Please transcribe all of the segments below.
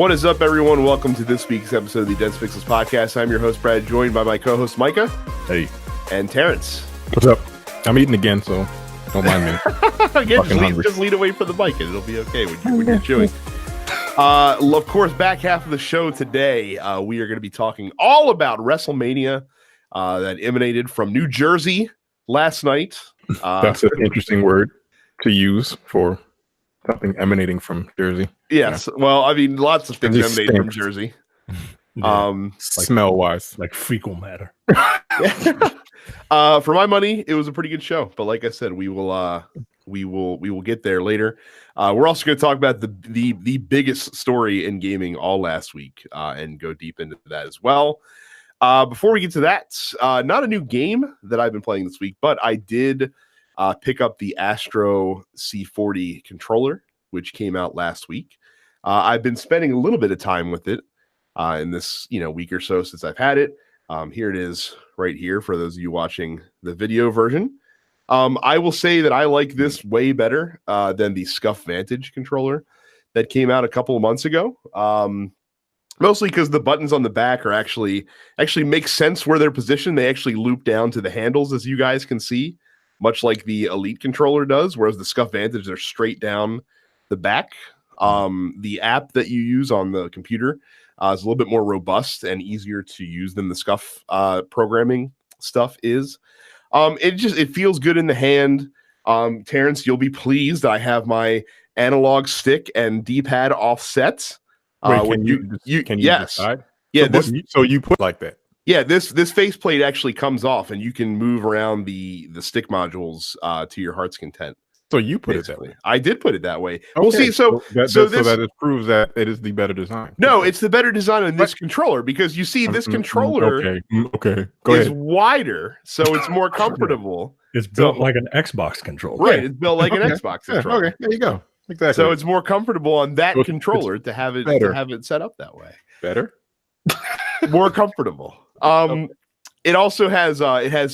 What is up, everyone? Welcome to this week's episode of the Dense Pixels Podcast. I'm your host, Brad, joined by my co-host, Micah. Hey. And Terrence. What's up? I'm eating again, so don't mind me. Again, just lean away from the mic and it'll be okay when you're chewing. Of course, back half of the show today, we are going to be talking all about Wrestlemania that emanated from New Jersey last night. That's an interesting word to use for something emanating from Jersey. Yes. Yeah. Well, I mean, lots of things emanate from Jersey. Smell-wise. Like fecal matter. For my money, it was a pretty good show. But like I said, we will get there later. We're also going to talk about the biggest story in gaming all last week and go deep into that as well. Before we get to that, not a new game that I've been playing this week, but I did pick up the Astro C40 controller, which came out last week. I've been spending a little bit of time with it in this week or so since I've had it. Here it is right here for those of you watching the video version. I will say that I like this way better than the Scuff Vantage controller that came out a couple of months ago. Mostly because the buttons on the back are actually make sense where they're positioned. They actually loop down to the handles, as you guys can see, much like the Elite controller does, whereas the Scuff Vantage, they're straight down the back. The app that you use on the computer is a little bit more robust and easier to use than the Scuff programming stuff is. It feels good in the hand. Terrence, you'll be pleased I have my analog stick and D-pad offset. Wait, can you yes. decide? Yeah, so you put like that. Yeah, this faceplate actually comes off, and you can move around the stick modules to your heart's content. So you put it that way. I did put it that way. Okay. We'll see. So that proves that it is the better design. No, it's the better design on this controller because you see this controller is wider, so it's more comfortable. It's built like an Xbox controller. Right, it's built like an Xbox controller. Okay, there you go. Exactly. So it's more comfortable on that controller to have it set up that way. Better, more comfortable. It also has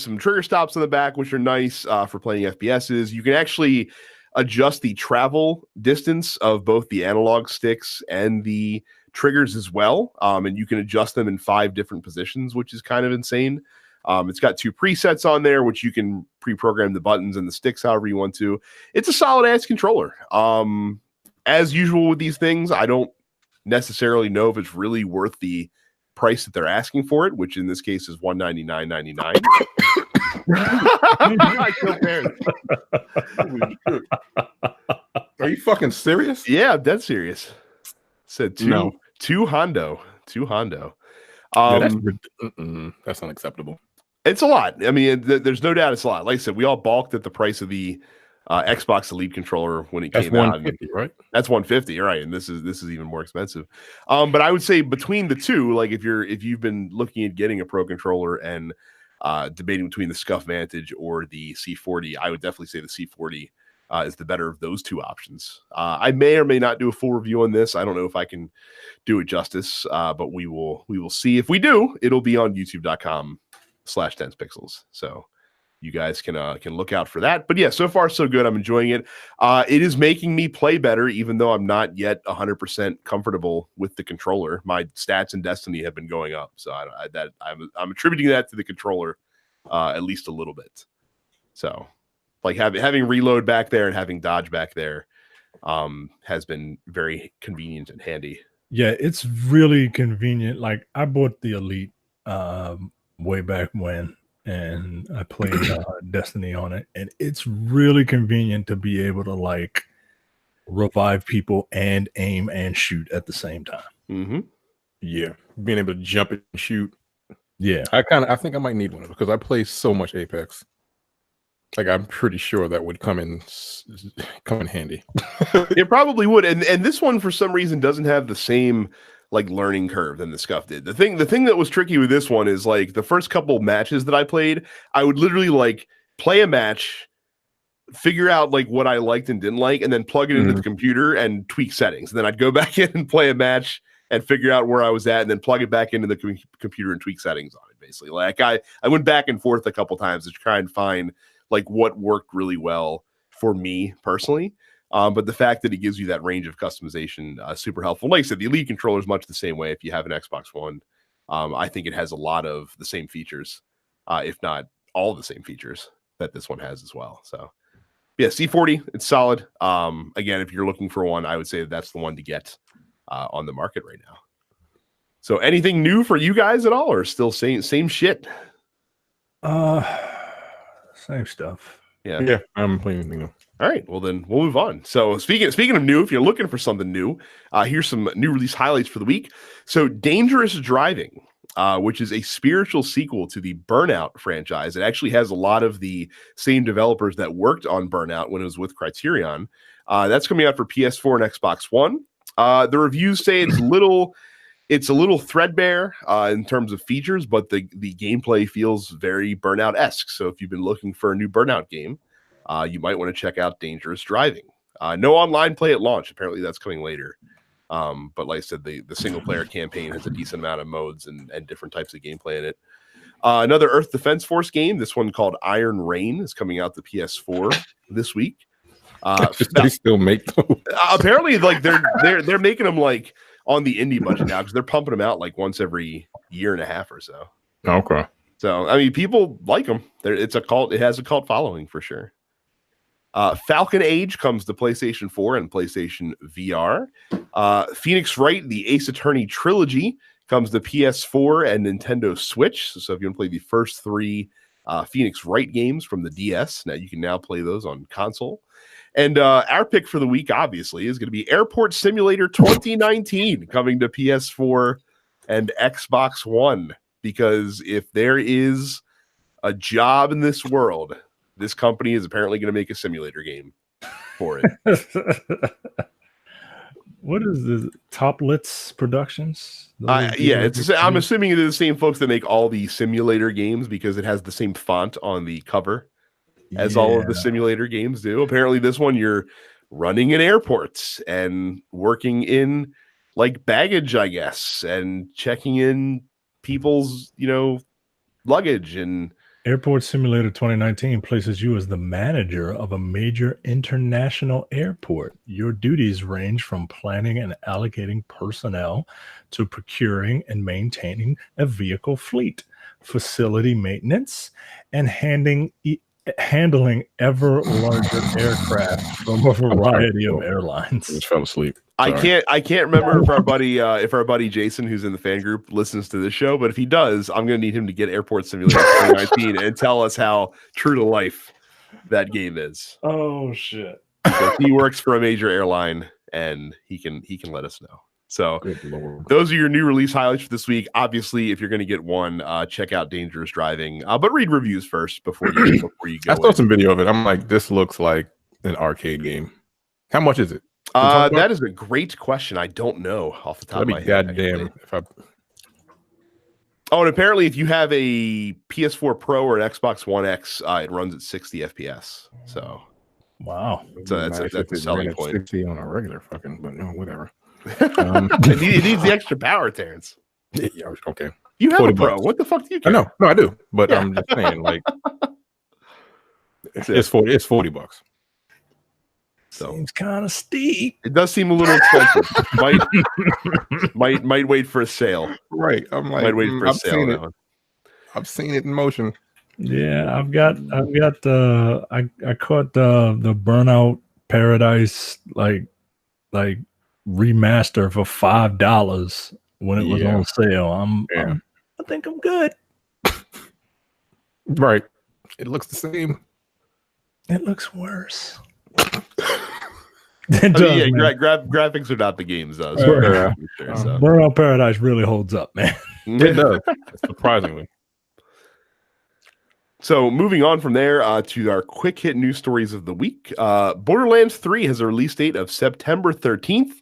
some trigger stops on the back, which are nice for playing FPSs. You can actually adjust the travel distance of both the analog sticks and the triggers as well, and you can adjust them in 5 different positions, which is kind of insane. It's got 2 presets on there, which you can pre-program the buttons and the sticks however you want to. It's a solid-ass controller. As usual with these things, I don't necessarily know if it's really worth the price that they're asking for it, which in this case is $199.99. I killed parents. Are you fucking serious? Yeah, I'm dead serious. Said two hondo. That's unacceptable. It's a lot. I mean, there's no doubt it's a lot. Like I said, we all balked at the price of the Xbox Elite controller when it came out. Right? That's $150, right? And this is even more expensive. But I would say between the two, like if you've been looking at getting a Pro controller and debating between the Scuff Vantage or the C40, I would definitely say the C40 is the better of those two options. I may or may not do a full review on this. I don't know if I can do it justice, but we will see. If we do, it'll be on youtube.com/densepixels. So you guys can look out for that. But yeah, so far so good. I'm enjoying it. It is making me play better, even though I'm not yet 100% comfortable with the controller. My stats in Destiny have been going up, so I'm attributing that to the controller at least a little bit. So like having reload back there and having dodge back there has been very convenient and handy. Yeah, it's really convenient. Like I bought the Elite way back when, and I played Destiny on it, and it's really convenient to be able to like revive people and aim and shoot at the same time. Mm-hmm. Yeah, being able to jump and shoot. Yeah, I think I might need one because I play so much Apex. Like I'm pretty sure that would come in handy. It probably would, and this one for some reason doesn't have the same like learning curve than the Scuff did. The thing that was tricky with this one is like the first couple matches that I played, I would literally like play a match, figure out like what I liked and didn't like, and then plug it into the computer and tweak settings. And then I'd go back in and play a match and figure out where I was at, and then plug it back into the computer and tweak settings on it. Basically, like I went back and forth a couple times to try and find like what worked really well for me personally. But the fact that it gives you that range of customization, super helpful. Like I said, the Elite controller is much the same way if you have an Xbox One. I think it has a lot of the same features, if not all the same features that this one has as well. So yeah, C40, it's solid. Again, if you're looking for one, I would say that's the one to get on the market right now. So anything new for you guys at all, or still same shit? Same stuff. Yeah, I'm playing anything new. All right, well then we'll move on. So speaking of new, if you're looking for something new, here's some new release highlights for the week. So Dangerous Driving, which is a spiritual sequel to the Burnout franchise. It actually has a lot of the same developers that worked on Burnout when it was with Criterion. That's coming out for PS4 and Xbox One. The reviews say it's a little threadbare in terms of features, but the gameplay feels very Burnout-esque. So if you've been looking for a new Burnout game, you might want to check out Dangerous Driving. No online play at launch. Apparently that's coming later. But like I said, the single-player campaign has a decent amount of modes and different types of gameplay in it. Another Earth Defense Force game, this one called Iron Rain, is coming out to PS4 this week. They still make those. Apparently, like they're making them like on the indie budget now because they're pumping them out like once every year and a half or so. Okay. So I mean, people like them. It's a cult. It has a cult following for sure. Falcon Age comes to PlayStation 4 and PlayStation VR. Phoenix Wright, the Ace Attorney trilogy, comes to PS4 and Nintendo Switch. So if you want to play the first three Phoenix Wright games from the DS, now you can now play those on console. And our pick for the week, obviously, is going to be Airport Simulator 2019 coming to PS4 and Xbox One. Because if there is a job in this world, this company is apparently going to make a simulator game for it. What is this? Toplitz Productions? Yeah, I'm assuming they're the same folks that make all the simulator games because it has the same font on the cover as all of the simulator games do. Apparently, this one you're running in airports and working in like baggage, I guess, and checking in people's, luggage. And Airport Simulator 2019 places you as the manager of a major international airport. Your duties range from planning and allocating personnel to procuring and maintaining a vehicle fleet, facility maintenance, and handling ever larger aircraft from a variety of airlines. I just fell asleep. Sorry. I can't remember if our buddy Jason, who's in the fan group, listens to this show, but if he does, I'm going to need him to get Airport Simulator 2019 and tell us how true to life that game is. Oh shit! Because he works for a major airline and he can let us know. So those are your new release highlights for this week. Obviously, if you're going to get one, check out Dangerous Driving, but read reviews first before you go. I saw some video of it. I'm like, this looks like an arcade game. How much is it? That is a great question. I don't know off the top of my head. Goddamn. Oh, and apparently, if you have a PS4 Pro or an Xbox One X, it runs at 60 FPS. So, wow, that's a selling point. 60 on a regular fucking, but no, whatever. It needs the extra power, Terrence. Yeah, okay. You have a Pro. What the fuck do you care? No, I do. But I'm just saying, like, it's $40. So seems kind of steep. It does seem a little expensive. might wait for a sale. Right. I'm like, might wait for a sale. I've seen it in motion. Yeah, I caught the Burnout Paradise like remaster for $5 when it was on sale. I think I'm good. Right. It looks the same. It looks worse. Graphics are not the games though. Burnout Paradise really holds up, man. It does, surprisingly. So moving on from there to our quick hit news stories of the week. Borderlands 3 has a release date of September 13th,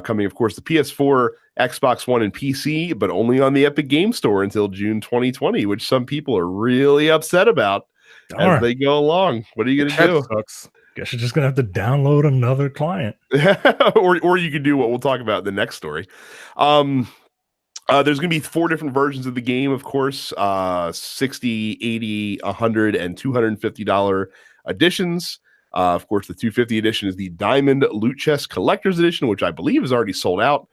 coming, of course, to PS4, Xbox One, and PC, but only on the Epic Game Store until June 2020, which some people are really upset about as they go along. What are you going to do? Sucks. Guess you're just gonna have to download another client, or you could do what we'll talk about in the next story. There's gonna be 4 different versions of the game, of course, $60, $80, $100, and $250 editions. Of course, the 250 edition is the Diamond Loot Chest Collector's Edition, which I believe is already sold out.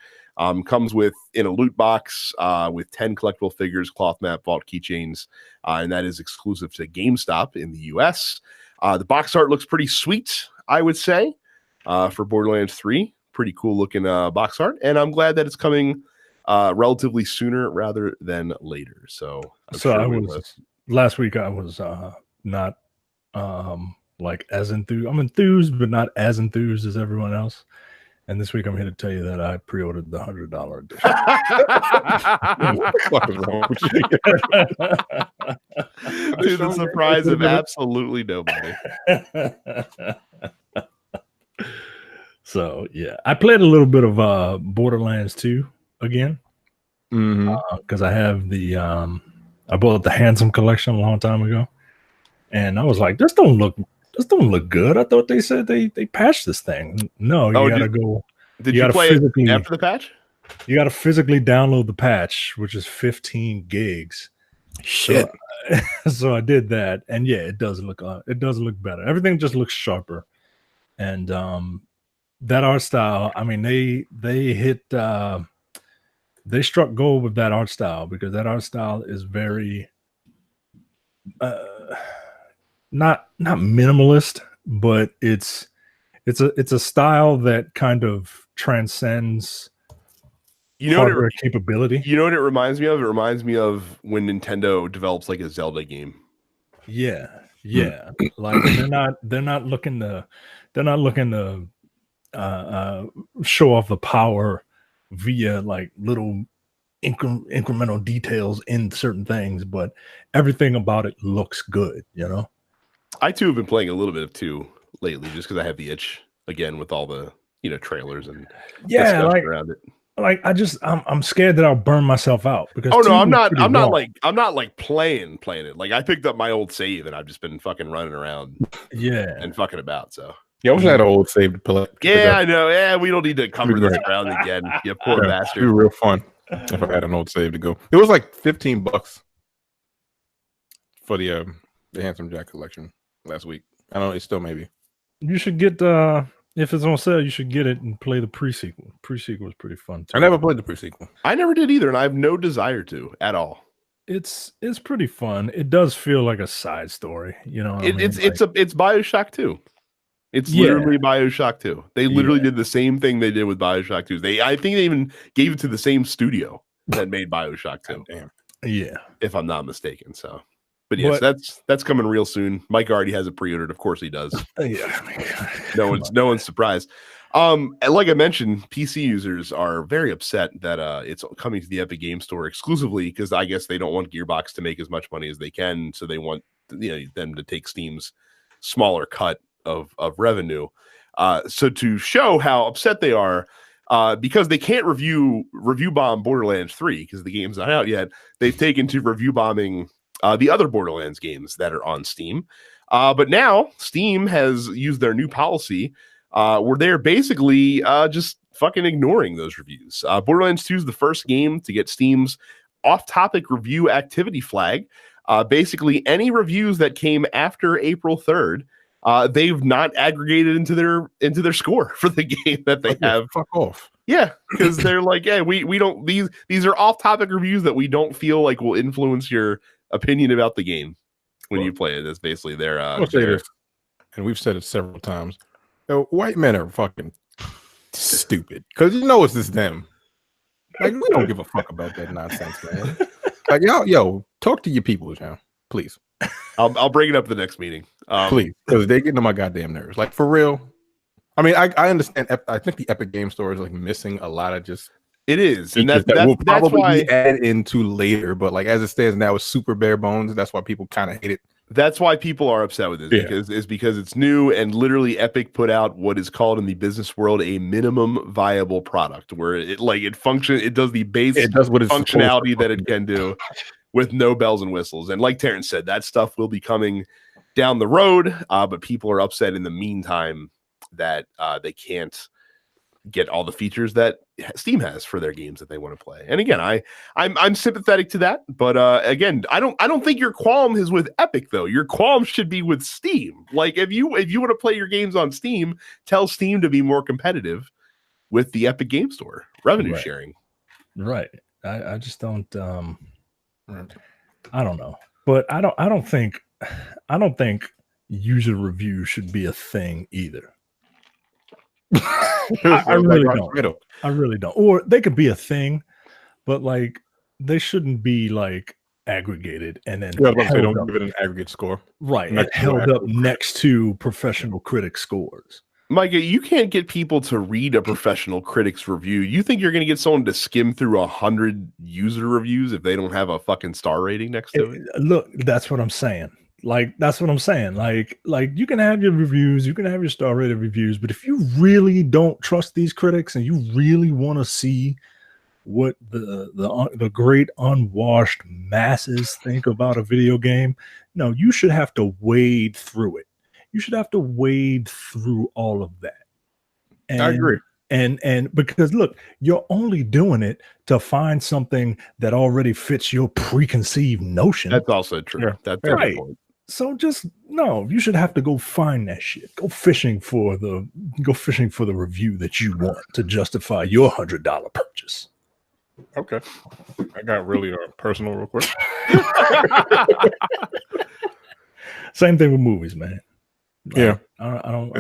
Comes in a loot box with 10 collectible figures, cloth map, vault keychains, and that is exclusive to GameStop in the US. The box art looks pretty sweet, I would say, for Borderlands 3. Pretty cool looking box art, and I'm glad that it's coming relatively sooner rather than later. So last week I was not like as enthused. I'm enthused, but not as enthused as everyone else. And this week I'm here to tell you that I pre-ordered the $100 edition. What the fuck is wrong with you? To the surprise of absolutely nobody. So yeah, I played a little bit of Borderlands 2 again because I have the I bought the Handsome collection a long time ago, and I was like, this don't look good. I thought they said they patched this thing. No, you gotta go. Did you play it after the patch? You gotta physically download the patch, which is 15 gigs. Shit. So I did that, and yeah, it does look better. Everything just looks sharper, and that art style. I mean, they struck gold with that art style, because that art style is very not minimalist, but it's a style that kind of transcends hardware capability. You know what it reminds me of? It reminds me of when Nintendo develops like a Zelda game. Yeah. Like they're not looking to show off the power via like little incremental details in certain things, but everything about it looks good, you know. I too have been playing a little bit of 2 lately, just because I have the itch again with all the trailers and stuff around it. Like I'm scared that I'll burn myself out, because I'm not playing it. Like I picked up my old save and I've just been fucking running around and fucking about. So yeah, I wish I had an old save to play. Yeah, I know. Yeah, we don't need to cover this ground again. You poor bastard. It'd be real fun if I had an old save to go. It was like $15 for the Handsome Jack collection last week. I don't know, it's still maybe. You should get if it's on sale, you should get it and play the pre-sequel. Pre-sequel is pretty fun too. I never played the pre-sequel. I never did either, and I have no desire to at all. It's pretty fun. It does feel like a side story, you know. It's BioShock 2. It's literally BioShock 2. They literally did the same thing they did with BioShock 2. I think they even gave it to the same studio that made BioShock 2. Damn. Yeah. If I'm not mistaken. So, but yes, that's coming real soon. Mike already has it pre-ordered. Of course he does. Yeah. No one's surprised. And like I mentioned, PC users are very upset that it's coming to the Epic Game Store exclusively, because I guess they don't want Gearbox to make as much money as they can, so they want them to take Steam's smaller cut of revenue. So to show how upset they are, because they can't review bomb Borderlands 3 because the game's not out yet, they've taken to review bombing the other Borderlands games that are on Steam. But now Steam has used their new policy where they're basically just fucking ignoring those reviews. Borderlands 2 is the first game to get Steam's off-topic review activity flag. Basically, any reviews that came after April 3rd, they've not aggregated into their score for the game that they have. Fuck off. Yeah, because they're like, yeah, we don't, these are off-topic reviews that we don't feel like will influence your opinion about the game when you play it. That's basically their and we've said it several times. White men are fucking stupid, because it's just them. Like, we don't give a fuck about that nonsense, man. Like, yo, talk to your people, John, please. I'll bring it up at the next meeting, please, because they're getting on my goddamn nerves. Like, for real. I mean, I understand. I think the Epic Game Store is like missing a lot of just. It is, and that will probably be added into later. But like as it stands now, it's super bare bones. That's why people kind of hate it. That's why people are upset with it, because it's new, and literally Epic put out what is called in the business world a minimum viable product, where it functions. It does the basic functionality that it can do with no bells and whistles. And like Terrence said, that stuff will be coming down the road. But people are upset in the meantime that they can't get all the features that Steam has for their games that they want to play. And again, I'm sympathetic to that, but again, I don't think your qualm is with Epic though. Your qualm should be with Steam. Like if you want to play your games on Steam, tell Steam to be more competitive with the Epic Game Store revenue sharing. Right. I just don't I don't know. But I don't think user reviews should be a thing either. I really don't. I really don't. Or they could be a thing, but like they shouldn't be like aggregated and then they don't give it an aggregate score. Right. And held up next to professional critic scores. Micah, you can't get people to read a professional critic's review. You think you're going to get someone to skim through 100 user reviews if they don't have a fucking star rating next to it? Look, that's what I'm saying. Like you can have your reviews, you can have your star rated reviews, but if you really don't trust these critics and you really want to see what the great unwashed masses think about a video game, no, you should have to wade through it. You should have to wade through all of that. And, I agree. And because look, you're only doing it to find something that already fits your preconceived notion. That's also true. Yeah. That's right. So you should have to go find that shit. Go fishing for the review that you want to justify your $100 purchase. Okay. I got really personal real quick. Same thing with movies, man. Yeah. I don't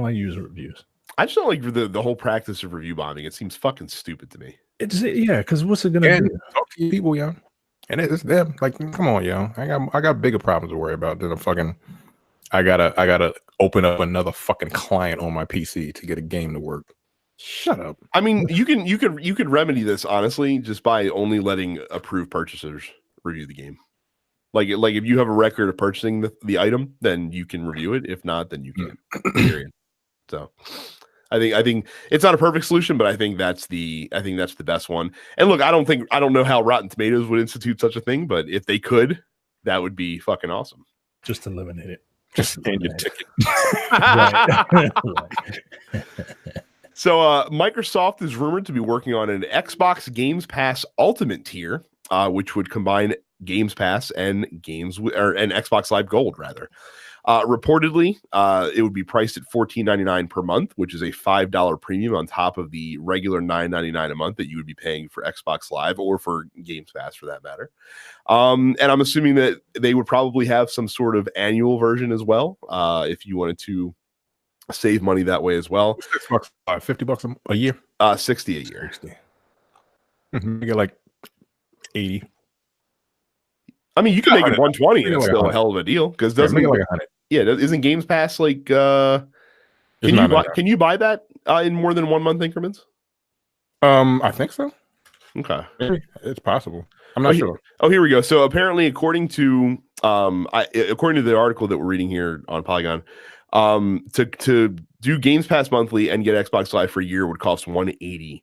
like user reviews. I just don't like the whole practice of review bombing. It seems fucking stupid to me. Because what's it gonna do? Talk to people, yo. And it's them. Like, come on, yo. I got bigger problems to worry about than I gotta open up another fucking client on my PC to get a game to work. Shut up. I mean, you could remedy this honestly just by only letting approved purchasers review the game. Like if you have a record of purchasing the item, then you can review it. If not, then you can't. Period. So I think it's not a perfect solution, but I think that's the best one. And look, I don't know how Rotten Tomatoes would institute such a thing, but if they could, that would be fucking awesome. Just eliminate it. Just scan your ticket. So Microsoft is rumored to be working on an Xbox Games Pass Ultimate tier, which would combine Games Pass and Xbox Live Gold rather. Reportedly, it would be priced at $14.99 per month, which is a $5 premium on top of the regular $9.99 a month that you would be paying for Xbox Live or for Games Pass for that matter. And I'm assuming that they would probably have some sort of annual version as well, if you wanted to save money that way as well. $6, $50 a year. 60 a year. 60. You get like 80. I mean, you can make it 120 and it's still a hell of a deal because doesn't make it like 100. Yeah, isn't Games Pass like can you buy that in more than 1 month increments? I think so. Okay. Maybe. It's possible. I'm not sure. Here we go. So apparently according to the article that we're reading here on Polygon, to do Games Pass monthly and get Xbox Live for a year would cost $180.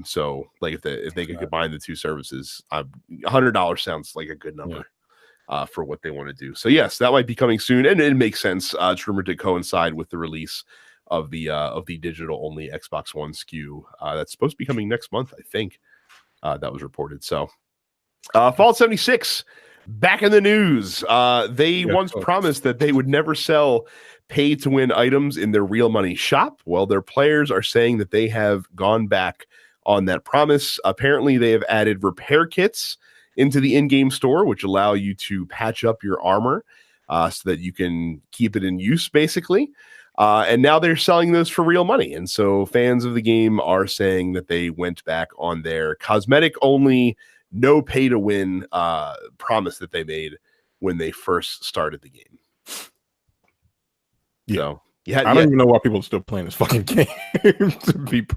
So like if they could combine the two services, $100 sounds like a good number for what they want to do. So yes, that might be coming soon, and it makes sense. It's rumored to coincide with the release of the digital only Xbox One SKU that's supposed to be coming next month. I think that was reported. So Fallout 76 back in the news. They once promised that they would never sell pay-to-win items in their real money shop. Well, their players are saying that they have gone back on that promise. Apparently, they have added repair kits into the in-game store, which allow you to patch up your armor so that you can keep it in use, basically. And now they're selling those for real money. And so fans of the game are saying that they went back on their cosmetic-only, no pay-to-win promise that they made when they first started the game. Yeah. So, I don't even know why people are still playing this fucking game.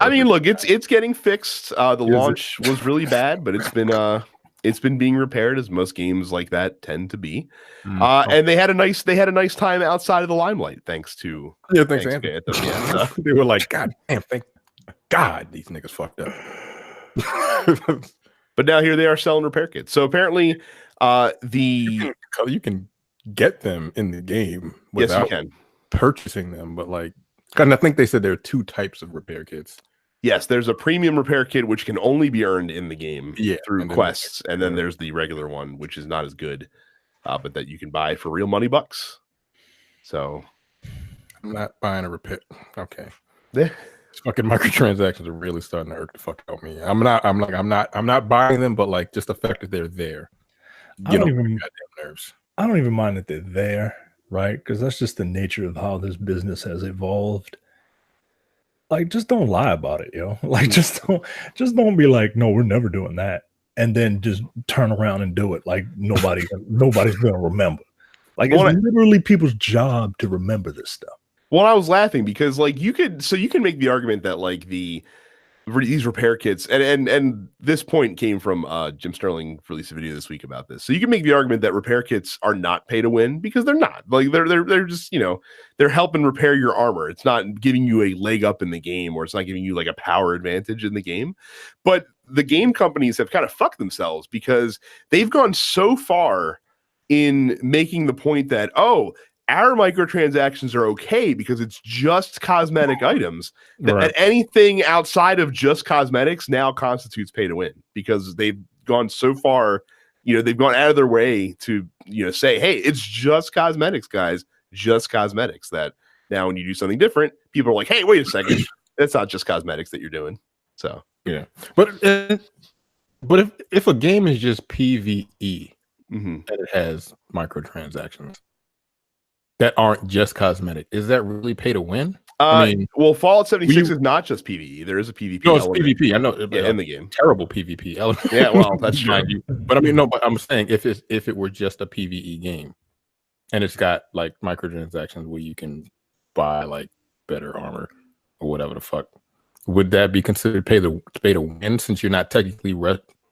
I mean, look, it's getting fixed. The launch was really bad, but it's been being repaired, as most games like that tend to be. And they had a nice time outside of the limelight, thanks to Anthem. They were like, God damn, thank God these niggas fucked up. But now here they are selling repair kits. So apparently, you can get them in the game without yes, you can. purchasing them, but like And I think they said there are 2 types of repair kits. Yes, there's a premium repair kit which can only be earned in the game through quests, and then there's the regular one, which is not as good, but that you can buy for real money bucks. So I'm not buying a repair. Okay. Yeah. Fucking microtransactions are really starting to irk the fuck out of me. I'm not buying them, but like just the fact that they're there. I don't even mind that they're there, right? Because that's just the nature of how this business has evolved. Like, just don't lie about it, yo. Like, just don't be like, no, we're never doing that, and then just turn around and do it. Like nobody's gonna remember. Like, it's literally people's job to remember this stuff. Well, I was laughing because like you can make the argument that like these repair kits and this point came from Jim Sterling released a video this week about this. So you can make the argument that repair kits are not pay to win because they're not. Like they're just, they're helping repair your armor. It's not giving you a leg up in the game, or it's not giving you like a power advantage in the game. But the game companies have kind of fucked themselves because they've gone so far in making the point that, our microtransactions are okay because it's just cosmetic items. That anything outside of just cosmetics now constitutes pay to win because they've gone so far, they've gone out of their way to, say, hey, it's just cosmetics, guys, just cosmetics. That now when you do something different, people are like, hey, wait a second, that's not just cosmetics that you're doing. So, yeah. But if a game is just PvE and it has microtransactions that aren't just cosmetic, is that really pay to win? Well, Fallout 76 is not just PvE. There is a PvP. No, it's PvP. I know. In the game, terrible PvP element. Yeah, well, that's true. But but I'm saying if it were just a PvE game, and it's got like microtransactions where you can buy like better armor or whatever the fuck, would that be considered pay to win since you're not technically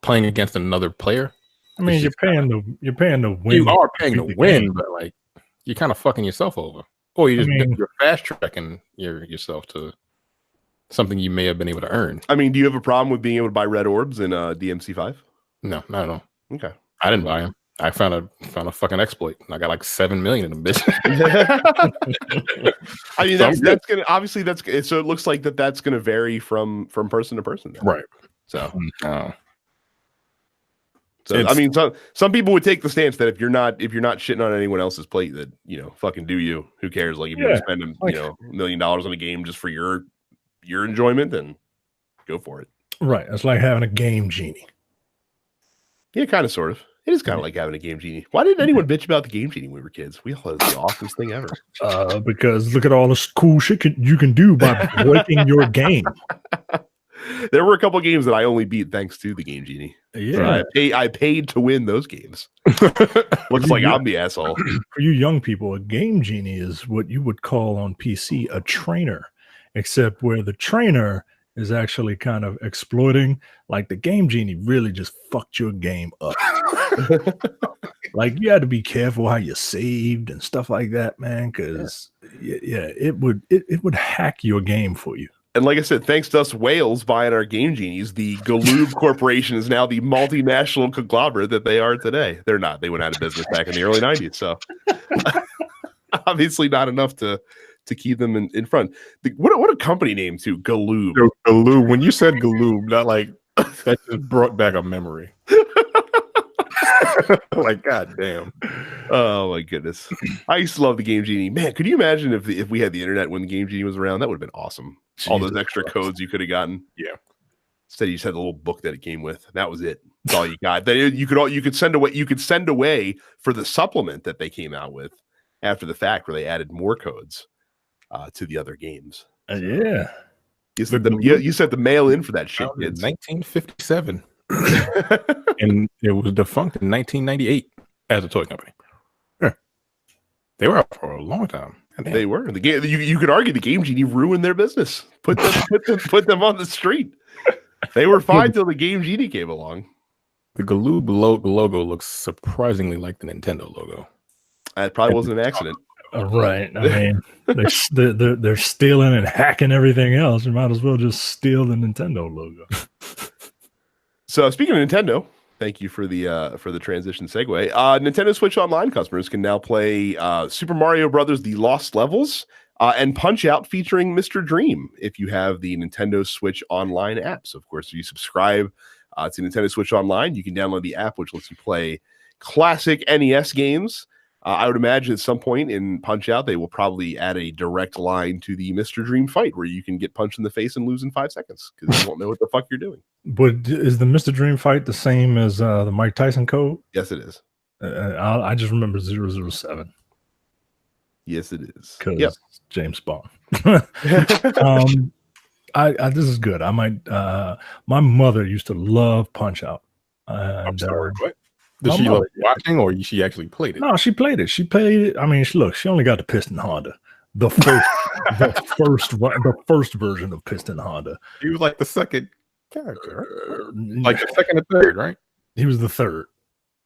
playing against another player? I mean, you're paying to win. You are paying to win, but like, you're kind of fucking yourself over, or you're fast tracking yourself to something you may have been able to earn. I mean, do you have a problem with being able to buy red orbs in DMC5? No, not at all. Okay, I didn't buy them. I found a fucking exploit. I got like 7 million in them, bitch. I mean, that's gonna obviously so it looks like that's gonna vary from person to person, then. Right? So. So I mean, some people would take the stance that if you're not shitting on anyone else's plate, that fucking do you? Who cares? Like if you're spending $1 million on a game just for your enjoyment, then go for it. Right. It's like having a game genie. Yeah, kind of, sort of. It is kind of like having a game genie. Why didn't anyone bitch about the game genie when we were kids? We all had the awesomest thing ever. Because look at all this cool shit you can do by breaking your game. There were a couple of games that I only beat thanks to the Game Genie. Yeah, I paid to win those games. Looks like I'm the asshole. For you young people, a Game Genie is what you would call on PC a trainer, except where the trainer is actually kind of exploiting. Like the Game Genie really just fucked your game up. Like you had to be careful how you saved and stuff like that, man, because it would hack your game for you. And like I said, thanks to us whales buying our Game Genies, the Galoob Corporation is now the multinational conglomerate that they are today. They're not. They went out of business back in the early 90s. So obviously not enough to keep them in front. What a company name, too. Galoob. Galoob. When you said Galoob, not like that just brought back a memory. Like, god damn. Oh my goodness. I used to love the Game Genie. Man, could you imagine if we had the internet when the Game Genie was around? That would have been awesome. All those extra codes you could have gotten. Yeah. Instead, you just had the little book that it came with. That was it. That's all you got. You could send away. You could send away for the supplement that they came out with after the fact, where they added more codes to the other games. Yeah. You said the mail in for that shit, kids. 1957. And it was defunct in 1998 as a toy company. Yeah. They were out for a long time. They were. The game. You could argue the Game Genie ruined their business. Put them on the street. They were fine till the Game Genie came along. The Galoob logo looks surprisingly like the Nintendo logo. That probably wasn't an accident. Right. I mean, they're stealing and hacking everything else. You might as well just steal the Nintendo logo. So speaking of Nintendo, thank you for the transition segue. Nintendo Switch Online customers can now play Super Mario Brothers: The Lost Levels and Punch Out featuring Mr. Dream if you have the Nintendo Switch Online app. So, of course, if you subscribe to Nintendo Switch Online, you can download the app, which lets you play classic NES games. I would imagine at some point in Punch Out, they will probably add a direct line to the Mr. Dream fight where you can get punched in the face and lose in 5 seconds because you won't know what the fuck you're doing. But is the Mr. Dream fight the same as the Mike Tyson code? Yes, it is. I just remember 007. Yes, it is. Because James Bond. This is good. I might. My mother used to love Punch Out. I'm sorry. What? Did she love watching, or she actually played it? No, she played it. She played it. I mean, she only got the Piston Honda, the first version of Piston Honda. He was like the second character, right? Like the second or third, right? He was the third.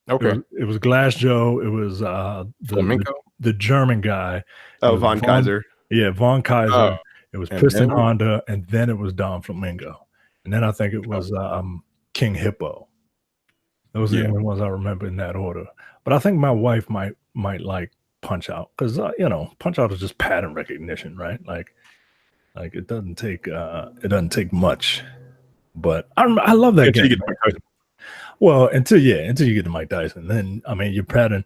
Okay. It was Glass Joe. It was the German guy. Oh, Von Kaiser. Yeah, Von Kaiser. Oh. It was Piston Honda, and then it was Don Flamingo, and then I think it was King Hippo. Those are the only ones I remember in that order. But I think my wife might like Punch Out because Punch Out is just pattern recognition, right? Like it doesn't take much. But I love that game. Well, until you get to Mike Tyson, then I mean your pattern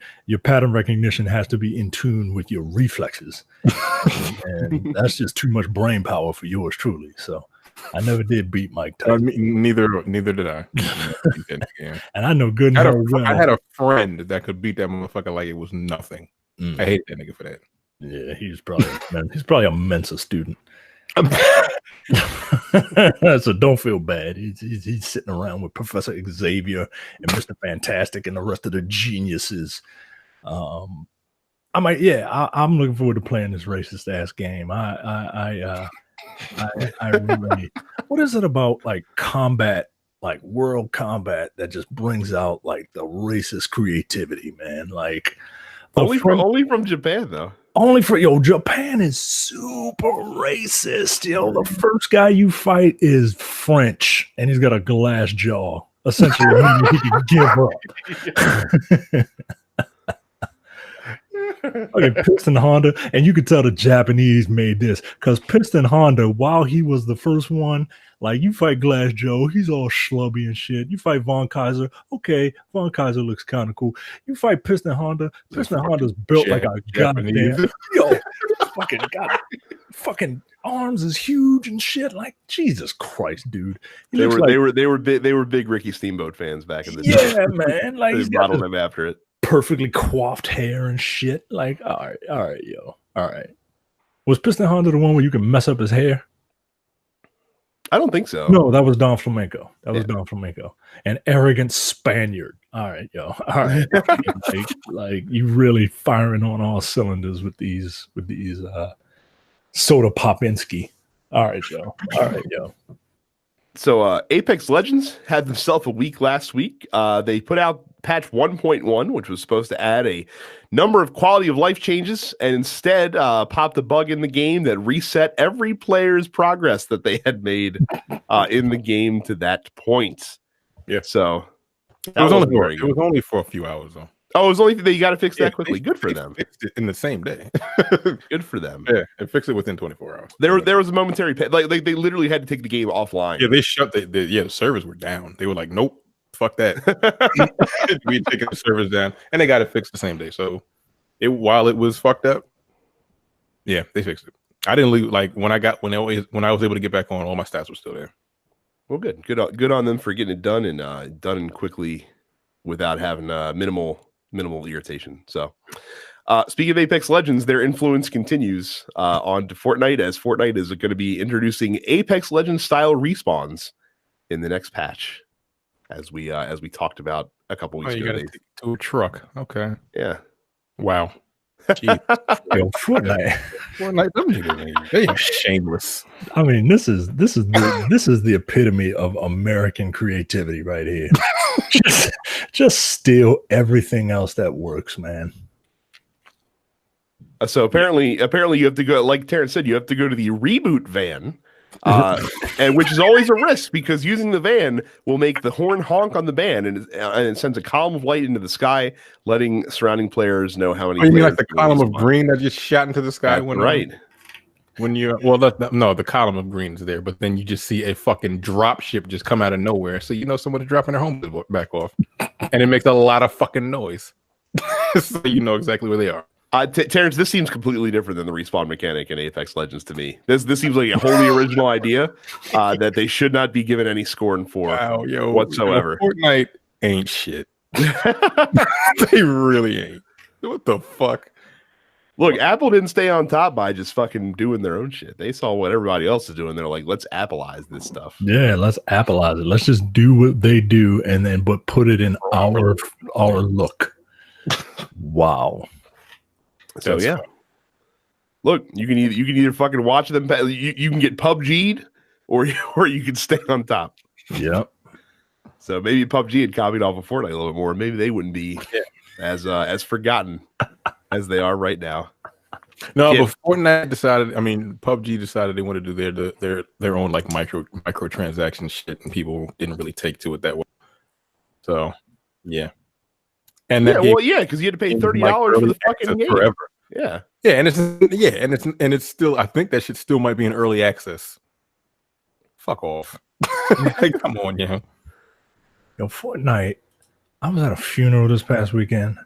recognition has to be in tune with your reflexes, and that's just too much brain power for yours truly. So I never did beat Mike Tyson. Neither did I. And I know good. I had a friend that could beat that motherfucker like it was nothing. I hate that nigga for that. Yeah, he's probably a Mensa student. So don't feel bad. He's sitting around with Professor Xavier and Mr. Fantastic and the rest of the geniuses. I'm looking forward to playing this racist ass game. I really, what is it about like combat, like world combat that just brings out like the racist creativity, man? Like only from Japan though. Only for Japan is super racist. The first guy you fight is French, and he's got a glass jaw. Essentially, he can give up. Okay, Piston Honda, and you could tell the Japanese made this because Piston Honda, while he was the first one, like you fight Glass Joe, he's all schlubby and shit. You fight Von Kaiser, okay, Von Kaiser looks kind of cool. You fight Piston Honda's built like a goddamn fucking arms is huge and shit. Like Jesus Christ, dude. They were big Ricky Steamboat fans back in the day. Yeah, man. Like they modeled him after it. Perfectly coiffed hair and shit. Like, all right, yo. All right. Was Piston Honda the one where you can mess up his hair? I don't think so. No, that was Don Flamenco. Don Flamenco. An arrogant Spaniard. All right, yo. All right. like you really firing on all cylinders with these Soda Popinski. All right, yo. So Apex Legends had themselves a week last week. They put out patch 1.1, which was supposed to add a number of quality of life changes, and instead popped a bug in the game that reset every player's progress that they had made in the game to that point. Yeah. So it was only for a few hours though. Oh, it was only they got to fix that quickly. Good for them. Fixed it in the same day. Good for them. Yeah, and fixed it within 24 hours. There was a momentary like they literally had to take the game offline. Yeah, they shut the servers were down. They were like, nope, fuck that. We taking the servers down, and they got it fixed the same day. So while it was fucked up, yeah, they fixed it. I didn't leave when I was able to get back on, all my stats were still there. Well, good on them for getting it done and done quickly without having minimal irritation. So speaking of Apex Legends, their influence continues on to Fortnite, as Fortnite is going to be introducing Apex Legends style respawns in the next patch, as we talked about a couple weeks ago. You got to take it to a truck. Okay. Yeah. Wow. Fortnite, they are shameless. I mean, this is the epitome of American creativity right here. just steal everything else that works, man. So apparently you have to go, like Terrence said, you have to go to the reboot van, and which is always a risk because using the van will make the horn honk on the van, and it sends a column of light into the sky, letting surrounding players know how many. You mean like the column of green that just shot into the sky? Right. when you're no, the column of green is there, but then you just see a fucking drop ship just come out of nowhere. So you know someone's dropping their home back off, and it makes a lot of fucking noise. So you know exactly where they are. Terrence, this seems completely different than the respawn mechanic in Apex Legends to me. This seems like a wholly original idea that they should not be given any scorn for whatsoever. Fortnite ain't shit. They really ain't. What the fuck? Look, Apple didn't stay on top by just fucking doing their own shit. They saw what everybody else is doing. They're like, let's Appleize this stuff. Yeah, let's Appleize it. Let's just do what they do and then but put it in our look. Wow. So that's fun. Look, you can either fucking watch them. You can get PUBG'd or you can stay on top. Yep. So maybe PUBG had copied off of Fortnite a little bit more. Maybe they wouldn't be as forgotten as they are right now. No, but Fortnite decided. I mean, PUBG decided they want to do their own like microtransaction shit, and people didn't really take to it that way. So, yeah. And because you had to pay $30 for the fucking game forever. Yeah, and it's still. I think that shit still might be in early access. Fuck off! Like, come on, yeah. Yo, Fortnite. I was at a funeral this past weekend,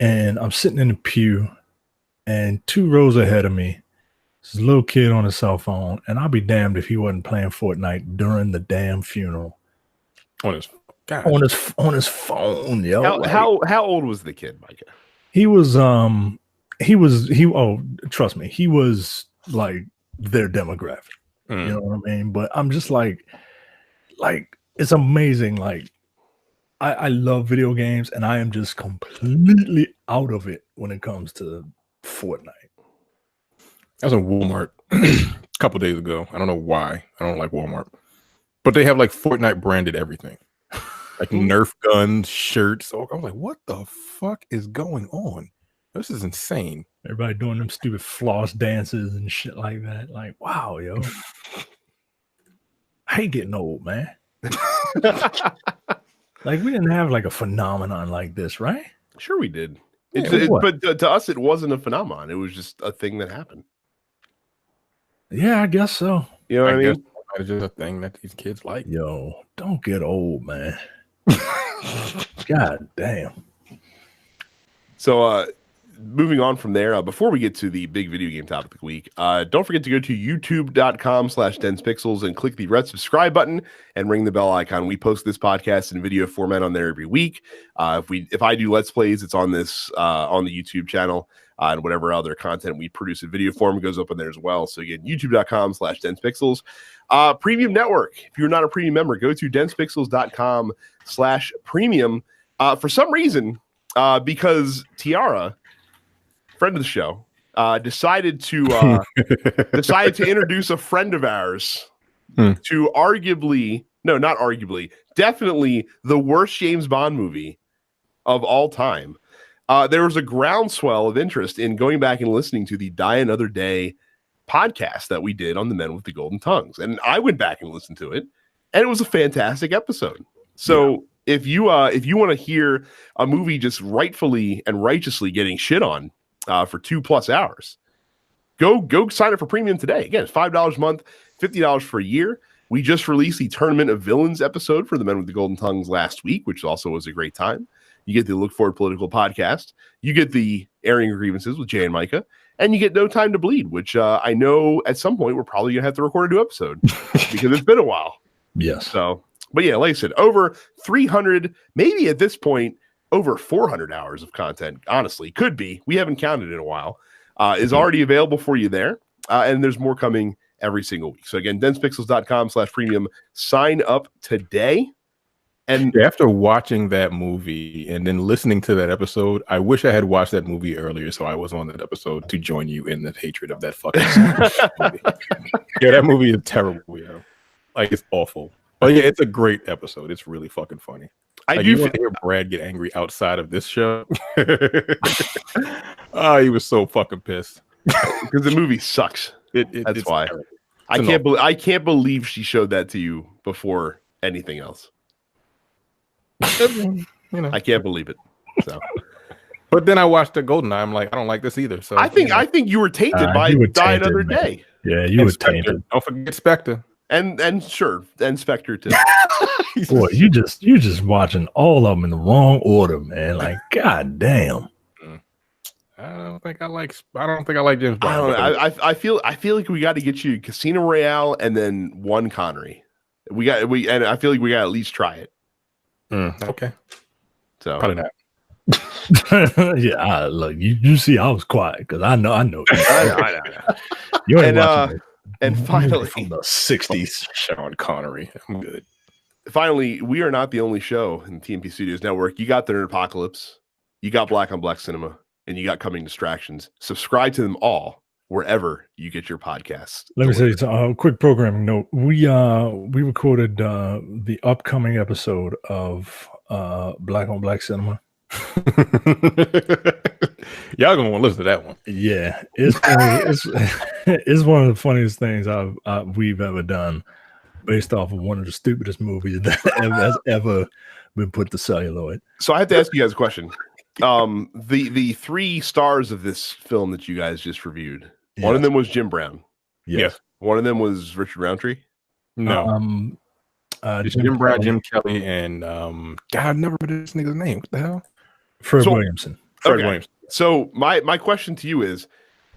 and I'm sitting in the pew, and 2 rows ahead of me, this little kid on his cell phone, and I'll be damned if he wasn't playing Fortnite during the damn funeral. On his phone, yo. How old was the kid, Micah? He was trust me, he was like their demographic. You know what I mean? But I'm just like it's amazing. Like I love video games, and I am just completely out of it when it comes to Fortnite. I was in Walmart a couple days ago. I don't know why. I don't like Walmart, but they have like Fortnite branded everything, like Nerf guns, shirts. So I was like, what the fuck is going on? This is insane. Everybody doing them stupid floss dances and shit like that. Like, wow, yo. I hate getting old, man. Like, we didn't have like a phenomenon like this, right? Sure we did. But to us, it wasn't a phenomenon. It was just a thing that happened. Yeah, I guess so. You know what I mean? It's just a thing that these kids like. Yo, don't get old, man. God damn. So, moving on from there, before we get to the big video game topic of the week, don't forget to go to youtube.com/densepixels and click the red subscribe button and ring the bell icon. We post this podcast in video format on there every week. If I do Let's Plays, it's on this on the YouTube channel, and whatever other content we produce in video form goes up in there as well. So again, youtube.com/densepixels. Premium Network. If you're not a premium member, go to densepixels.com/premium. For some reason, because Tiara, friend of the show, decided to introduce a friend of ours to definitely the worst James Bond movie of all time. There was a groundswell of interest in going back and listening to the Die Another Day podcast that we did on the Men with the Golden Tongues, and I went back and listened to it, and it was a fantastic episode. So if you want to hear a movie just rightfully and righteously getting shit on for 2+ hours, go sign up for premium today. Again, it's $5 a month, $50 for a year. We just released the Tournament of Villains episode for the Men with the Golden Tongues last week, which also was a great time. You get the Look Forward Political podcast. You get the Airing of Grievances with Jay and Micah. And you get No Time to Bleed, which I know at some point we're probably going to have to record a new episode because it's been a while. Yes. So, but yeah, like I said, over 300, maybe at this point, over 400 hours of content, honestly, could be. We haven't counted in a while. Is already available for you there. And there's more coming every single week. So again, densepixels.com/premium. Sign up today. And after watching that movie and then listening to that episode, I wish I had watched that movie earlier so I was on that episode to join you in the hatred of that fucking movie. Yeah, that movie is terrible, yo. Like, it's awful. But yeah, it's a great episode. It's really fucking funny. I like, do want to hear Brad get angry outside of this show. Oh, he was so fucking pissed because the movie sucks. That's why. I can't believe she showed that to you before anything else. You know. I can't believe it. So, But then I watched the GoldenEye. I'm like, I don't like this either. So I think you were tainted by you were Die tainted, Another man. Day. Yeah, you were tainted. Don't forget Spectre. And sure, and Spectre too. Boy, you just watching all of them in the wrong order, man. Like, god damn. I don't think I like James Bond. I don't know. I feel like we got to get you Casino Royale and then one Connery. And I feel like we got to at least try it. Okay. So probably not. Yeah, look, you see, I was quiet because I know. I know. You ain't watching it. And finally, from the 60s, Sean Connery. I'm good. Finally, we are not the only show in the TMP Studios network. You got the Nerd Apocalypse, you got Black on Black Cinema, and you got Coming Distractions. Subscribe to them all wherever you get your podcasts. Let me say a quick programming note. We recorded the upcoming episode of Black on Black Cinema. Y'all gonna want to listen to that one. Yeah, it's one of the funniest things we've ever done, based off of one of the stupidest movies that has ever been put to celluloid. So I have to ask you guys a question. The 3 stars of this film that you guys just reviewed, one of them was Jim Brown. Yes. One of them was Richard Roundtree. No. Jim Brown, Jim Kelly, and God, I've never heard this nigga's name. What the hell? Fred Williamson. Williamson. So my question to you is,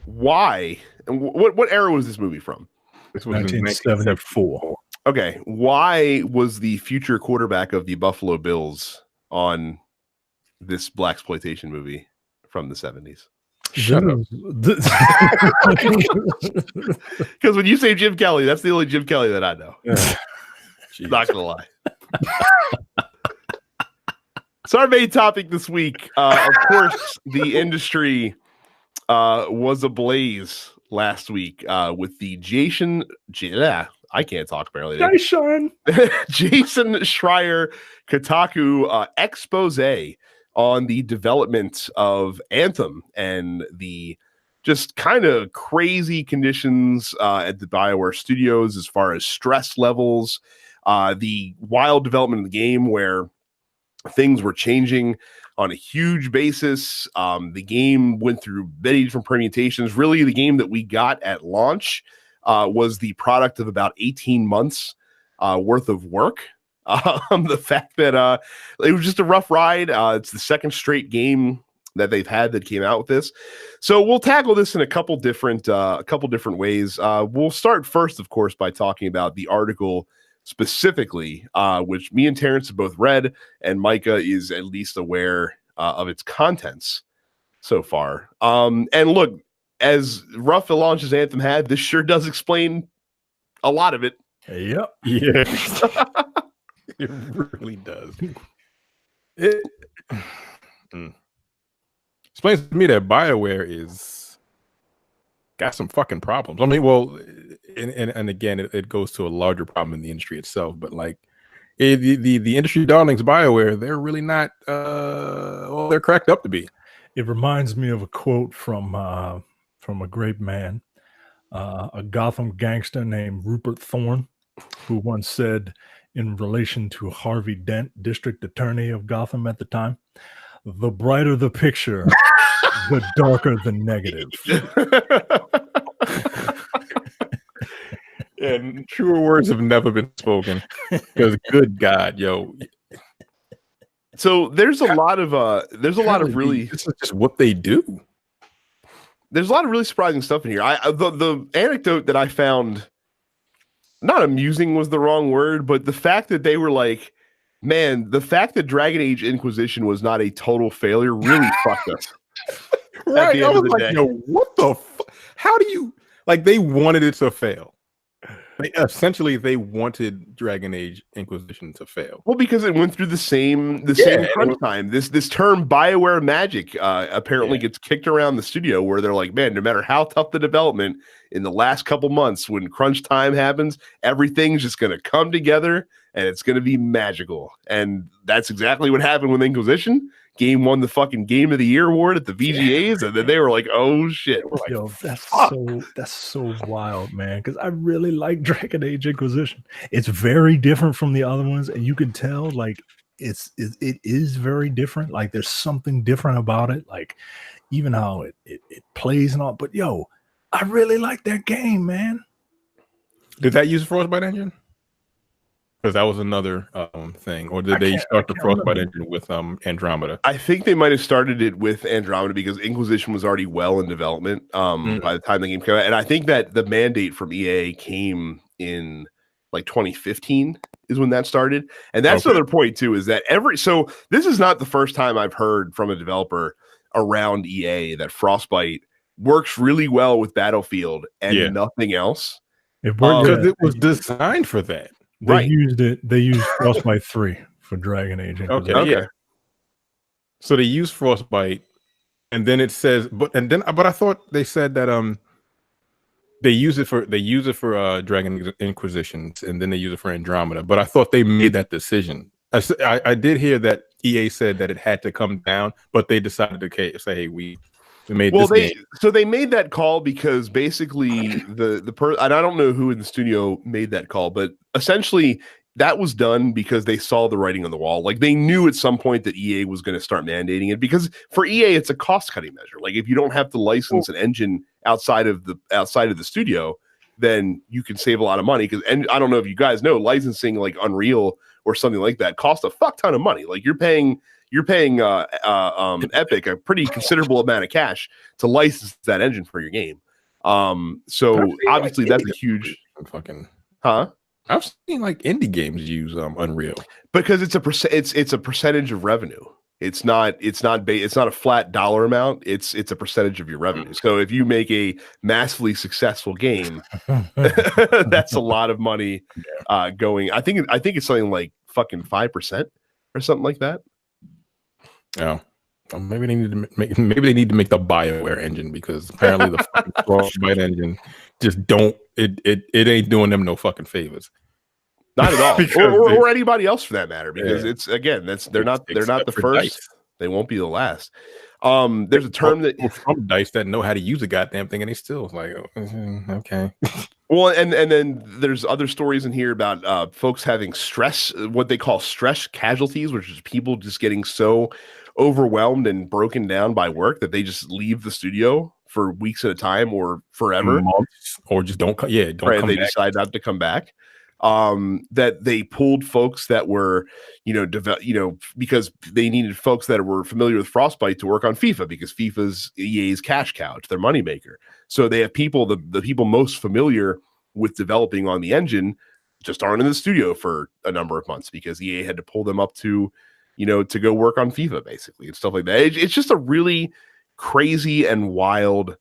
why and what era was this movie from? This was 1974. Okay, why was the future quarterback of the Buffalo Bills on this blaxploitation movie from the 70s? Shut up. Because when you say Jim Kelly, that's the only Jim Kelly that I know. Not gonna lie. So our main topic this week, of course, the industry was ablaze last week with the I can't talk apparently. Jason Schreier Kotaku expose on the development of Anthem and the just kind of crazy conditions at the Bioware studios as far as stress levels, the wild development of the game where things were changing on a huge basis. The game went through many different permutations. Really, the game that we got at launch was the product of about 18 months worth of work. The fact that it was just a rough ride. It's the second straight game that they've had that came out with this. So we'll tackle this in a couple different ways. We'll start first, of course, by talking about the article specifically, which me and Terrence have both read, and Micah is at least aware of its contents so far. And look, as rough a launch as Anthem had, this sure does explain a lot of it. Yep. Yeah. It really does. It explains to me that BioWare is got some fucking problems. I mean, well, and again, it goes to a larger problem in the industry itself. But like the industry darlings, BioWare, they're really not. Well, they're cracked up to be. It reminds me of a quote from a great man, a Gotham gangster named Rupert Thorne, who once said, in relation to Harvey Dent, district attorney of Gotham at the time, "The brighter the picture, the darker the negative." And truer words have never been spoken. Because good God, yo. So there's a lot of really, this is just what they do. There's a lot of really surprising stuff in here. The anecdote that I found, not amusing was the wrong word, but the fact that they were like, man, the fact that Dragon Age Inquisition was not a total failure really fucked us. Right. I was like, yo, what the fuck? How do you, like, they wanted it to fail. They wanted Dragon Age Inquisition to fail. Well, because it went through the same crunch time. This term BioWare magic apparently gets kicked around the studio, where they're like, man, no matter how tough the development, in the last couple months when crunch time happens, everything's just going to come together and it's going to be magical. And that's exactly what happened with Inquisition. Game won the fucking Game of the Year award at the VGAs, and then they were like, "Oh shit!" Like, yo, that's so wild, man. Because I really like Dragon Age Inquisition. It's very different from the other ones, and you can tell, like, it is very different. Like there's something different about it. Like even how it plays and all. But yo, I really like that game, man. Did that use Frostbite engine? Because that was another thing, or did they start the Frostbite engine with Andromeda? I think they might have started it with Andromeda because Inquisition was already well in development by the time the game came out, and I think that the mandate from EA came in like 2015 is when that started, and that's another point too. Is that so this is not the first time I've heard from a developer around EA that Frostbite works really well with Battlefield and nothing else. Because it was designed for that. They used it. They used Frostbite 3 for Dragon Age. Okay. So they used Frostbite, and then it says, but I thought they said that they use it for Dragon Inquisitions, and then they use it for Andromeda. But I thought they made that decision. I did hear that EA said that it had to come down, but they decided to say, "Hey, we made this game." So they made that call because basically and I don't know who in the studio made that call, but essentially that was done because they saw the writing on the wall. Like they knew at some point that EA was going to start mandating it, because for EA it's a cost cutting measure. Like if you don't have to license an engine outside of the studio, then you can save a lot of money. And I don't know if you guys know, licensing like Unreal or something like that costs a fuck ton of money. Like you're paying Epic a pretty considerable amount of cash to license that engine for your game. So obviously that's a huge I've seen like indie games use Unreal because it's a percentage of revenue. It's not a flat dollar amount. It's a percentage of your revenue. So if you make a massively successful game, that's a lot of money going. I think it's something like fucking 5% or something like that. Yeah. Well, maybe they need to make the Bioware engine, because apparently the fucking Frostbite engine just it ain't doing them no fucking favors. Not at all. or anybody else for that matter, because it's they're not the first. Dice. They won't be the last. There's a term that from Dice that know how to use a goddamn thing, and they still like, okay. Well, and then there's other stories in here about folks having stress, what they call stress casualties, which is people just getting so overwhelmed and broken down by work that they just leave the studio for weeks at a time or forever, months, or just don't come they back. Decide not to come back. That they pulled folks that were, because they needed folks that were familiar with Frostbite to work on FIFA, because FIFA's EA's cash cow, it's their moneymaker. So they have people, the people most familiar with developing on the engine just aren't in the studio for a number of months because EA had to pull them up to go work on FIFA basically and stuff like that. It's just a really crazy and wild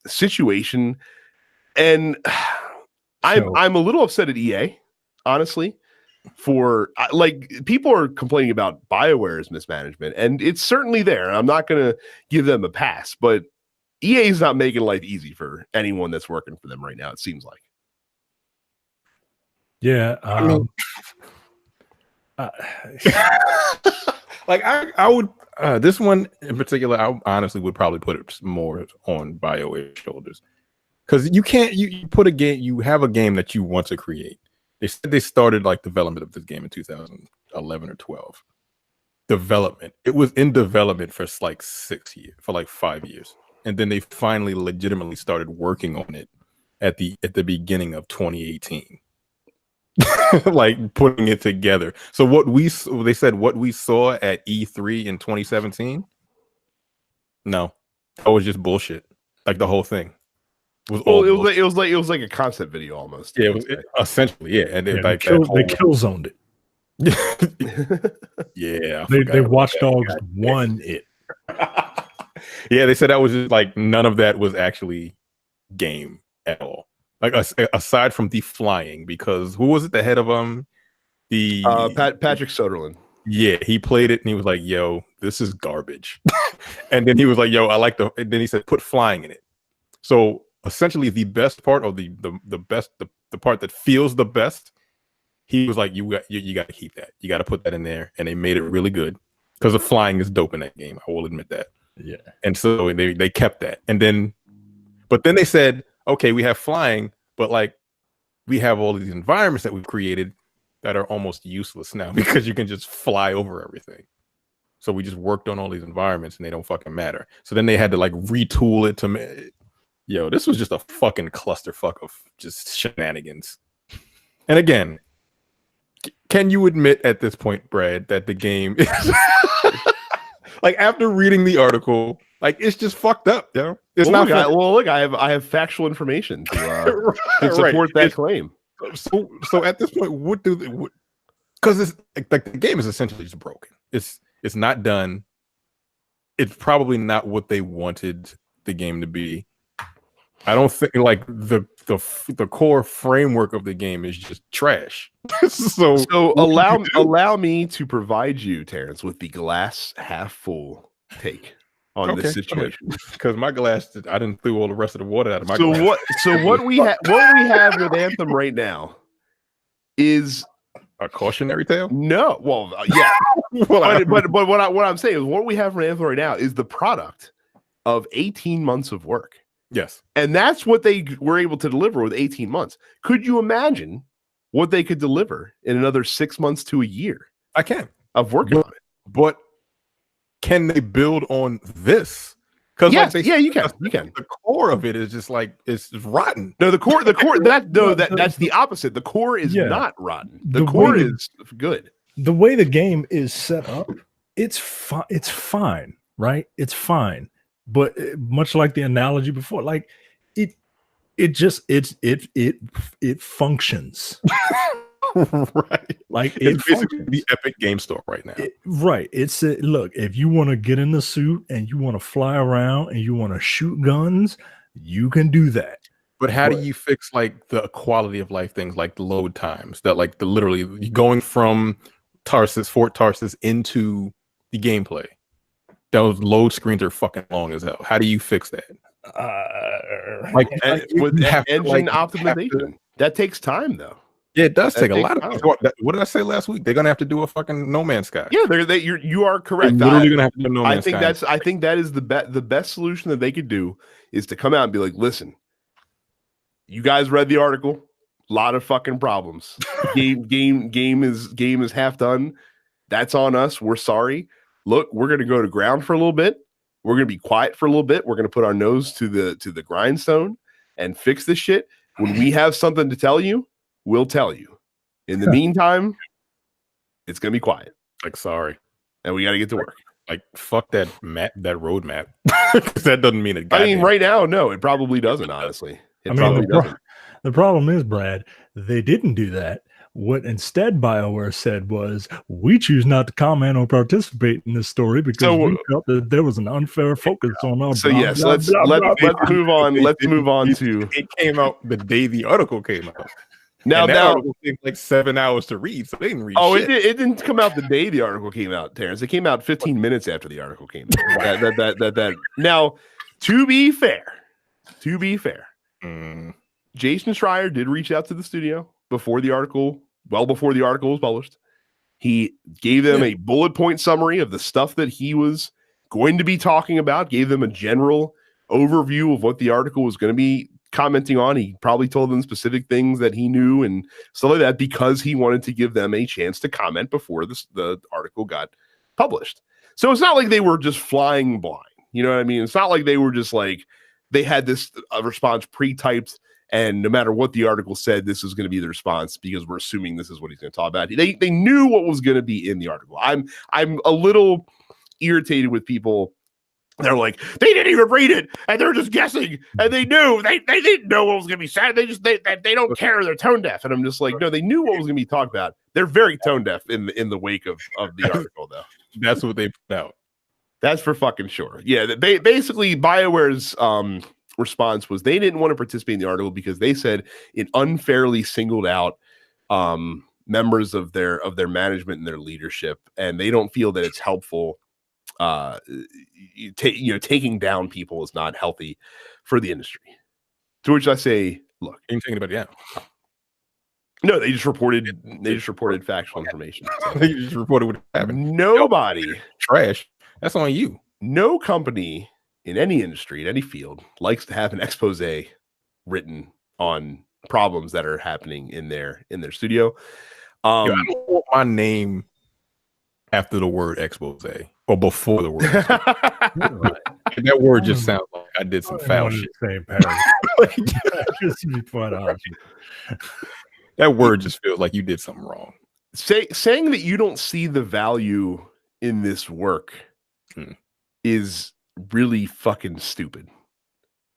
situation. And I'm a little upset at EA, honestly, for like people are complaining about BioWare's mismanagement, and it's certainly there. I'm not going to give them a pass, but EA is not making life easy for anyone that's working for them right now, it seems like. Yeah. Like I would this one in particular, I honestly would probably put it more on BioWare's shoulders. Because you can't, you have a game that you want to create. They said they started like development of this game in 2011 or 12. Development. It was in development for like 6 years, for like 5 years. And then they finally legitimately started working on it at the beginning of 2018. Like putting it together. So they said what we saw at E3 in 2017. No, that was just bullshit. Like the whole thing. It was like a concept video almost. Yeah, essentially, yeah. And they kill zoned it. Yeah, they Watch Dogs won it. Yeah, they said that was just like none of that was actually game at all. Like aside from the flying, because who was it? The head of Patrick Soderlund. Yeah, he played it and he was like, "Yo, this is garbage." And then he was like, "Yo, I like the." And then he said, "Put flying in it." So essentially, the best part, or the part that feels the best, he was like, "You got to keep that. You got to put that in there." And they made it really good because the flying is dope in that game. I will admit that. Yeah. And so they kept that, but then they said, "Okay, we have flying, but like we have all these environments that we've created that are almost useless now because you can just fly over everything. So we just worked on all these environments and they don't fucking matter. So then they had to like retool it to yo, this was just a fucking clusterfuck of just shenanigans. And again, can you admit at this point, Brad, that the game is like after reading the article, like it's just fucked up, yo. It's not. Look, I have factual information to support that claim. So at this point, what do because it's like the game is essentially just broken. It's not done. It's probably not what they wanted the game to be. I don't think like the core framework of the game is just trash. so allow me to provide you, Terrence, with the glass half full take on this situation, because my glass, I didn't throw all the rest of the water out of my glass. What we have with Anthem right now is a cautionary tale. No, well, yeah, but what I'm saying is what we have for Anthem right now is the product of 18 months of work. Yes, and that's what they were able to deliver with 18 months. Could you imagine what they could deliver in another 6 months to a year? I can of working on it, but can they build on this? Because yes, you can. The core of it is just like it's rotten. No, the core that's the opposite. The core is not rotten. The core is good. The way the game is set up, it's fine, right? It's fine. But much like the analogy before, like it functions. Right, like it's basically functions. The Epic Game Store right now. Right, it's look, if you want to get in the suit and you want to fly around and you want to shoot guns, you can do that. But how do you fix like the quality of life things, like the load times, that like the literally going from Fort Tarsus into the gameplay? Those load screens are fucking long as hell. How do you fix that? With engine optimization, that takes time though. Yeah, it does take a lot of. What did I say last week? They're gonna have to do a fucking No Man's Sky. Yeah, you are correct. They're literally gonna have to do No Man's Sky. I think that is the best solution that they could do is to come out and be like, listen, you guys read the article. A lot of fucking problems. Game is half done. That's on us. We're sorry. Look, we're gonna go to ground for a little bit. We're gonna be quiet for a little bit. We're gonna put our nose to the grindstone and fix this shit. When we have something to tell you, we'll tell you. In the meantime, it's gonna be quiet. Like, sorry, and we got to get to work. Like, fuck that roadmap. That doesn't mean it. I mean, right now, no, it probably doesn't. Honestly, doesn't. The problem is, Brad, they didn't do that. What instead Bioware said was, we choose not to comment or participate in this story because we felt that there was an unfair focus on our. So yes, let's move on. Let's move on to. It came out the day the article came out. Now article took like 7 hours to read, so they didn't read. Shit. It didn't come out the day the article came out, Terrence. It came out 15 minutes after the article came out. that. Now, to be fair, Jason Schreier did reach out to the studio before the article was published. He gave them a bullet point summary of the stuff that he was going to be talking about, gave them a general overview of what the article was going to be commenting on. He probably told them specific things that he knew and stuff like that because he wanted to give them a chance to comment before the article got published. So it's not like they were just flying blind. You know what I mean? It's not like they were just like they had this response pre-typed and no matter what the article said, this is going to be the response because we're assuming this is what he's going to talk about. They knew what was going to be in the article. I'm a little irritated with people. They're like, they didn't even read it, and they're just guessing, and they knew they didn't know what was going to be said. They don't care. They're tone deaf, and I'm just like, no, they knew what was going to be talked about. They're very tone deaf in the wake of the article, though. That's what they put out. That's for fucking sure. Yeah, basically, BioWare's response was they didn't want to participate in the article because they said it unfairly singled out members of their management and their leadership, and they don't feel that it's helpful. Taking down people is not healthy for the industry. To which I say, look, ain't thinking about it. No, they just reported factual information. So. They just reported what happened. Nobody trash. That's on you. No company in any industry, in any field, likes to have an expose written on problems that are happening in their studio. I don't want my name after the word expose or before the word expose. That word just sounds like I did some foul shit. Just to be quite honest. That word just feels like you did something wrong. Saying that you don't see the value in this work is really fucking stupid.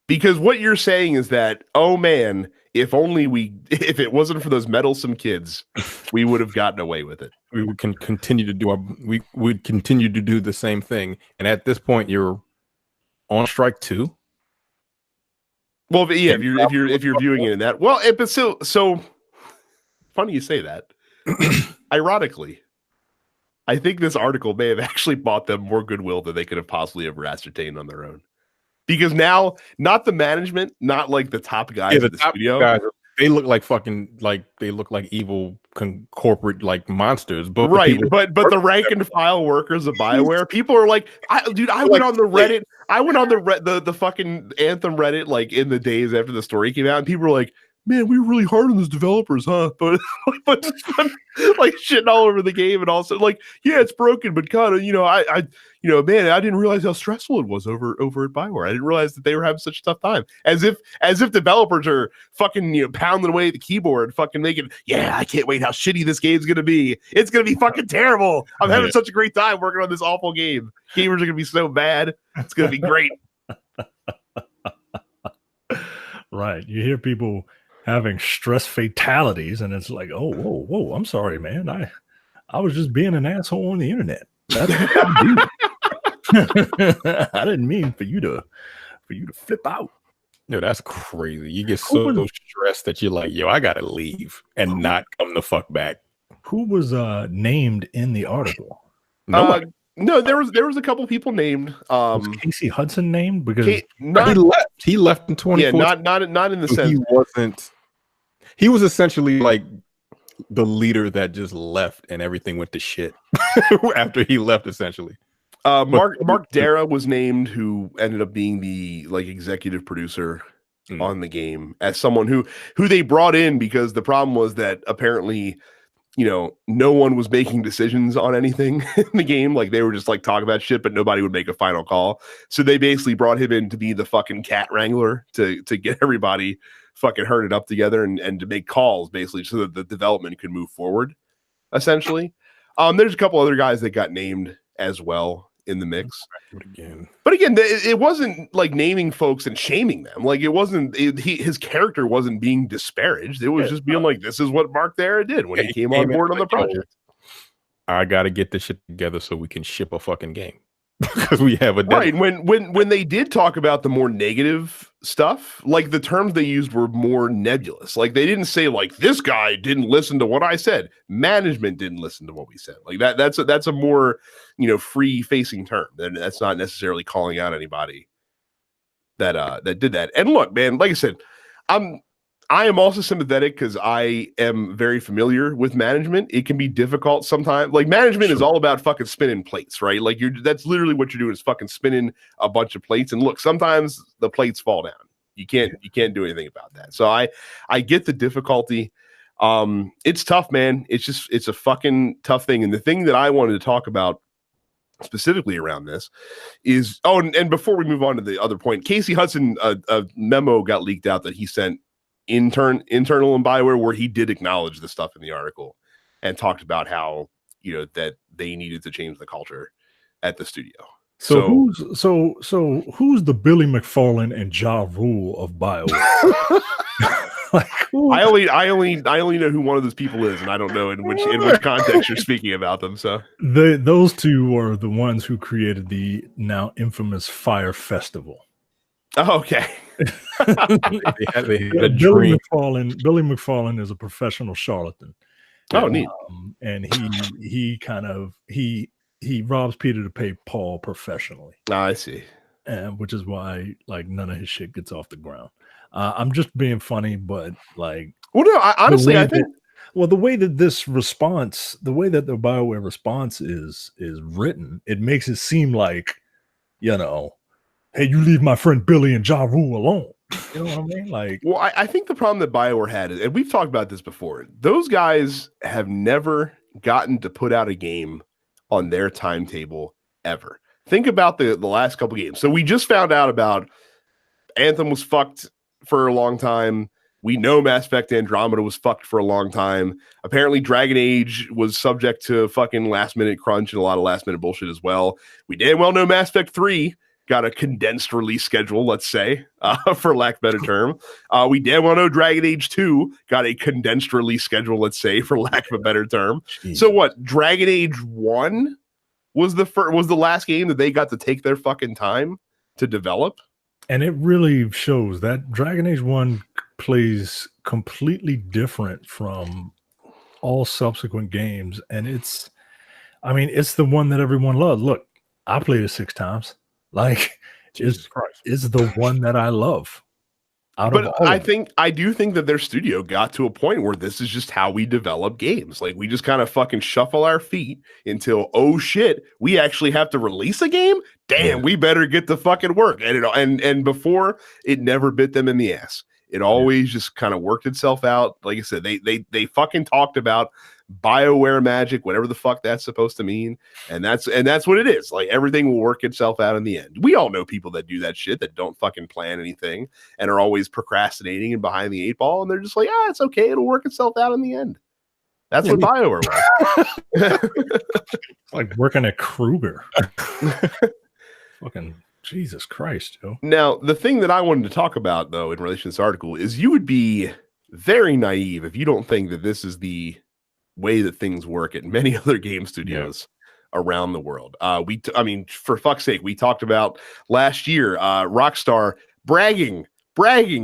Because what you're saying is that, oh man, if it wasn't for those meddlesome kids, we would have gotten away with it. We would continue to do the same thing. And at this point, you're on strike 2. Well, yeah, if you're viewing it in that, well, but so funny you say that. Ironically, I think this article may have actually bought them more goodwill than they could have possibly ever ascertained on their own. Because now, not the management, not like the top guys at the studio. Guys, they look like they look like evil corporate like monsters. But right, but the rank and file workers of Bioware, people are like, I went on the Reddit. I went on the fucking Anthem Reddit like in the days after the story came out, and people were like, man, we were really hard on those developers, huh? But like shitting all over the game, and also like, yeah, it's broken, but kind of, man, I didn't realize how stressful it was over at Bioware. I didn't realize that they were having such a tough time. As if developers are fucking pounding away at the keyboard, fucking making, yeah, I can't wait how shitty this game's gonna be. It's gonna be fucking terrible. I'm having such a great time working on this awful game. Gamers are gonna be so bad. It's gonna be great. Right. You hear people having stress fatalities, and it's like, oh, whoa, I'm sorry, man. I was just being an asshole on the internet. That's what I do. I didn't mean for you to flip out. No, that's crazy. You get so stressed that you're like, yo, I gotta leave and not come the fuck back. Who was named in the article? Nobody. No, there was a couple people named. Was Casey Hudson named? Because he left. He left in 2014. Yeah, not in the sense he wasn't. He was essentially like the leader that just left, and everything went to shit after he left. Essentially, Mark Dara was named, who ended up being the like executive producer on the game, as someone who they brought in because the problem was that apparently, no one was making decisions on anything in the game. Like they were just like talking about shit, but nobody would make a final call. So they basically brought him in to be the fucking cat wrangler to get everybody fucking herded up together and to make calls basically so that the development could move forward. Essentially, there's a couple other guys that got named as well in the mix. But again, it wasn't like naming folks and shaming them. Like it wasn't. His character wasn't being disparaged. It was just being like, this is what Mark Dara did when he came on board on the project. I got to get this shit together so we can ship a fucking game because we have a right. When they did talk about the more negative stuff, like the terms they used were more nebulous. Like they didn't say like, this guy didn't listen to what I said. Management didn't listen to what we said. Like that's a more free facing term. And that's not necessarily calling out anybody that did that. And look, man, like I said, I am also sympathetic because I am very familiar with management. It can be difficult sometimes. Like management is all about fucking spinning plates, right? Like that's literally what you're doing is fucking spinning a bunch of plates. And look, sometimes the plates fall down. You can't do anything about that. So I get the difficulty. It's tough, man. It's a fucking tough thing. And the thing that I wanted to talk about specifically around this is, and before we move on to the other point, Casey Hudson, a memo got leaked out that he sent internal in Bioware where he did acknowledge the stuff in the article and talked about how that they needed to change the culture at the studio. So who's the Billy McFarlane and Ja Rule of Bioware? I only know who one of those people is, and I don't know in which context you're speaking about them. So those two are the ones who created the now infamous Fire Festival. Oh, okay. Billy McFarlane is a professional charlatan. Oh, neat. And he robs Peter to pay Paul professionally. I see. Which is why like none of his shit gets off the ground. I'm just being funny, but like, well, no, honestly, I think. The way that this response, the way that the Bioware response is written, it makes it seem like, hey, you leave my friend Billy and Ja Rule alone. You know what I mean? Like, well, I think the problem that BioWare had, and we've talked about this before, those guys have never gotten to put out a game on their timetable ever. Think about the last couple games. So we just found out about Anthem was fucked for a long time. We know Mass Effect Andromeda was fucked for a long time. Apparently, Dragon Age was subject to fucking last minute crunch and a lot of last minute bullshit as well. We damn well know Mass Effect 3 got a condensed release schedule, let's say, for lack of a better term. We damn well know Dragon Age 2 got a condensed release schedule, let's say, for lack of a better term. Jeez. So what? Dragon Age 1 was the last game that they got to take their fucking time to develop. And it really shows that Dragon Age 1 plays completely different from all subsequent games. And it's the one that everyone loves. Look, I played it 6 times. Like, it's the one that I love. But I do think that their studio got to a point where this is just how we develop games. Like, we just kind of fucking shuffle our feet until, oh shit, we actually have to release a game. Damn, we better get to fucking work. And before, it never bit them in the ass. It always just kind of worked itself out. Like I said, they fucking talked about BioWare magic, whatever the fuck that's supposed to mean. And that's what it is. Like, everything will work itself out in the end. We all know people that do that shit, that don't fucking plan anything and are always procrastinating and behind the 8 ball. And they're just like, it's okay. It'll work itself out in the end. That's what BioWare was. It's like working at Kruger. Fucking Jesus Christ, Joe. Now, the thing that I wanted to talk about, though, in relation to this article is you would be very naive if you don't think that this is the way that things work at many other game studios around the world. For fuck's sake, we talked about last year, Rockstar bragging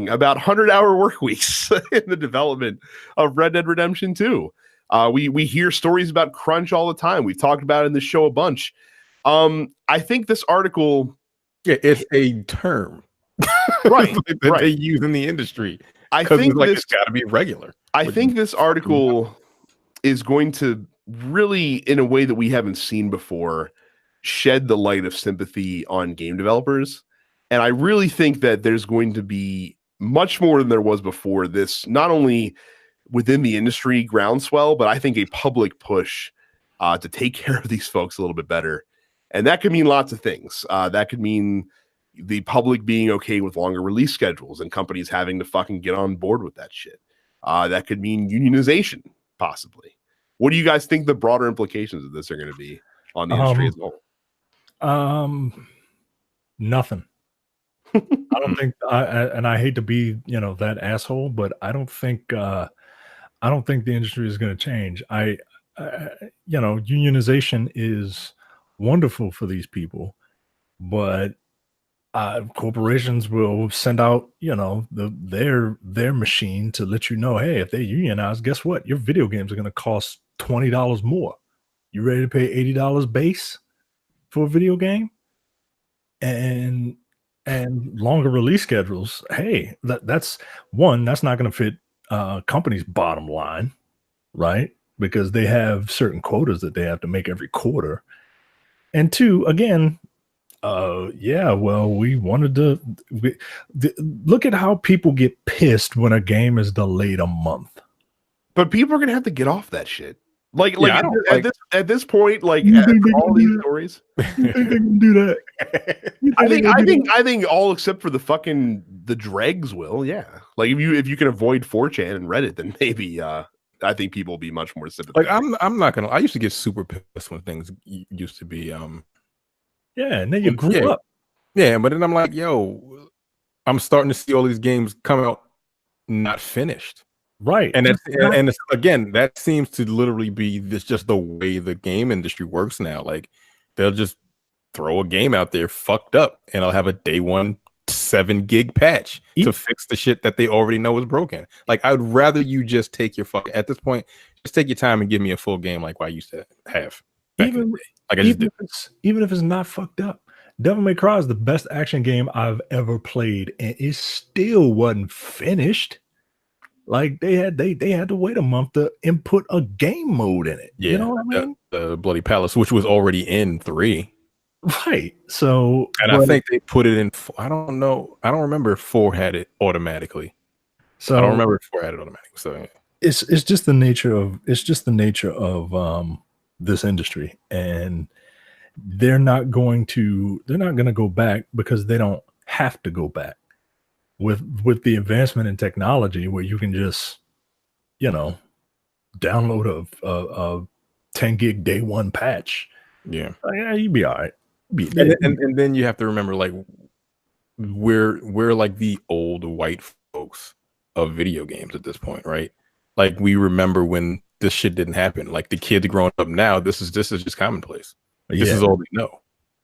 about 100-hour work weeks in the development of Red Dead Redemption 2. We hear stories about crunch all the time. We've talked about it in the show a bunch. I think this article... Yeah, it's a term, right? that they use in the industry. I think it's got to be regular. I think this article is going to really, in a way that we haven't seen before, shed the light of sympathy on game developers. And I really think that there's going to be much more than there was before this, not only within the industry groundswell, but I think a public push to take care of these folks a little bit better. And that could mean lots of things. That could mean the public being okay with longer release schedules and companies having to fucking get on board with that shit. That could mean unionization, possibly. What do you guys think the broader implications of this are going to be on the industry as a whole? Nothing. I don't think, and I hate to be, that asshole, but I don't think the industry is going to change. Unionization is wonderful for these people, but corporations will send out, their machine to let you know, hey, if they unionize, guess what? Your video games are going to cost $20 more. You ready to pay $80 base for a video game? And longer release schedules. Hey, that's not going to fit companies' bottom line, right? Because they have certain quotas that they have to make every quarter. And 2, again, we wanted to look at how people get pissed when a game is delayed a month. But people are gonna have to get off that shit. At this point, after all these stories, they can do that. I think all except for the dregs will. Yeah, like if you can avoid 4chan and Reddit, then maybe I think people will be much more sympathetic. Like I'm not gonna. I used to get super pissed when things used to be. And then you grew up. Yeah, but then I'm like, yo, I'm starting to see all these games come out not finished. Right. And that seems to literally be just the way the game industry works now. Like, they'll just throw a game out there fucked up, and I'll have a day 1 7 gig patch to fix the shit that they already know is broken. Like, I'd rather you just take your at this point, just take your time and give me a full game like I used to have. Even if it's not fucked up. Devil May Cry is the best action game I've ever played, and it still wasn't finished. Like, they had to wait a month to input a game mode in it. Yeah, you know what I mean? The Bloody Palace, which was already in 3. Right. So, and I think they put it in. I don't know. I don't remember if 4 had it automatically. So I don't remember if 4 had it automatically. So yeah. it's just the nature of this industry, and they're not going to go back because they don't have to go back with the advancement in technology where you can just download a 10 gig day one patch. Yeah, you'd be all right. And then you have to remember, like, we're like the old white folks of video games at this point, right? Like, we remember when this shit didn't happen. Like, the kids growing up now, this is just commonplace. This is all they know.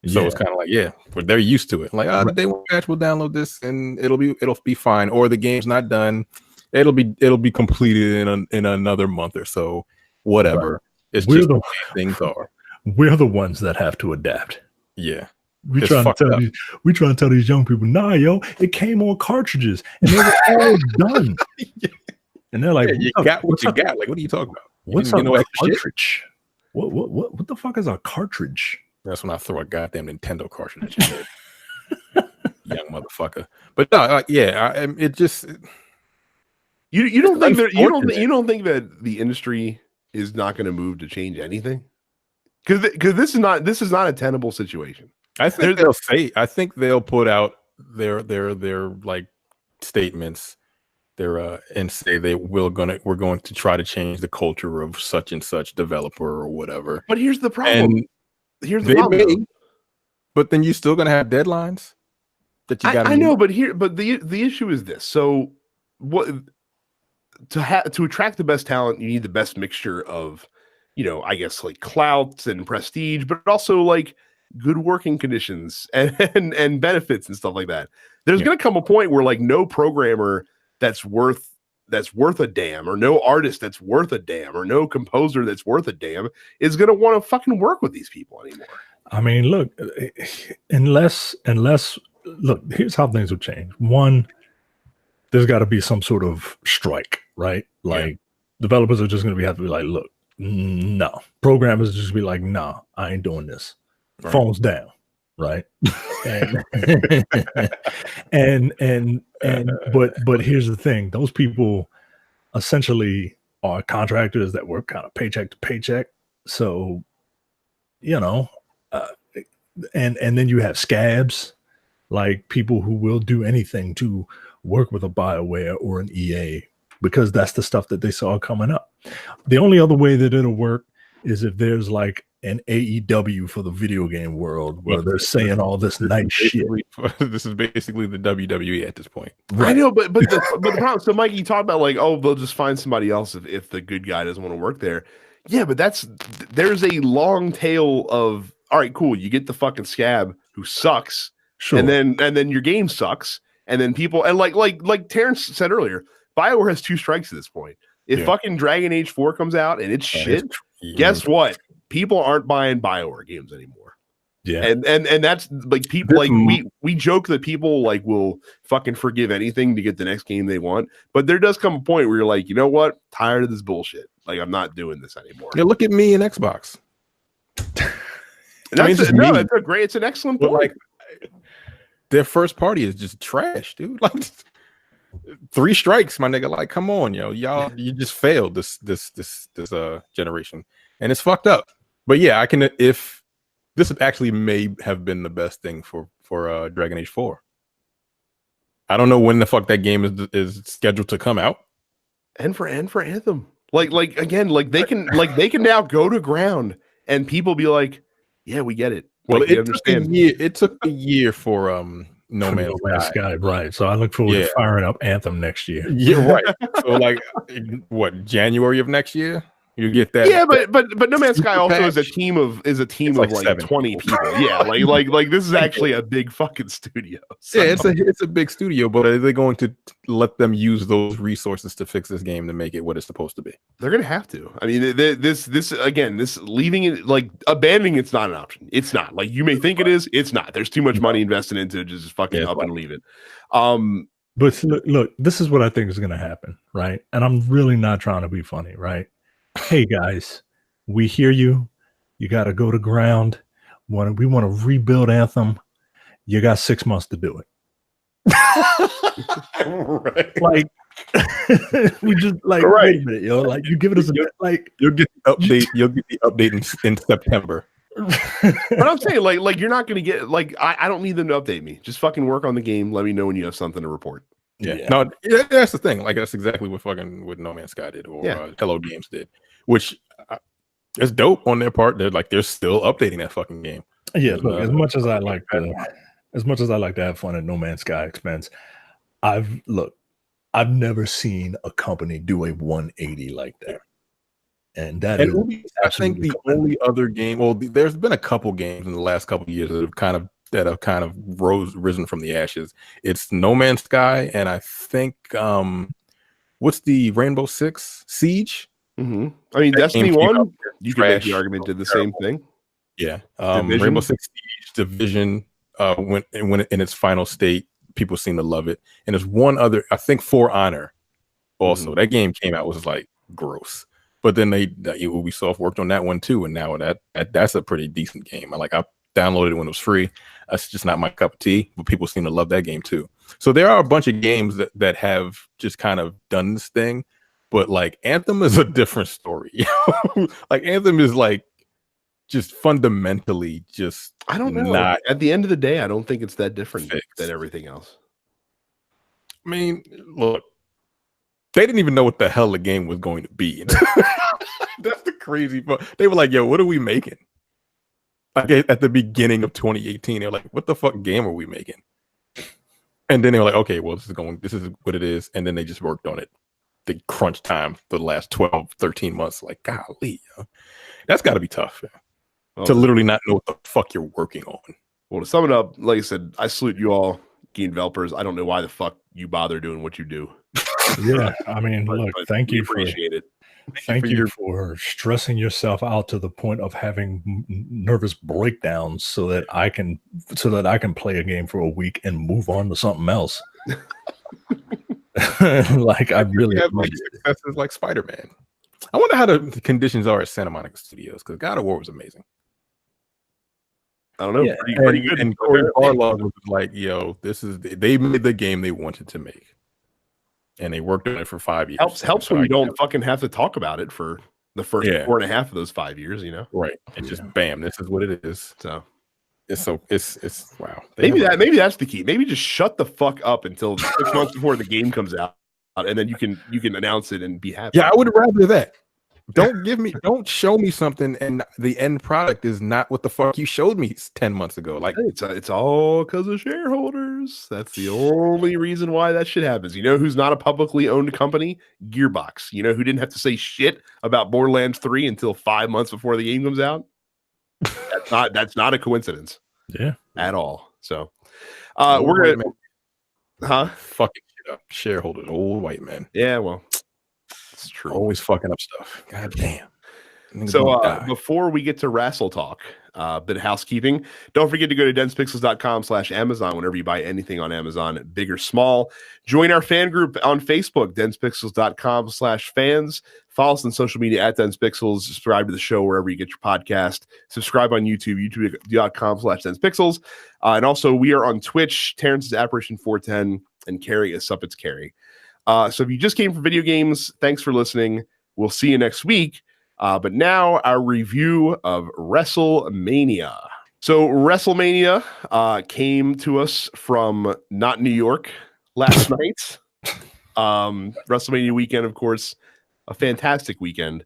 So it's kind of like, but they're used to it. Like, the day one patch, we'll download this and it'll be fine. Or the game's not done. It'll be completed in another month or so. Whatever. Right. It's just the way things are. We're the ones that have to adapt. Yeah. We try to tell these young people, nah, yo, it came on cartridges and they were all done. And they're like, you got what you got. Like, what are you talking about? What's a cartridge? What the fuck is a cartridge? That's when I throw a goddamn Nintendo cartridge at your head. Young motherfucker. But no, it just you don't think that the industry is not going to move to change anything? Because this is not a tenable situation. I think they'll put out their like statements and say we're going to try to change the culture of such and such developer or whatever. But here's the problem. But then you're still gonna have deadlines that you got. I know, but the issue is this. So what to attract the best talent, you need the best mixture of, I guess, like clout and prestige, but also like good working conditions and benefits and stuff like that. There's going to come a point where like no programmer that's worth a damn, or no artist that's worth a damn, or no composer that's worth a damn is going to want to fucking work with these people anymore. I mean, look, unless look, here's how things will change. One, there's got to be some sort of strike, right? Like developers are just going to have to be like, look, no. Programmers just be like, nah, I ain't doing this. Right. Phones down, right? But here's the thing: those people essentially are contractors that work kind of paycheck to paycheck. So, and then you have scabs, like people who will do anything to work with a BioWare or an EA because that's the stuff that they saw coming up. The only other way that it'll work is if there's like an AEW for the video game world where they're saying all this nice shit. This is basically the WWE at this point. Right. I know, but the problem. So, Mike, you talk about like, oh, they'll just find somebody else if the good guy doesn't want to work there. Yeah, but there's a long tail of, all right, cool. You get the fucking scab who sucks, sure, and then your game sucks, and then people and like Terrence said earlier, BioWare has 2 strikes at this point. If fucking Dragon Age 4 comes out and it's shit, guess what? People aren't buying BioWare games anymore. Yeah. And that's like people like we joke that people like will fucking forgive anything to get the next game they want. But there does come a point where you're like, you know what? Tired of this bullshit. Like, I'm not doing this anymore. Yeah, look at me and Xbox. That's a great, it's an excellent point. Like, their first party is just trash, dude. Like 3 strikes, my nigga. Like, come on, y'all, you just failed this generation, and it's fucked up. But yeah, I can. If this actually may have been the best thing for Dragon Age 4. I don't know when the fuck that game is scheduled to come out, and for Anthem. Like again, like they can now go to ground, and people be like, yeah, we get it. Well, like, it took a year for No Man's Sky, right? So I look forward to firing up Anthem next year. Yeah, right. So like, what, January of next year? You get that? Yeah, but No Man's Sky also is a team of like 20 people. Yeah, like this is actually a big fucking studio. So. Yeah, it's a big studio, but are they going to let them use those resources to fix this game to make it what it's supposed to be? They're gonna have to. I mean, this leaving it, like abandoning it's not an option. It's not. Like, you may think it is. It's not. There's too much money invested into it. Just fucking up and leave it. But look, this is what I think is gonna happen, right? And I'm really not trying to be funny, right? Hey guys, we hear you. You got to go to ground. we want to rebuild Anthem. You got 6 months to do it. Right. Like we just like Right. wait a minute, yo. Like you give it us you'll get the update. You'll get the update in September. But I'm saying like you're not gonna get like I don't need them to update me. Just fucking work on the game. Let me know when you have something to report. Yeah. No, that's the thing. Like that's exactly what No Man's Sky did or Hello Games did, which is dope on their part. They're still updating that fucking game. Yeah, look, as much as I like to have fun at No Man's Sky expense, I've never seen a company do a 180 like that. And that is I think the only other game, well, there's been a couple games in the last couple of years that have kind of risen from the ashes. It's No Man's Sky, and I think what's the Rainbow Six Siege? Mm-hmm. I mean, Destiny 1, you can make the argument did the same thing. Yeah, Rainbow Six Siege Division went in its final state. People seem to love it, and there's one other, I think, For Honor. Also, that game came out was like gross. But then Ubisoft worked on that one too, and now that's a pretty decent game. I downloaded it when it was free. That's just not my cup of tea, but people seem to love that game too. So there are a bunch of games that have just kind of done this thing, but like Anthem is a different story. Like Anthem is like just fundamentally just I don't know. Not at the end of the day, I don't think it's that different than everything else. I mean, look. They didn't even know what the hell the game was going to be. That's the crazy part. They were like, yo, what are we making? Like at the beginning of 2018, they're like, what the fuck game are we making? And then they were like, okay, well, this is what it is. And then they just worked on it. The crunch time for the last 12, 13 months. Like, golly, that's got to be tough to literally not know what the fuck you're working on. Well, to sum it up, like I said, I salute you all, game developers. I don't know why the fuck you bother doing what you do. Yeah, I mean, look, thank you appreciate it. Thank you for stressing yourself out to the point of having nervous breakdowns so that I can play a game for a week and move on to something else. Like I really have like successes like Spider-Man. I wonder how the conditions are at Santa Monica Studios because God of War was amazing. I don't know, Yeah, pretty good. And Corey Barlog was like, "Yo, they made the game they wanted to make." And they worked on it for 5 years. Helps when you don't fucking have to talk about it for the first 4.5 of those 5 years, right? And just bam, this is what it is. So it's wow. Maybe that's the key. Maybe just shut the fuck up until 6 months before the game comes out, and then you can announce it and be happy. Yeah, I would rather that. Don't show me something and the end product is not what the fuck you showed me 10 months ago. Like it's all because of shareholders. That's the only reason why that shit happens. You know who's not a publicly owned company? Gearbox. You know who didn't have to say shit about Borderlands 3 until 5 months before the game comes out? That's not a coincidence. Yeah. At all. So we're gonna fucking shit up. Shareholders, old white men. Yeah, well. It's true. Always fucking up stuff. God damn. So before we get to Wrestle Talk, bit of housekeeping. Don't forget to go to densepixels.com/Amazon whenever you buy anything on Amazon, big or small. Join our fan group on Facebook, densepixels.com/fans. Follow us on social media at densepixels. Subscribe to the show wherever you get your podcast. Subscribe on YouTube, youtube.com/densepixels. And also, we are on Twitch. Terrence is Apparition 410, and Carrie is Suppets Carrie. So if you just came from video games, thanks for listening. We'll see you next week. But now our review of Wrestlemania. So Wrestlemania came to us from not New York last night. Wrestlemania weekend, of course, a fantastic weekend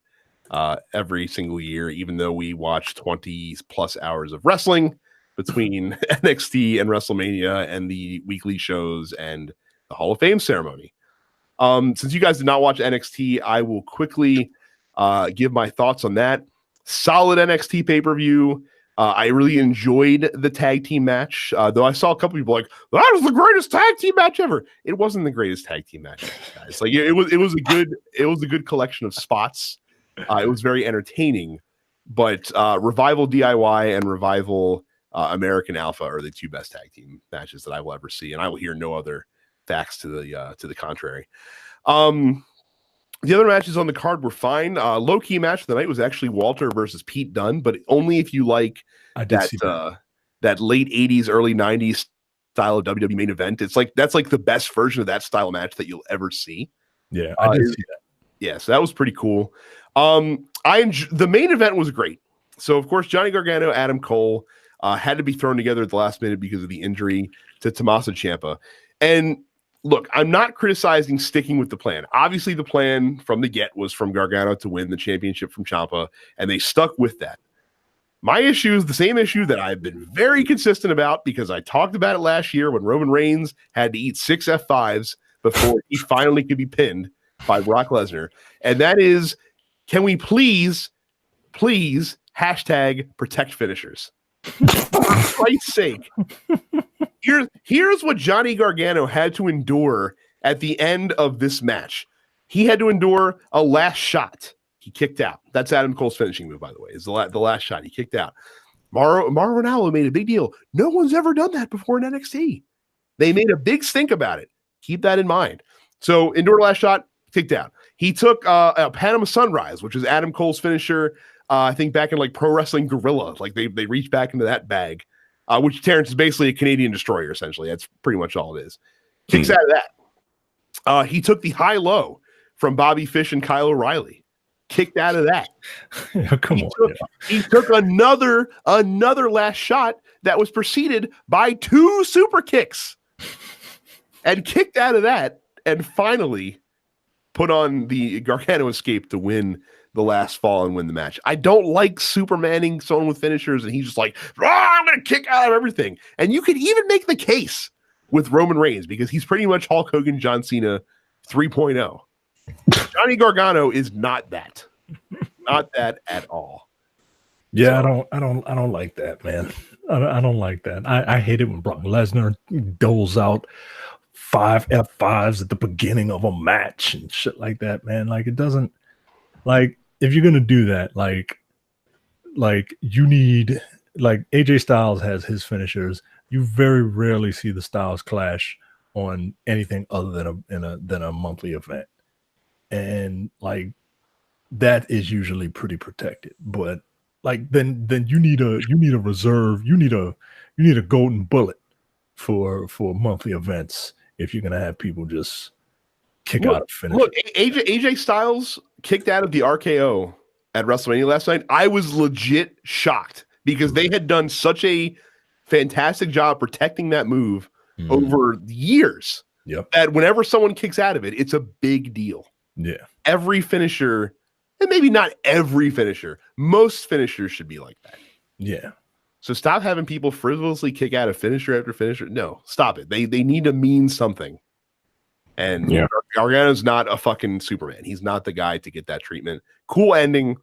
every single year, even though we watch 20 plus hours of wrestling between NXT and Wrestlemania and the weekly shows and the Hall of Fame ceremony. Since you guys did not watch NXT, I will quickly give my thoughts on that. Solid NXT pay-per-view. I really enjoyed the tag team match, though I saw a couple people like, that was the greatest tag team match ever. It wasn't the greatest tag team match ever, guys. Like it was a good collection of spots. It was very entertaining, but Revival DIY and Revival American Alpha are the two best tag team matches that I will ever see, and I will hear no other facts to the contrary. The other matches on the card were fine. Low key match of the night was actually Walter versus Pete Dunne, but only if you like that late 80s, early 90s style of WWE main event. It's like that's like the best version of that style match that you'll ever see. Yeah, I did see that. Yeah, so that was pretty cool. The main event was great. So of course, Johnny Gargano, Adam Cole had to be thrown together at the last minute because of the injury to Tommaso Ciampa. And look, I'm not criticizing sticking with the plan. Obviously, the plan from the get was from Gargano to win the championship from Ciampa, and they stuck with that. My issue is the same issue that I've been very consistent about because I talked about it last year when Roman Reigns had to eat 6 F5s before he finally could be pinned by Brock Lesnar. And that is, can we please hashtag protect finishers? For Christ's sake. Here's what Johnny Gargano had to endure at the end of this match. He had to endure a last shot. He kicked out. That's Adam Cole's finishing move, by the way, is the last shot. He kicked out. Mauro Ranallo made a big deal. No one's ever done that before in NXT. They made a big stink about it. Keep that in mind. So, endured last shot, kicked out. He took a Panama Sunrise, which is Adam Cole's finisher, I think back in like Pro Wrestling Guerrilla. Like they reached back into that bag, which Terrence is basically a Canadian destroyer, essentially. That's pretty much all it is. Kicks out of that. He took the high-low from Bobby Fish and Kyle O'Reilly. Kicked out of that. He took another last shot that was preceded by 2 super kicks and kicked out of that and finally put on the Gargano escape to win the last fall and win the match. I don't like Supermaning someone with finishers and he's just like, I'm going to kick out of everything. And you could even make the case with Roman Reigns because he's pretty much Hulk Hogan, John Cena 3.0. Johnny Gargano is not that. Not that at all. Yeah, so, I don't like that, man. I don't like that. I hate it when Brock Lesnar doles out 5 F5s at the beginning of a match and shit like that, man. Like it doesn't, like if you're gonna do that, like you need, like AJ Styles has his finishers. You very rarely see the styles clash on anything other than a monthly event. And like that is usually pretty protected, but like then you need a reserve, you need a golden bullet for monthly events if you're gonna have people just kick out of finish. Look, AJ Styles kicked out of the RKO at WrestleMania last night. I was legit shocked because they had done such a fantastic job protecting that move over years. Yep. That whenever someone kicks out of it, it's a big deal. Yeah. Every finisher, and maybe not every finisher, most finishers should be like that. Yeah. So stop having people frivolously kick out of finisher after finisher. No, stop it. They need to mean something. And Gargano's not a fucking Superman. He's not the guy to get that treatment. Cool ending.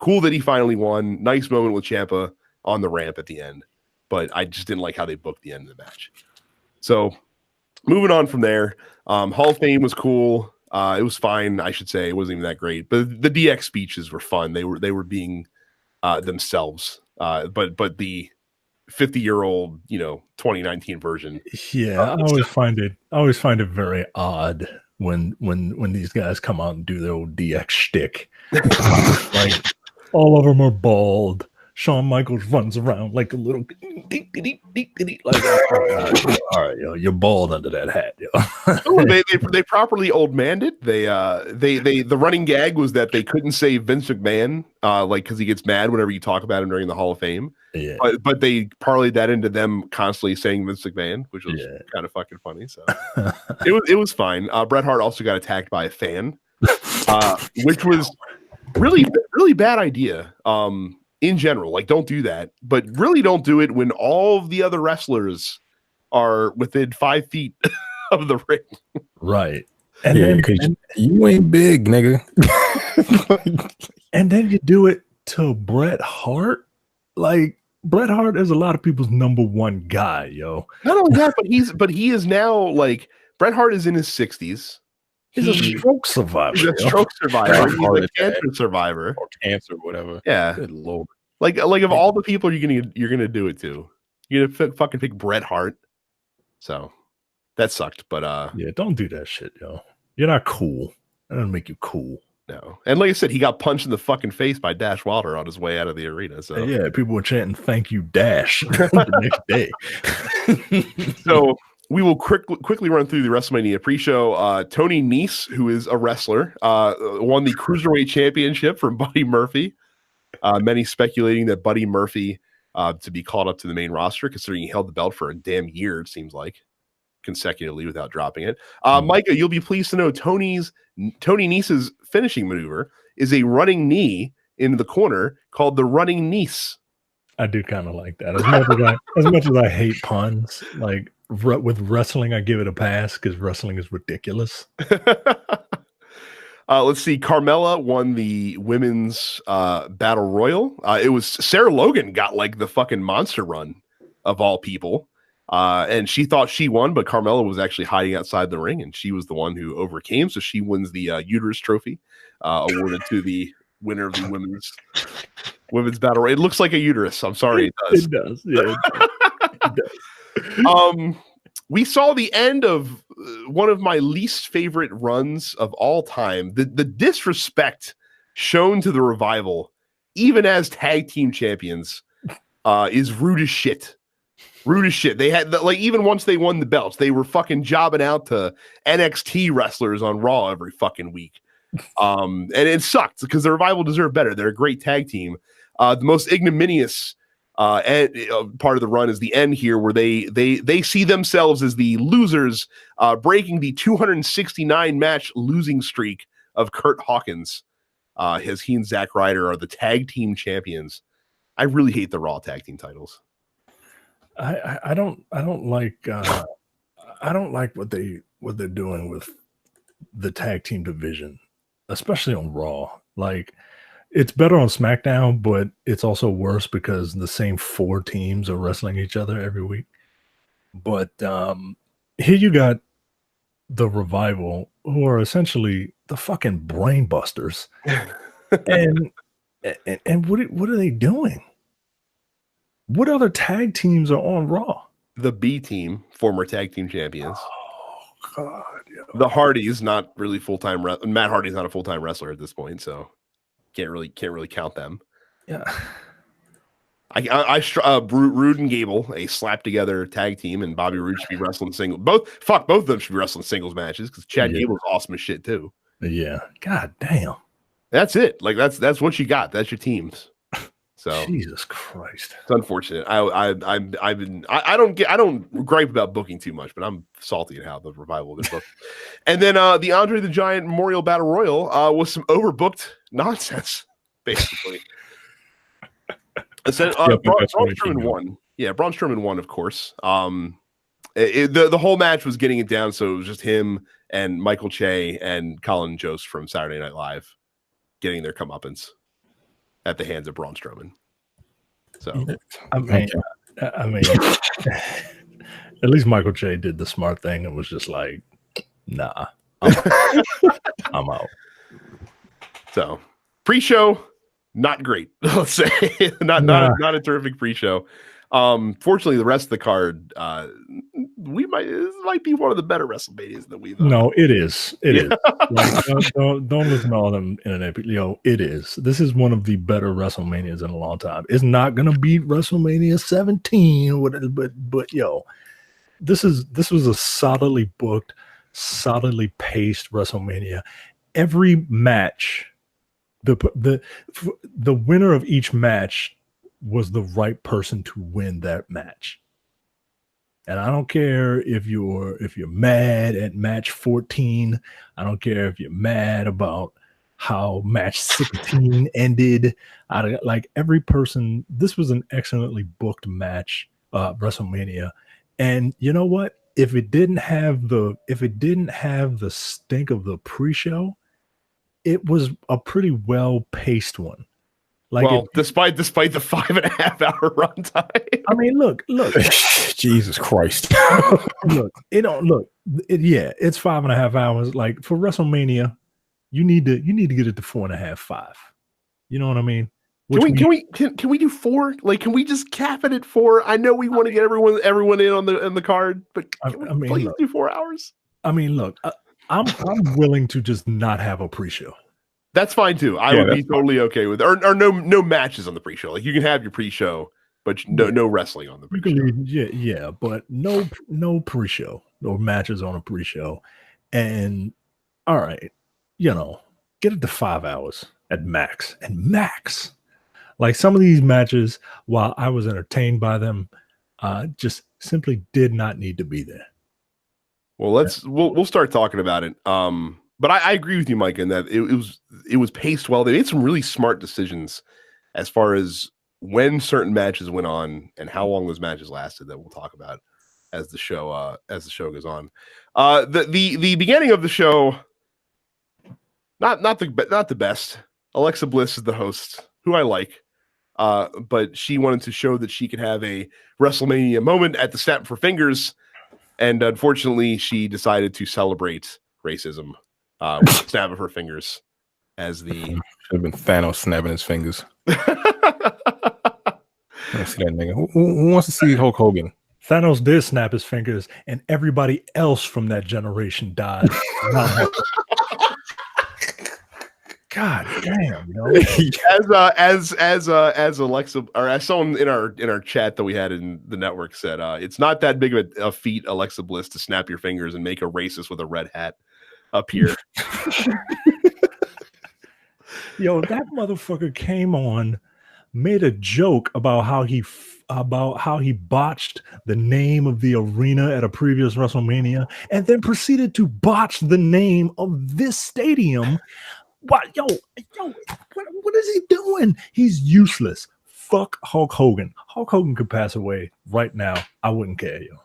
Cool that he finally won. Nice moment with Ciampa on the ramp at the end. But I just didn't like how they booked the end of the match. So moving on from there, Hall of Fame was cool. It was fine, I should say. It wasn't even that great. But the DX speeches were fun. They were being themselves. But the 50-year-old, 2019 version. Yeah, I always find it very odd when these guys come out and do their old DX shtick. Like all of them are bald. Shawn Michaels runs around like a little like, all right, yo, you're bald under that hat, yo. they properly old manned it. They the running gag was that they couldn't say Vince McMahon, like because he gets mad whenever you talk about him during the Hall of Fame. Yeah. But they parlayed that into them constantly saying Vince McMahon, which was kind of fucking funny. So it was fine. Bret Hart also got attacked by a fan, which was really bad idea. In general, like don't do that, but really don't do it when all of the other wrestlers are within 5 feet of the ring. Right. And then you ain't big, nigga. And then you do it to Bret Hart. Like Bret Hart is a lot of people's number one guy, yo. Not only that, but he is now like Bret Hart is in his 60s. He's a stroke survivor. He's a stroke survivor. He's a cancer survivor. Or cancer, whatever. Yeah. Good Lord. Like of all the people you're gonna do it to, you're gonna fucking pick Bret Hart. So that sucked. But yeah, don't do that shit, yo. You're not cool. doesn't make you cool. No. And like I said, he got punched in the fucking face by Dash Wilder on his way out of the arena. So yeah, people were chanting "Thank you, Dash" the next day. So we will quickly run through the WrestleMania pre-show. Tony Nese, who is a wrestler, won the Cruiserweight Championship from Buddy Murphy. Many speculating that Buddy Murphy to be called up to the main roster, considering he held the belt for a damn year, it seems like, consecutively without dropping it. Micah, you'll be pleased to know Tony Nese's finishing maneuver is a running knee into the corner called the running Nese. I do kind of like that. As much as I hate puns, like with wrestling, I give it a pass because wrestling is ridiculous. Let's see. Carmella won the women's battle royal. It was Sarah Logan got like the fucking monster run of all people. And she thought she won, but Carmella was actually hiding outside the ring, and she was the one who overcame. So she wins the uterus trophy, awarded to the winner of the women's battle royal. It looks like a uterus. I'm sorry, it does. It does. Yeah, it does. We saw the end of one of my least favorite runs of all time. The disrespect shown to the Revival, even as tag team champions, is rude as shit. Rude as shit. They had like, even once they won the belts, they were fucking jobbing out to NXT wrestlers on Raw every fucking week. And it sucked because the Revival deserve better. They're a great tag team. The most ignominious part of the run is the end here, where they see themselves as the losers, breaking the 269 match losing streak of Kurt Hawkins. As he and Zack Ryder are the tag team champions. I really hate the Raw tag team titles. I don't like what they're doing with the tag team division, especially on Raw. Like, it's better on SmackDown, but it's also worse because the same 4 teams are wrestling each other every week. But here you got the Revival, who are essentially the fucking brain busters. and what are they doing? What other tag teams are on Raw? The B team, former tag team champions. Oh God! Yeah. The Hardys, not really full-time. Matt Hardy's not a full-time wrestler at this point, so can't really count them. Yeah. Rude and Gable, a slap together tag team, and Bobby Roode should be wrestling singles. Both of them should be wrestling singles matches because Chad Gable's awesome as shit too. Yeah. God damn. That's it. Like that's what you got. That's your teams. So Jesus Christ, it's unfortunate. I don't gripe about booking too much, but I'm salty at how the Revival is booked. And then the Andre the Giant Memorial Battle Royal was some overbooked nonsense, basically. Braun Strowman won. Yeah, Braun Strowman won, of course. The whole match was getting it down, so it was just him and Michael Che and Colin Jost from Saturday Night Live getting their comeuppance at the hands of Braun Strowman. So, I mean, at least Michael Che did the smart thing and was just like, "Nah, I'm out." So, pre-show, not great. Let's say not a terrific pre-show. Fortunately, the rest of the card, this might be one of the better WrestleManias that we've. No, it is. It is. Like, don't listen to all them internet people. It is. This is one of the better WrestleManias in a long time. It's not gonna beat WrestleMania 17, but this was a solidly booked, solidly paced WrestleMania. Every match, the winner of each match was the right person to win that match. And I don't care if you're mad at match 14. I don't care if you're mad about how match 16 ended. Like every person, this was an excellently booked match, WrestleMania. And you know what? If it didn't have the stink of the pre-show, it was a pretty well-paced one. Like, well, despite the 5.5 hour runtime. I mean, look, Jesus Christ. It's 5.5 hours. Like, for WrestleMania, you need to get it to 4.5, 5. You know what I mean? Can we do 4? Like, can we just cap it at 4? I know we want to get everyone in on the card, but can we please do 4 hours? I mean, look, I'm willing to just not have a pre-show. That's fine too. I would be totally okay with, or no matches on the pre-show. Like you can have your pre-show, but no wrestling on the pre-show. Yeah, but no pre-show, no matches on a pre-show, and all right, get it to 5 hours at max. And max, like some of these matches, while I was entertained by them, just simply did not need to be there. Well, we'll start talking about it. But I agree with you, Mike, in that it was paced well. They made some really smart decisions as far as when certain matches went on and how long those matches lasted. That we'll talk about as the show goes on. The beginning of the show, not the best. Alexa Bliss is the host, who I like, but she wanted to show that she could have a WrestleMania moment at the snap of her fingers, and unfortunately, she decided to celebrate racism with the snap of her fingers. As the should have been Thanos snapping his fingers. I see that nigga. Who wants to see Hulk Hogan? Thanos did snap his fingers, and everybody else from that generation died. God damn, as Alexa, or as someone in our chat that we had in the network said, it's not that big of a feat, Alexa Bliss, to snap your fingers and make a racist with a red hat appear. Yo, that motherfucker came on, made a joke about how he botched the name of the arena at a previous WrestleMania, and then proceeded to botch the name of this stadium. What, yo, what is he doing? He's useless. Fuck Hulk Hogan. Hulk Hogan could pass away right now. I wouldn't care, yo.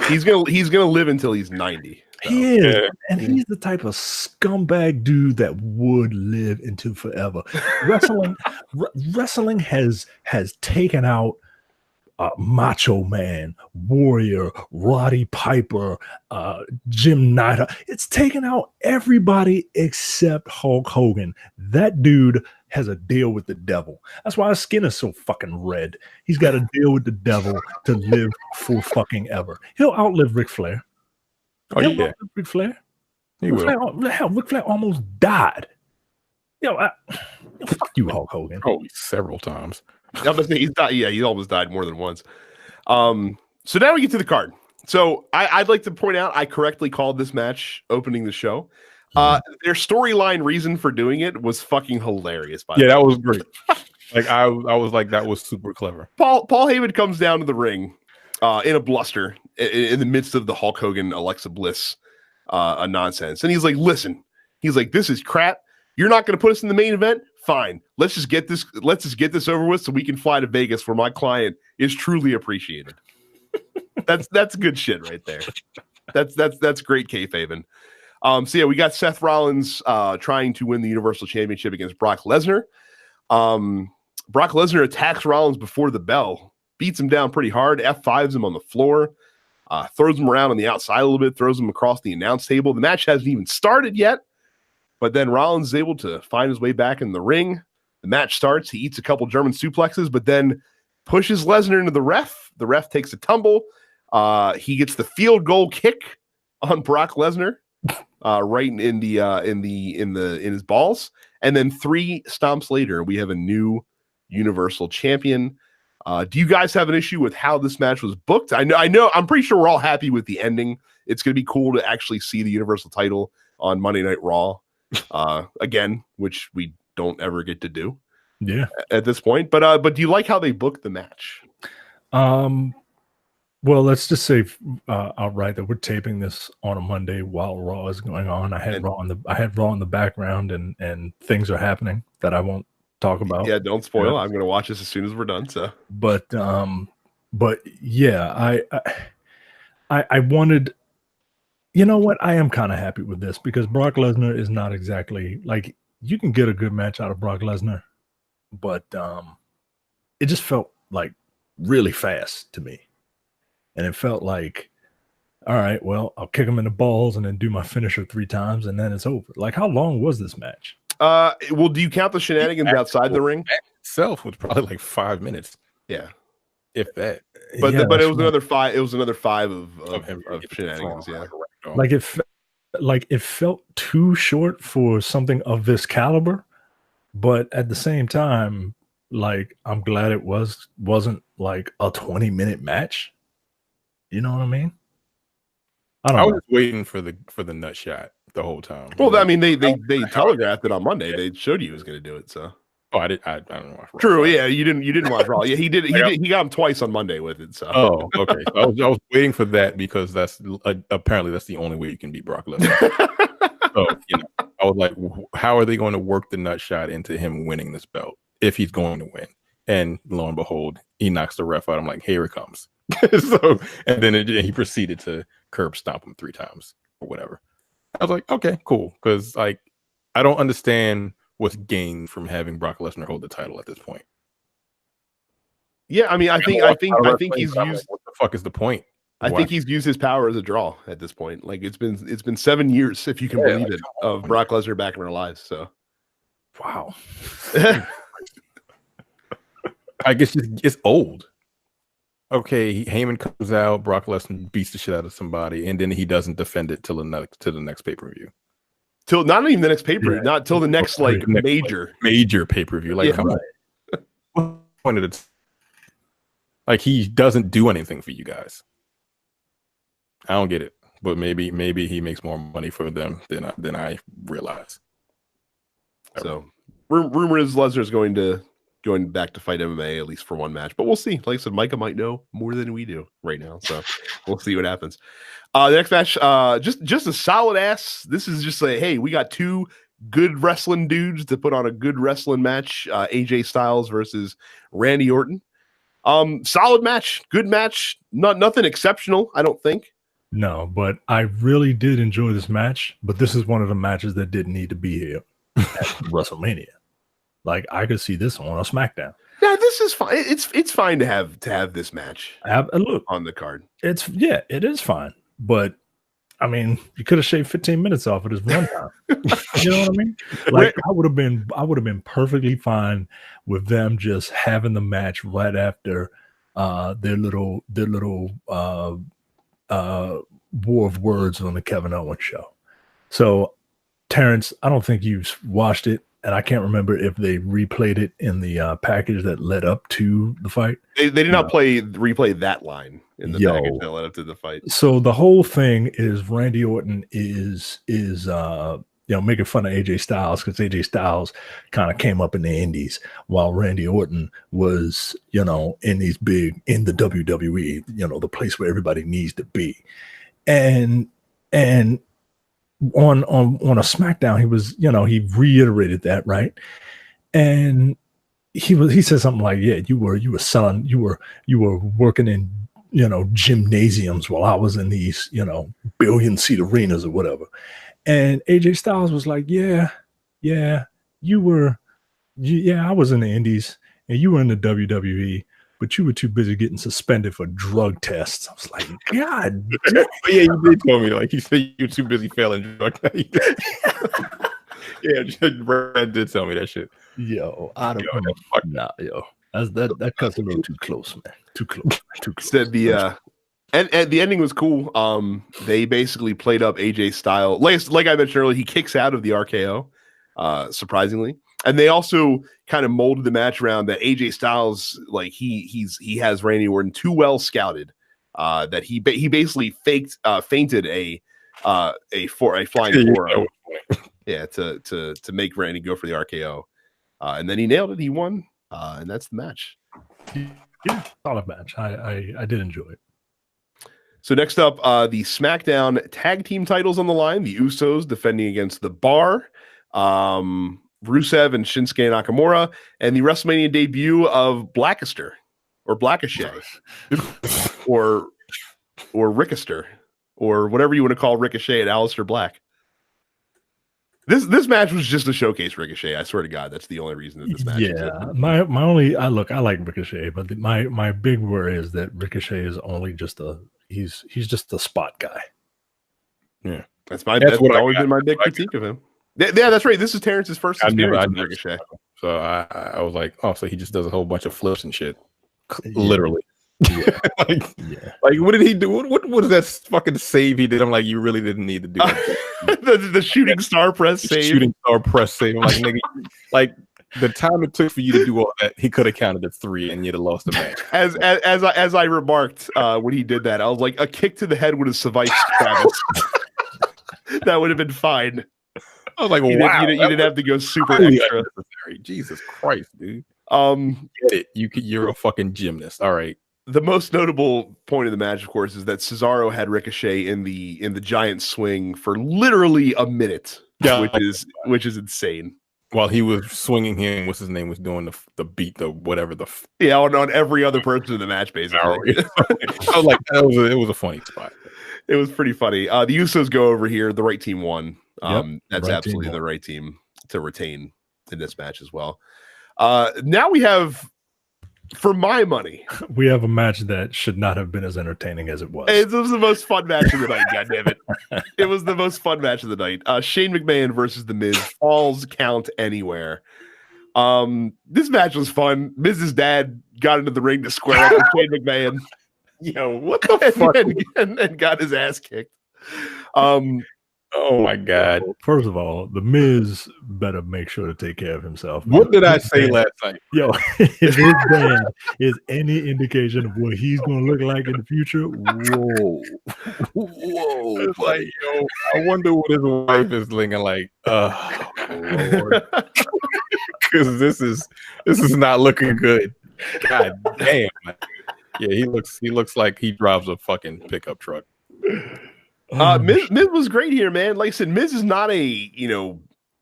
He's gonna live until he's 90. So. He is, and he's the type of scumbag dude that would live into forever. Wrestling has taken out Macho Man, Warrior, Roddy Piper, Jim Knight. It's taken out everybody except Hulk Hogan. That dude has a deal with the devil. That's why his skin is so fucking red. He's got a deal with the devil to live for fucking ever. He'll outlive Ric Flair. Oh, yeah. Ric Flair? Ric Flair almost died. Fuck you, Hulk Hogan. Oh, several times. He's died. Yeah, he almost died more than once. So now we get to the card. So I'd like to point out I correctly called this match opening the show. Their storyline reason for doing it was fucking hilarious. That was great. Like I was like, that was super clever. Paul Heyman comes down to the ring in a bluster in the midst of the Hulk Hogan Alexa Bliss nonsense, and he's like, "Listen," he's like, "This is crap. You're not going to put us in the main event. Fine. Let's just get this over with so we can fly to Vegas where my client is truly appreciated." That's good shit right there. That's great kayfabe. So yeah, we got Seth Rollins trying to win the Universal Championship against Brock Lesnar. Brock Lesnar attacks Rollins before the bell, beats him down pretty hard, F5s him on the floor, throws him around on the outside a little bit, throws him across the announce table. The match hasn't even started yet, but then Rollins is able to find his way back in the ring. The match starts. He eats a couple German suplexes, but then pushes Lesnar into the ref. The ref takes a tumble. He gets the field goal kick on Brock Lesnar, right in his balls. And then 3 stomps later, we have a new Universal Champion. Do you guys have an issue with how this match was booked? I know. I'm pretty sure we're all happy with the ending. It's going to be cool to actually see the Universal title on Monday Night Raw again, which we don't ever get to do. Yeah, at this point. But do you like how they booked the match? Well, let's just say outright that we're taping this on a Monday while Raw is going on. I had Raw in the background, and things are happening that I won't talk about. Yeah, don't spoil. I'm going to watch this as soon as we're done. So, but yeah, I wanted. You know what? I am kind of happy with this because Brock Lesnar is not exactly like you can get a good match out of Brock Lesnar, but it just felt like really fast to me. And it felt like, all right, well, I'll kick him in the balls and then do my finisher 3 times and then it's over. Like, how long was this match? Well, do you count the shenanigans outside the ring? Itself was probably like 5 minutes. Yeah. If that. But it was another 5. It was another 5 of shenanigans. Yeah. Like it like it felt too short for something of this caliber, but at the same time, like I'm glad it wasn't like a 20-minute match. You know what I mean? I I don't was know. just waiting for the nut shot the whole time. Well, I Like, mean, they telegraphed it on Monday. They showed you he was going to do it. So I don't know. true. Yeah, you didn't watch Raw. Yeah, he did. He got him twice on Monday with it. So Oh, okay. So I was waiting for that because that's apparently that's the only way you can beat Brock Lesnar. So I was like, how are they going to work the nut shot into him winning this belt if he's going to win? And lo and behold, he knocks the ref out. I'm like, here it comes. So and then he proceeded to curb stomp him 3 times or whatever. I was like, okay, cool, because like I don't understand what's gained from having Brock Lesnar hold the title at this point. yeah, I mean, I think he's used. What the fuck is the point? I think he's used his power as a draw at this point. Like it's been 7 years, if you can believe it, of Brock Lesnar back in our lives. So, Wow. I guess it's old. Okay, Heyman comes out, Brock Lesnar beats the shit out of somebody, and then he doesn't defend it till the next pay-per-view. Till not even the next pay-per-view, not till the next like major pay-per-view. Like, come on. What point of it? Like he doesn't do anything for you guys. I don't get it, but maybe he makes more money for them than I realize. So, rumor is Lesnar's going back to fight MMA at least for one match, but we'll see. Like I said, Micah might know more than we do right now, so we'll see what happens. The next match, just a solid ass. This is just like, hey, we got 2 good wrestling dudes to put on a good wrestling match. AJ Styles versus Randy Orton. Solid match, good match. Nothing exceptional, I don't think. No, but I really did enjoy this match. But this is one of the matches that didn't need to be here at WrestleMania. Like I could see this on a SmackDown. Yeah, this is fine. It's fine to have this match. Look on the card. It is fine. But I mean, you could have shaved 15 minutes off of this one time. You know what I mean? Like I would have been perfectly fine with them just having the match right after their little war of words on the Kevin Owens show. So, Terrence, I don't think you've watched it, and I can't remember if they replayed it in the package that led up to the fight. They did not replay that line in the package that led up to the fight. So the whole thing is Randy Orton is making fun of AJ Styles because AJ Styles kind of came up in the indies while Randy Orton was, in the WWE, the place where everybody needs to be. And on a SmackDown, he was, he reiterated that, right? And he said something like, yeah, you were working in, gymnasiums while I was in these, billion-seat arenas or whatever. And AJ Styles was like, yeah, I was in the indies and you were in the WWE, but you were too busy getting suspended for drug tests. I was like, God. Yeah, you did tell me, like, you said you're too busy failing drug tests. Yeah, Brad did tell me that shit. Yo, I don't know. Nah, yo. That cuts a little too close, man. Too close. Said and the ending was cool. They basically played up AJ Styles. Like I mentioned earlier, he kicks out of the RKO, surprisingly. And they also kind of molded the match around that AJ Styles, like he has Randy Orton too well scouted, that he basically fainted a flying forearm, yeah, to make Randy go for the RKO, and then he nailed it. He won, and that's the match. Yeah, solid match. I did enjoy it. So next up, the SmackDown tag team titles on the line. The Usos defending against the Bar. Rusev and Shinsuke Nakamura, and the WrestleMania debut of Blackester or Blackishay or Rickister or whatever you want to call Ricochet and Aleister Black. This match was just to showcase Ricochet. I swear to God, that's the only reason that this match. Yeah, my only I like Ricochet, but my big worry is that Ricochet is only just he's just a spot guy. Yeah, that's always been my big critique of him. Yeah, that's right. This is Terrence's first experience with Ricochet. So I was like, oh, so he just does a whole bunch of flips and shit. Literally. Yeah. Like what did he do? What was that fucking save he did? I'm like, you really didn't need to do that. the shooting star press save. Shooting star press save. I'm like, nigga, like the time it took for you to do all that, he could have counted to 3 and you'd have lost the match. As I remarked when he did that, I was like, a kick to the head would have sufficed Travis. That would have been fine. I was like, you wow, you didn't have to go super extra. Unnecessary. Jesus Christ, dude. Get it. You're a fucking gymnast. All right. The most notable point of the match, of course, is that Cesaro had Ricochet in the giant swing for literally a minute, which is insane. While he was swinging him, what's his name was doing the beat, the whatever the on every other person in the match, basically. I was like, it was a funny spot. It was pretty funny. The Usos go over here. The right team won. That's right absolutely the right team to retain in this match as well. Now we have, for my money, we have a match that should not have been as entertaining as it was. It was the most fun match of the night. God damn it! It was the most fun match of the night. Shane McMahon versus The Miz. Falls count anywhere. This match was fun. Miz's dad got into the ring to square up with Shane McMahon. Yo, what the fuck? And got his ass kicked. Oh my God. First of all, The Miz better make sure to take care of himself. What did I say last night? Yo, if his dad is any indication of what he's going to look like in the future, whoa. It's like, yo, I wonder what his wife is looking like. Oh, Lord. Because this is not looking good. God damn. Yeah, he looks like he drives a fucking pickup truck. Miz was great here, man. Like I said, Miz is not a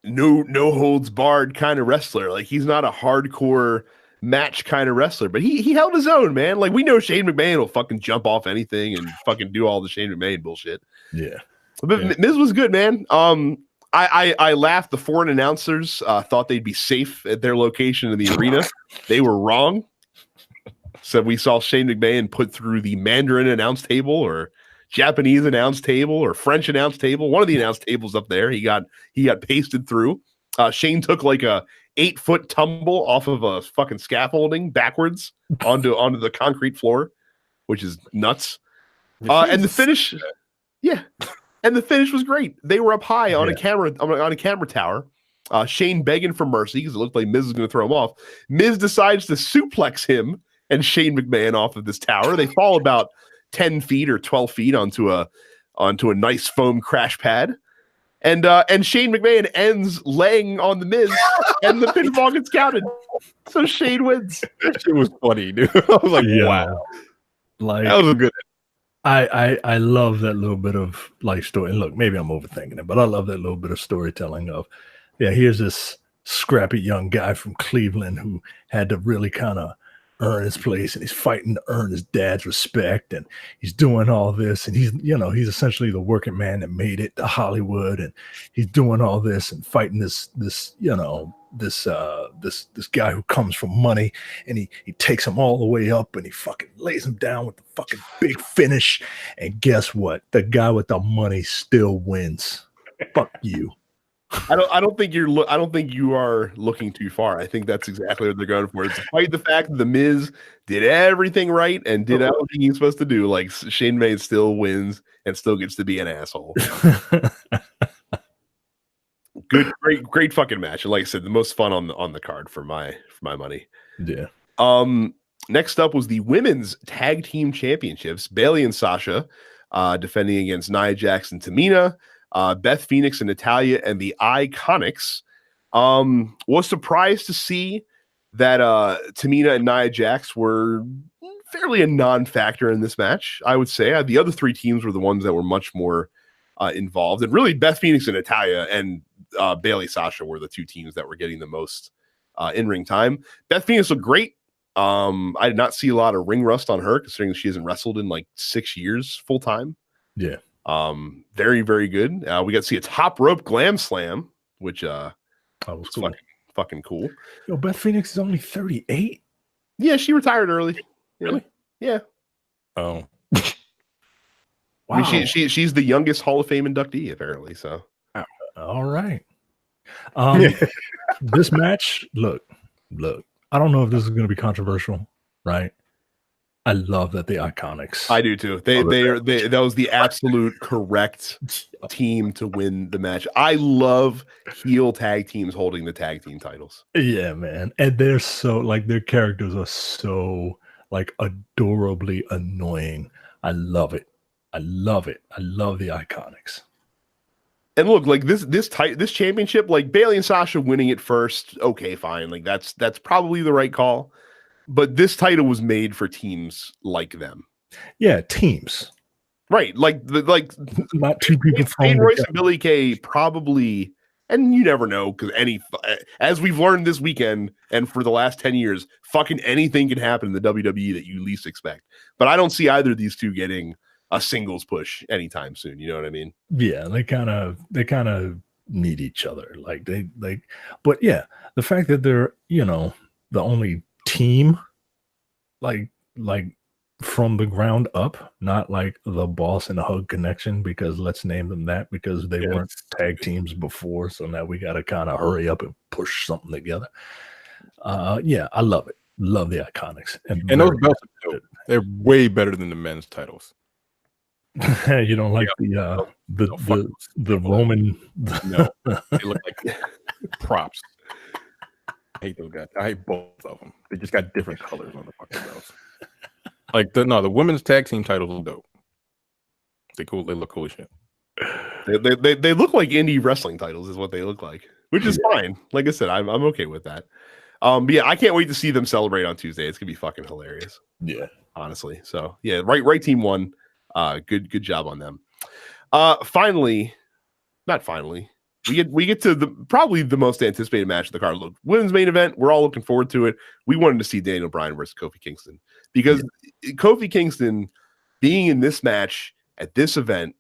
no holds barred kind of wrestler. Like he's not a hardcore match kind of wrestler, but he held his own, man. Like we know Shane McMahon will fucking jump off anything and fucking do all the Shane McMahon bullshit. Yeah, but yeah. Miz was good, man. I laughed. The foreign announcers thought they'd be safe at their location in the arena. They were wrong. So we saw Shane McMahon put through the Mandarin announce table or Japanese announce table or French announce table. One of the announce tables up there. He got pasted through. Shane took like a 8-foot tumble off of a fucking scaffolding backwards onto the concrete floor, which is nuts. And the finish, and the finish was great. They were up high on a camera tower. Shane begging for mercy because it looked like Miz was going to throw him off. Miz decides to suplex him and Shane McMahon off of this tower. They fall about 10 feet or 12 feet onto a nice foam crash pad. And Shane McMahon ends laying on the Miz and the pinfall gets counted. So Shane wins. That shit was funny, dude. I was like, wow. Like that was a good. I love that little bit of like story. And look, maybe I'm overthinking it, but I love that little bit of storytelling of, here's this scrappy young guy from Cleveland who had to really kind of earn his place, and he's fighting to earn his dad's respect, and he's doing all this, and he's essentially the working man that made it to Hollywood, and he's doing all this and fighting this guy who comes from money, and he takes him all the way up, and he fucking lays him down with the fucking big finish, and guess what? The guy with the money still wins. Fuck you. I don't think you are looking too far. I think that's exactly what they're going for. Despite the fact that the Miz did everything right and did everything he's supposed to do, like Shane McMahon still wins and still gets to be an asshole. Great fucking match. And like I said, the most fun on the card for my money. Yeah. Next up was the women's tag team championships. Bayley and Sasha defending against Nia Jax and Tamina. Beth Phoenix and Natalya and the Iconics. Was surprised to see that Tamina and Nia Jax were fairly a non-factor in this match, I would say. The other three teams were the ones that were much more involved. And really, Beth Phoenix and Natalya and Bayley Sasha were the two teams that were getting the most in-ring time. Beth Phoenix looked great. I did not see a lot of ring rust on her, considering she hasn't wrestled in like 6 years full-time. Yeah. Very, very good. We got to see a top rope glam slam, which was cool. Fucking cool. Yo, Beth Phoenix is only 38. Yeah, she retired early. Really? Yeah. Oh. Wow. I mean, she's the youngest Hall of Fame inductee, apparently. So. All right. This match, look. I don't know if this is going to be controversial, right? I love that the Iconics. I do too. That was the absolute correct team to win the match. I love heel tag teams holding the tag team titles. Yeah, man. And they're so like their characters are so like adorably annoying. I love it. I love it. I love the Iconics. And look, like this championship, like Bayley and Sasha winning it first, okay, fine. Like that's probably the right call. But this title was made for teams like them. Yeah, teams. Right. Like not two people. Peyton Royce and Billy Kay probably, and you never know, because as we've learned this weekend and for the last 10 years, fucking anything can happen in the WWE that you least expect. But I don't see either of these two getting a singles push anytime soon. You know what I mean? Yeah, they kind of need each other. But yeah, the fact that they're, the only team like from the ground up, not like the Boss and the Hug Connection, because let's name them that, because they weren't tag teams before, so now we got to kind of hurry up and push something together. Yeah, I love it. Love the Iconics, and those belts are dope. They're way better than the men's titles. You don't like the Roman? No, they look like props. I hate those guys. I hate both of them. They just got different colors on the fucking belts. Like the women's tag team titles are dope. They cool. They look cool as shit. They look like indie wrestling titles, is what they look like, which is fine. Like I said, I'm okay with that. But yeah, I can't wait to see them celebrate on Tuesday. It's gonna be fucking hilarious. Yeah, honestly. So yeah, right team won. Good job on them. Finally, we get to probably the most anticipated match of the card. Look, women's main event. We're all looking forward to it. We wanted to see Daniel Bryan versus Kofi Kingston, because Kofi Kingston being in this match at this event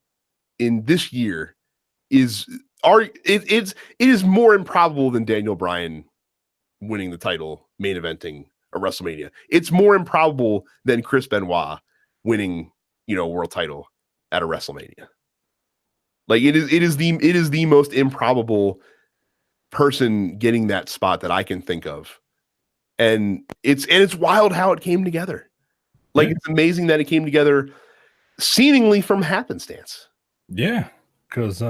in this year is more improbable than Daniel Bryan winning the title main eventing a WrestleMania. It's more improbable than Chris Benoit winning, world title at a WrestleMania. Like it is the most improbable person getting that spot that I can think of. And it's wild how it came together. Like it's amazing that it came together seemingly from happenstance. Yeah, because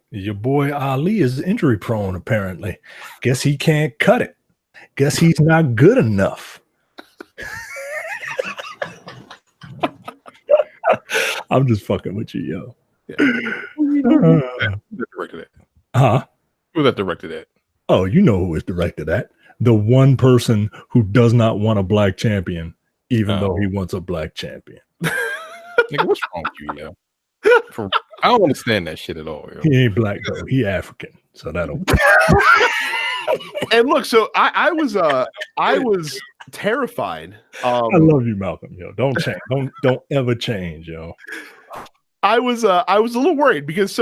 your boy Ali is injury prone, apparently. Guess he can't cut it. Guess he's not good enough. I'm just fucking with you, yo. Who directed it? Huh? Who that directed it? Oh, you know who was directed at. The one person who does not want a black champion, even though he wants a black champion. Nigga, what's wrong with you, yo? I don't understand that shit at all, yo. He ain't black though. He African, so that'll. And look, so I was terrified. I love you, Malcolm. Yo, don't change. Don't ever change, yo. I was a little worried because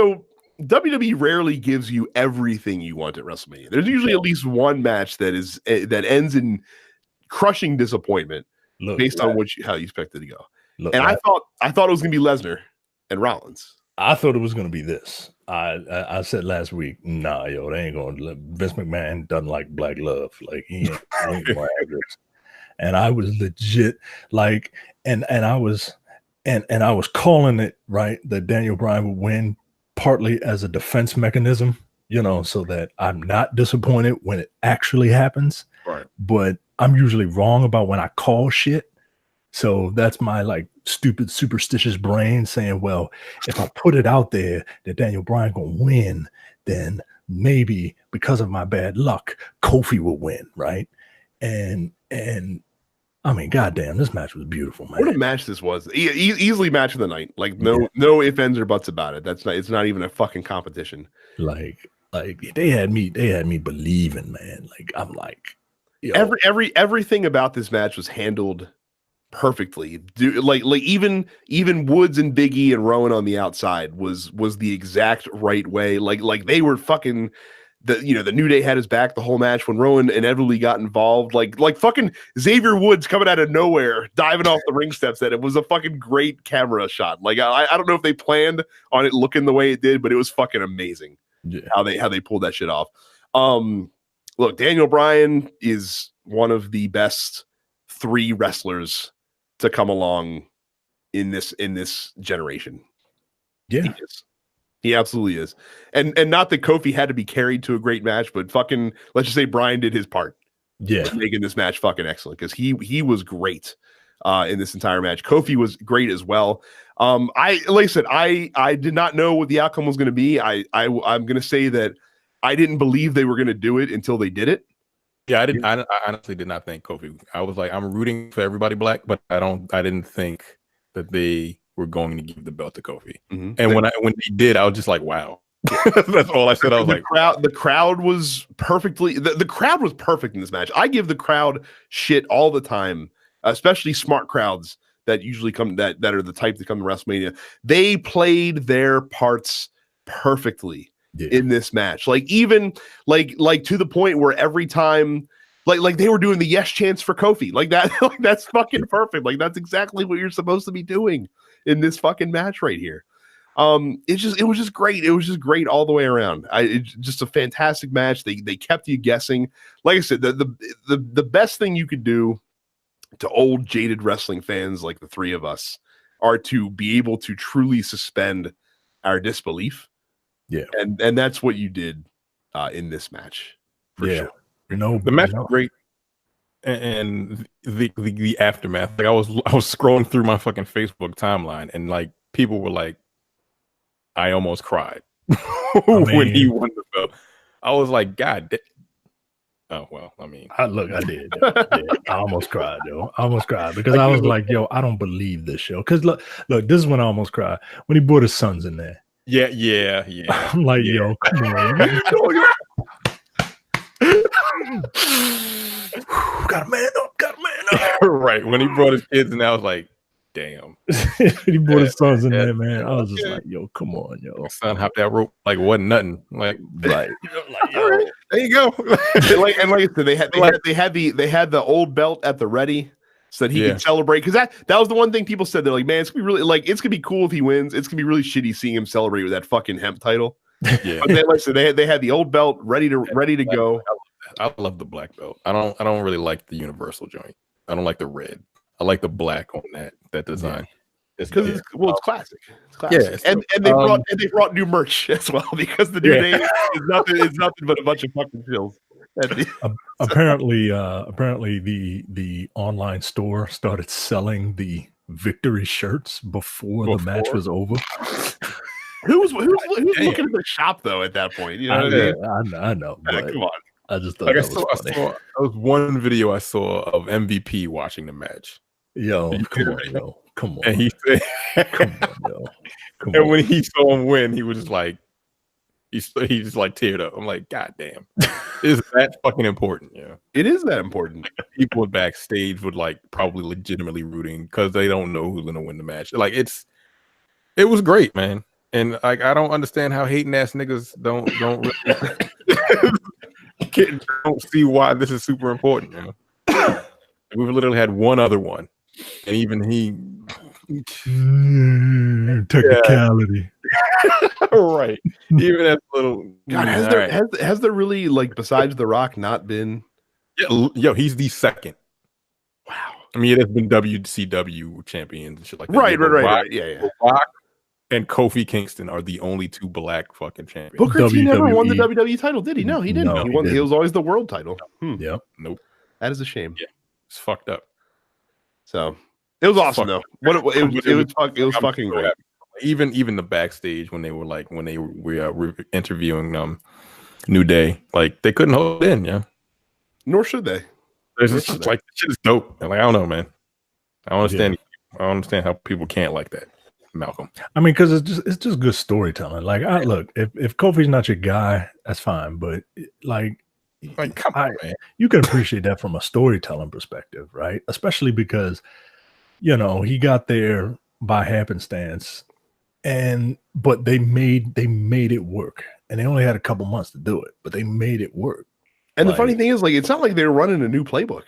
WWE rarely gives you everything you want at WrestleMania. There's usually at least one match that ends in crushing disappointment based on how you expect it to go. I thought it was gonna be Lesnar and Rollins. I thought it was gonna be this. I said last week, nah, yo, they ain't gonna. Vince McMahon doesn't like black love. Like he ain't gonna have this. And I was legit like, and I was calling it right that Daniel Bryan would win, partly as a defense mechanism, so that I'm not disappointed when it actually happens. Right. But I'm usually wrong about when I call shit. So that's my like stupid superstitious brain saying, well, if I put it out there that Daniel Bryan gonna win, then maybe because of my bad luck, Kofi will win, right? And I mean, goddamn, this match was beautiful, man. What a match this was! Easily match of the night. Like no ifs, ands, or buts about it. It's not even a fucking competition. Like they had me believing, man. Like I'm like, yo. everything about this match was handled perfectly. Like even Woods and Biggie and Rowan on the outside was the exact right way. Like they were fucking. The New Day had his back the whole match when Rowan inevitably got involved. Like fucking Xavier Woods coming out of nowhere, diving off the ring steps. That it was a fucking great camera shot. Like I don't know if they planned on it looking the way it did, but it was fucking amazing how they pulled that shit off. Look, Daniel Bryan is one of the best 3 wrestlers to come along in this generation. Yeah. He is. He absolutely is. And not that Kofi had to be carried to a great match, but fucking let's just say Brian did his part. Yeah. Making this match fucking excellent because he was great in this entire match. Kofi was great as well. Like I said, I did not know what the outcome was going to be. I'm going to say that I didn't believe they were going to do it until they did it. Yeah, I honestly did not think Kofi. I was like, I'm rooting for everybody black, but I didn't think that they were going to give the belt to Kofi. Mm-hmm. And when they did, I was just like, wow. That's all I said. I was the crowd was perfectly. The crowd was perfect in this match. I give the crowd shit all the time, especially smart crowds that usually come that are the type that come to WrestleMania. They played their parts perfectly in this match. Like even like to the point where every time like they were doing the yes chants for Kofi. Like that like that's fucking perfect. Like that's exactly what you're supposed to be doing in this fucking match right here. It was just great. It was just great all the way around. It's just a fantastic match. They kept you guessing. Like I said, the best thing you could do to old jaded wrestling fans like the three of us are to be able to truly suspend our disbelief. Yeah. And that's what you did in this match. For sure. You know, the match was great. And the aftermath. Like I was scrolling through my fucking Facebook timeline and like people were like, I almost cried when he won the belt. I was like, God. Oh well, I mean, I did. I almost cried, yo. I almost cried because I was like, yo, I don't believe this show. Because look, this is when I almost cried when he brought his sons in there. Yeah. I'm like, yo, come on. Got a man up. Right. When he brought his kids in, I was like, damn. He brought his sons in there, man. I was just like, yo, come on, yo. My son hopped that rope like it wasn't nothing. Like, right. Like, yo, right, there you go. Like I said, they had the old belt at the ready so that he could celebrate. Because that was the one thing people said. They're like, man, it's gonna be really like it's gonna be cool if he wins. It's gonna be really shitty seeing him celebrate with that fucking hemp title. Yeah. But they had the old belt ready to go. I love the black belt. I don't really like the universal joint. I don't like the red. I like the black on that design. Because it's classic. It's classic. Yeah, and they brought new merch as well because the new name is nothing but a bunch of fucking chills. Apparently the online store started selling the victory shirts before the match was over. Who's looking at the shop though at that point? You know I know. But come on. I just thought like that was funny. there was one video I saw of MVP watching the match. Yo, come on. And he said, come on, yo. Come and on. when he saw him win, he was just like, he just like teared up. I'm like, God damn, is that fucking important? Yeah, it is that important. People backstage would like probably legitimately rooting because they don't know who's gonna win the match. Like it was great, man. And like I don't understand how hating ass niggas don't don't see why this is super important. You know? We've literally had one other one, and even he technicality. Right. Even that little God, has there really like besides The Rock not been? Yo, he's the second. Wow. I mean, it has been WCW champions and shit like that. Right. Yeah. Rock and Kofi Kingston are the only two black fucking champions. Booker T never won the WWE title, did he? No, he didn't. No, he won. He was always the world title. Yep. Nope. That is a shame. Yeah. It's fucked up. So it was awesome though. It was fucking great. Even the backstage when they were interviewing New Day, like they couldn't hold it in, yeah. Nor should they. It's just like shit is dope. And like I don't know, man. I don't understand. Yeah. I don't understand how people can't like that, Malcolm. I mean, because it's just good storytelling. Like, look, if Kofi's not your guy, that's fine. But like come on, man. You can appreciate that from a storytelling perspective, right? Especially because he got there by happenstance, but they made it work, and they only had a couple months to do it, but they made it work. And the funny thing is, like, it's not like they were running a new playbook.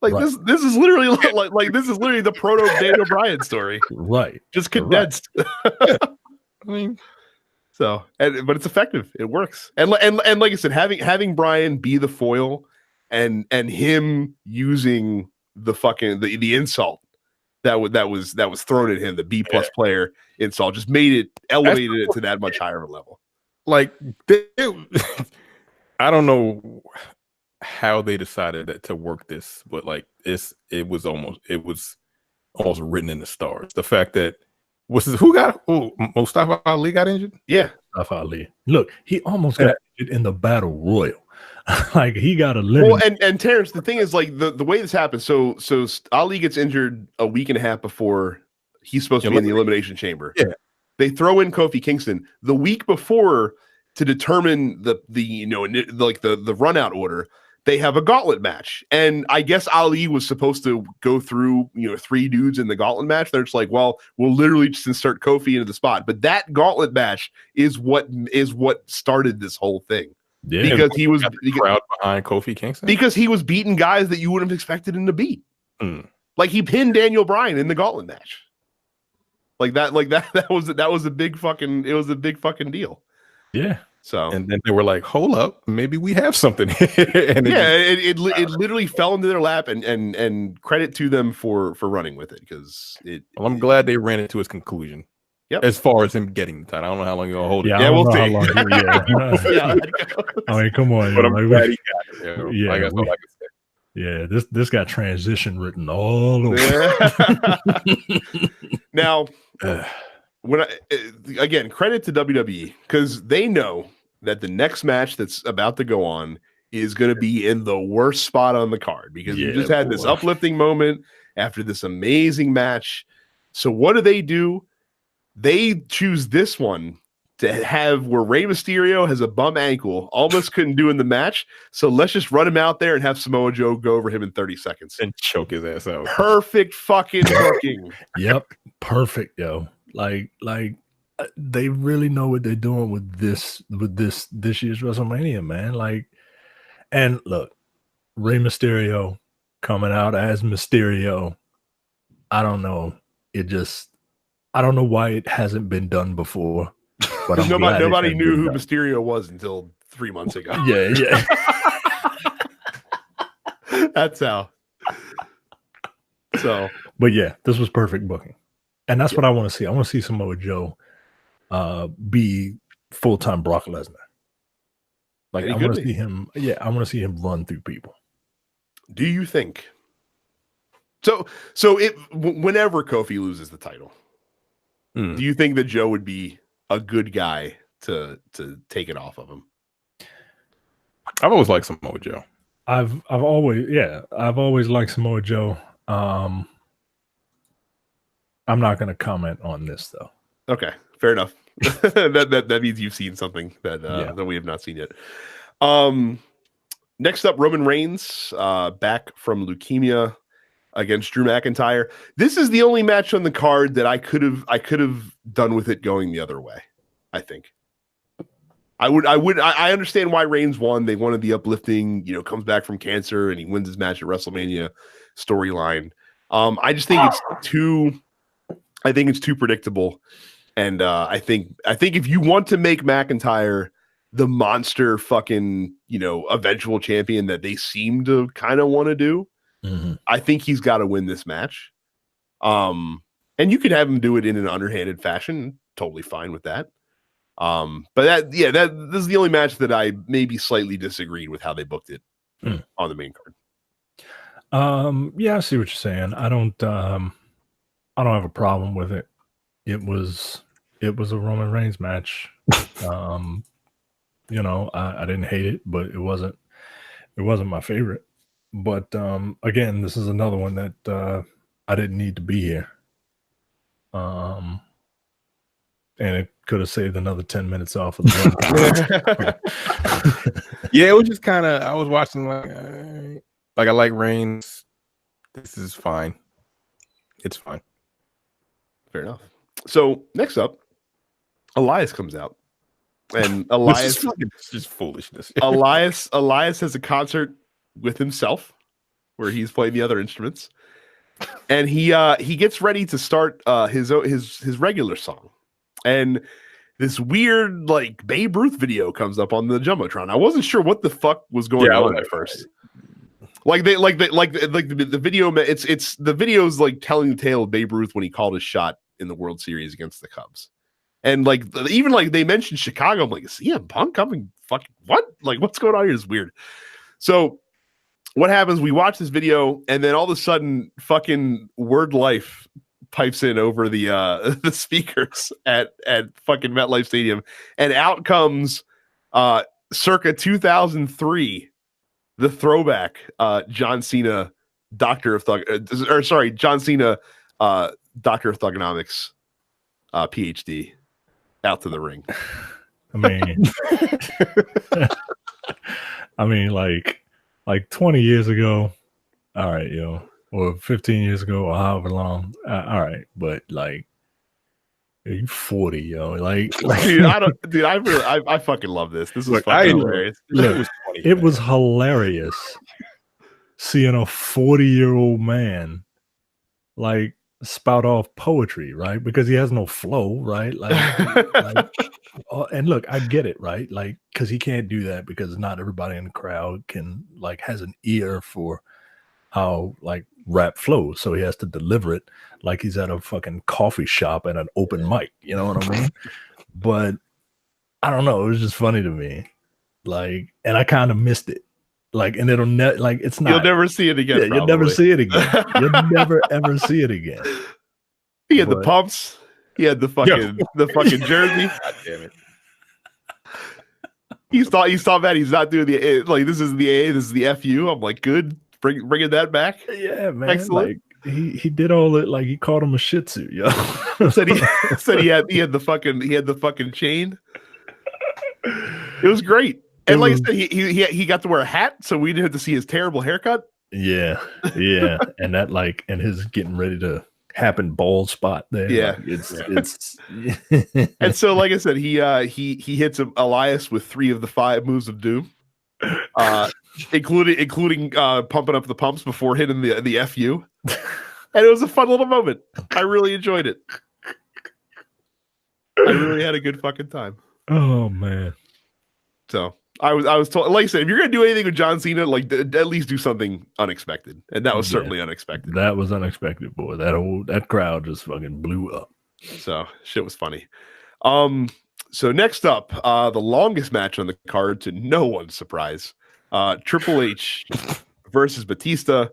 Like this is literally like this is literally the proto Daniel Bryan story, right? Just condensed. Right. I mean, so but it's effective. It works. And like I said, having Bryan be the foil, and him using the fucking the insult that was thrown at him. The B+ player insult just made it elevated it to that much higher of a level. Like I don't know how they decided to work this, but like it was almost written in the stars. The fact that Mustafa Ali got injured. Yeah, Mustafa Ali. Look, he almost got injured in the battle royal. Like he got a living. Well, and Terrence, the thing is, like the way this happened. So Ali gets injured a week and a half before he's supposed to be in the Elimination Chamber. Yeah, they throw in Kofi Kingston the week before to determine the run out order. They have a gauntlet match, and I guess Ali was supposed to go through 3 dudes in the gauntlet match. They're just like, well, we'll literally just insert Kofi into the spot. But that gauntlet match is what started this whole thing. Yeah, because he was the crowd behind Kofi Kingston, because he was beating guys that you wouldn't have expected him to beat. Like he pinned Daniel Bryan in the gauntlet match. That was a big fucking deal. Yeah. So and then they were like, hold up, maybe we have something. And it literally fell into their lap, and credit to them for running with it, because I'm glad they ran it to its conclusion. Yep. As far as him getting the title, I don't know how long you'll hold it. Yeah, we'll see. I mean, come on. But I'm glad he got it. Yeah, that's all I can say. Yeah, this got transition written all over. Now, again, credit to WWE, because they know that the next match that's about to go on is going to be in the worst spot on the card, because you just had this uplifting moment after this amazing match. So what do? They choose this one to have where Rey Mysterio has a bum ankle, almost couldn't do in the match. So let's just run him out there and have Samoa Joe go over him in 30 seconds and choke his ass out. Perfect fucking booking. Yep, perfect, yo. Like they really know what they're doing with this year's WrestleMania, man. Like, and look, Rey Mysterio coming out as Mysterio. I don't know. I don't know why it hasn't been done before. But nobody knew who Mysterio was until 3 months ago. Yeah. That's how. So, but yeah, this was perfect booking, and that's what I want to see. I want to see Samoa Joe be full-time Brock Lesnar. Like I want to see him. Yeah, I want to see him run through people. Do you think? So whenever Kofi loses the title, do you think that Joe would be a good guy to take it off of him? I've always liked Samoa Joe. I've always liked Samoa Joe. I'm not going to comment on this though. Okay, fair enough. that means you've seen something that we have not seen yet. Next up, Roman Reigns back from leukemia against Drew McIntyre. This is the only match on the card that I could have done with it going the other way. I think I understand why Reigns won. They wanted the uplifting, comes back from cancer and he wins his match at WrestleMania storyline. I just think it's too predictable. And I think if you want to make McIntyre the monster fucking, eventual champion that they seem to kind of want to do, I think he's got to win this match. And you could have him do it in an underhanded fashion. Totally fine with that. But this is the only match that I maybe slightly disagreed with how they booked it on the main card. Yeah, I see what you're saying. I don't have a problem with it. It was a Roman Reigns match. I didn't hate it, but it wasn't my favorite. But again, this is another one that I didn't need to be here. And it could have saved another 10 minutes off of the Yeah, it was just kind of, I was watching like I like Reigns. This is fine. It's fine. Fair enough. So next up, Elias comes out. And Elias it's just foolishness. Elias has a concert with himself where he's playing the other instruments. And he gets ready to start his regular song. And this weird like Babe Ruth video comes up on the Jumbotron. I wasn't sure what the fuck was going on at first. The video. It's the video's like telling the tale of Babe Ruth when he called his shot in the World Series against the Cubs, and like even like they mentioned Chicago. I'm like, is CM Punk coming? Fucking what? Like what's going on here is weird. So what happens? We watch this video, and then all of a sudden, fucking Word Life pipes in over the the speakers at fucking MetLife Stadium, and out comes circa 2003. The throwback, John Cena, Doctor of John Cena, Doctor of Thugonomics, PhD, out to the ring. I mean, like 20 years ago, all right, yo, or 15 years ago, or however long, all right, but like, you 40, yo, like dude, I fucking love this. This was fucking hilarious. It was hilarious seeing a 40-year-old man like spout off poetry, right? Because he has no flow, right? And look, I get it, right? Like, because he can't do that because not everybody in the crowd has an ear for how like rap flows, so he has to deliver it like he's at a fucking coffee shop at an open mic. You know what I mean? But I don't know. It was just funny to me. Like, and I kind of missed it. Like, and it'll it's not. You'll never see it again. Yeah, you'll never see it again. You'll never ever see it again. He had the pumps. He had the fucking jersey. God damn it. He thought that he's not doing the like. This is the A. This is the FU. I'm like, good. Bringing that back. Yeah, man. Excellent. Like, he did all it. Like he called him a Shih Tzu. Yo. said he had the fucking chain. It was great. And like I said, he got to wear a hat, so we didn't have to see his terrible haircut. Yeah. And that and his getting ready to happen bald spot there. Yeah, like, it's and so like I said, he hits Elias with 3 of the 5 moves of doom, including pumping up the pumps before hitting the FU, and it was a fun little moment. I really enjoyed it. I really had a good fucking time. Oh man. So I was told, like I said, if you're gonna do anything with John Cena, like at least do something unexpected, and that was certainly unexpected. That was unexpected, boy. That crowd just fucking blew up. So shit was funny. So next up, the longest match on the card, to no one's surprise, Triple H versus Batista,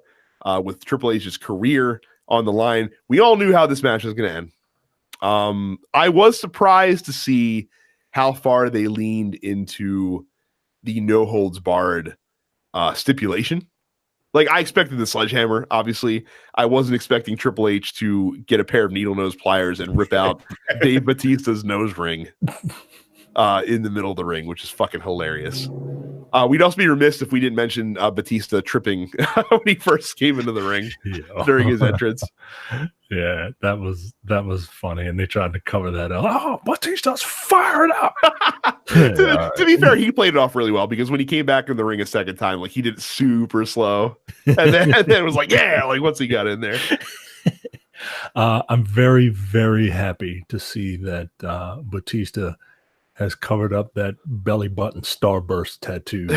with Triple H's career on the line. We all knew how this match was going to end. I was surprised to see how far they leaned into the no holds barred stipulation. Like, I expected the sledgehammer, obviously. I wasn't expecting Triple H to get a pair of needle nose pliers and rip out Dave Batista's nose ring in the middle of the ring, which is fucking hilarious. We'd also be remiss if we didn't mention Batista tripping when he first came into the ring during his entrance. Yeah, that was funny, and they tried to cover that up. Oh, Batista's fired up. to be fair, he played it off really well, because when he came back in the ring a second time, like, he did it super slow, and then it was like, yeah, like, what's he got in there? I'm very, very happy to see that Batista has covered up that belly button starburst tattoo,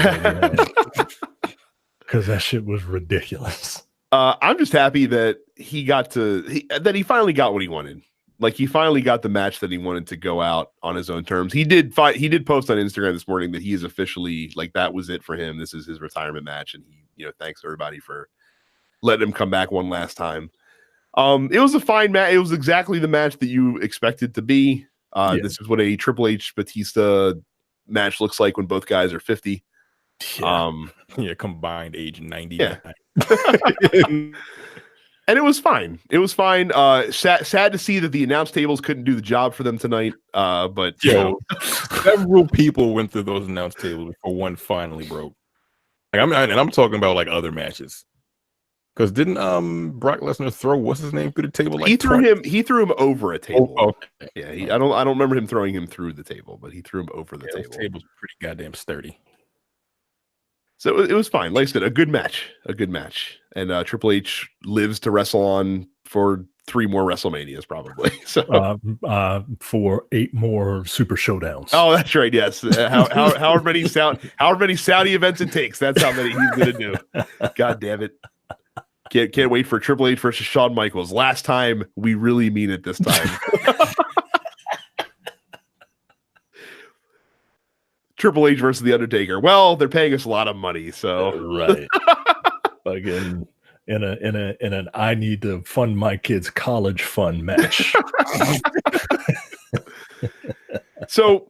because that shit was ridiculous. I'm just happy that he finally got what he wanted. Like, he finally got the match that he wanted to go out on his own terms. He did post on Instagram this morning that he is officially, like, that was it for him. This is his retirement match, and he, thanks everybody for letting him come back one last time. It was a fine match. It was exactly the match that you expected to be. This is what a Triple H Batista match looks like when both guys are 50. Combined age 90. Yeah. And it was fine. It was fine. Sad to see that the announce tables couldn't do the job for them tonight. But several people went through those announce tables before one finally broke. Like, I'm talking about like other matches. Because didn't Brock Lesnar throw what's his name through the table? Like, he threw him over a table. Oh, okay. Yeah, I don't remember him throwing him through the table, but he threw him over the table. The table's pretty goddamn sturdy. So it was fine. Like I said, a good match. And Triple H lives to wrestle on for 3 more WrestleManias probably. So for 8 more Super Showdowns. oh, that's right. Yes, however many Saudi events it takes. That's how many he's gonna do. God damn it! Can't wait for Triple H versus Shawn Michaels. Last time, we really mean it this time. Triple H versus The Undertaker. Well, they're paying us a lot of money, so right. Again, in an I need to fund my kids' college fund match. So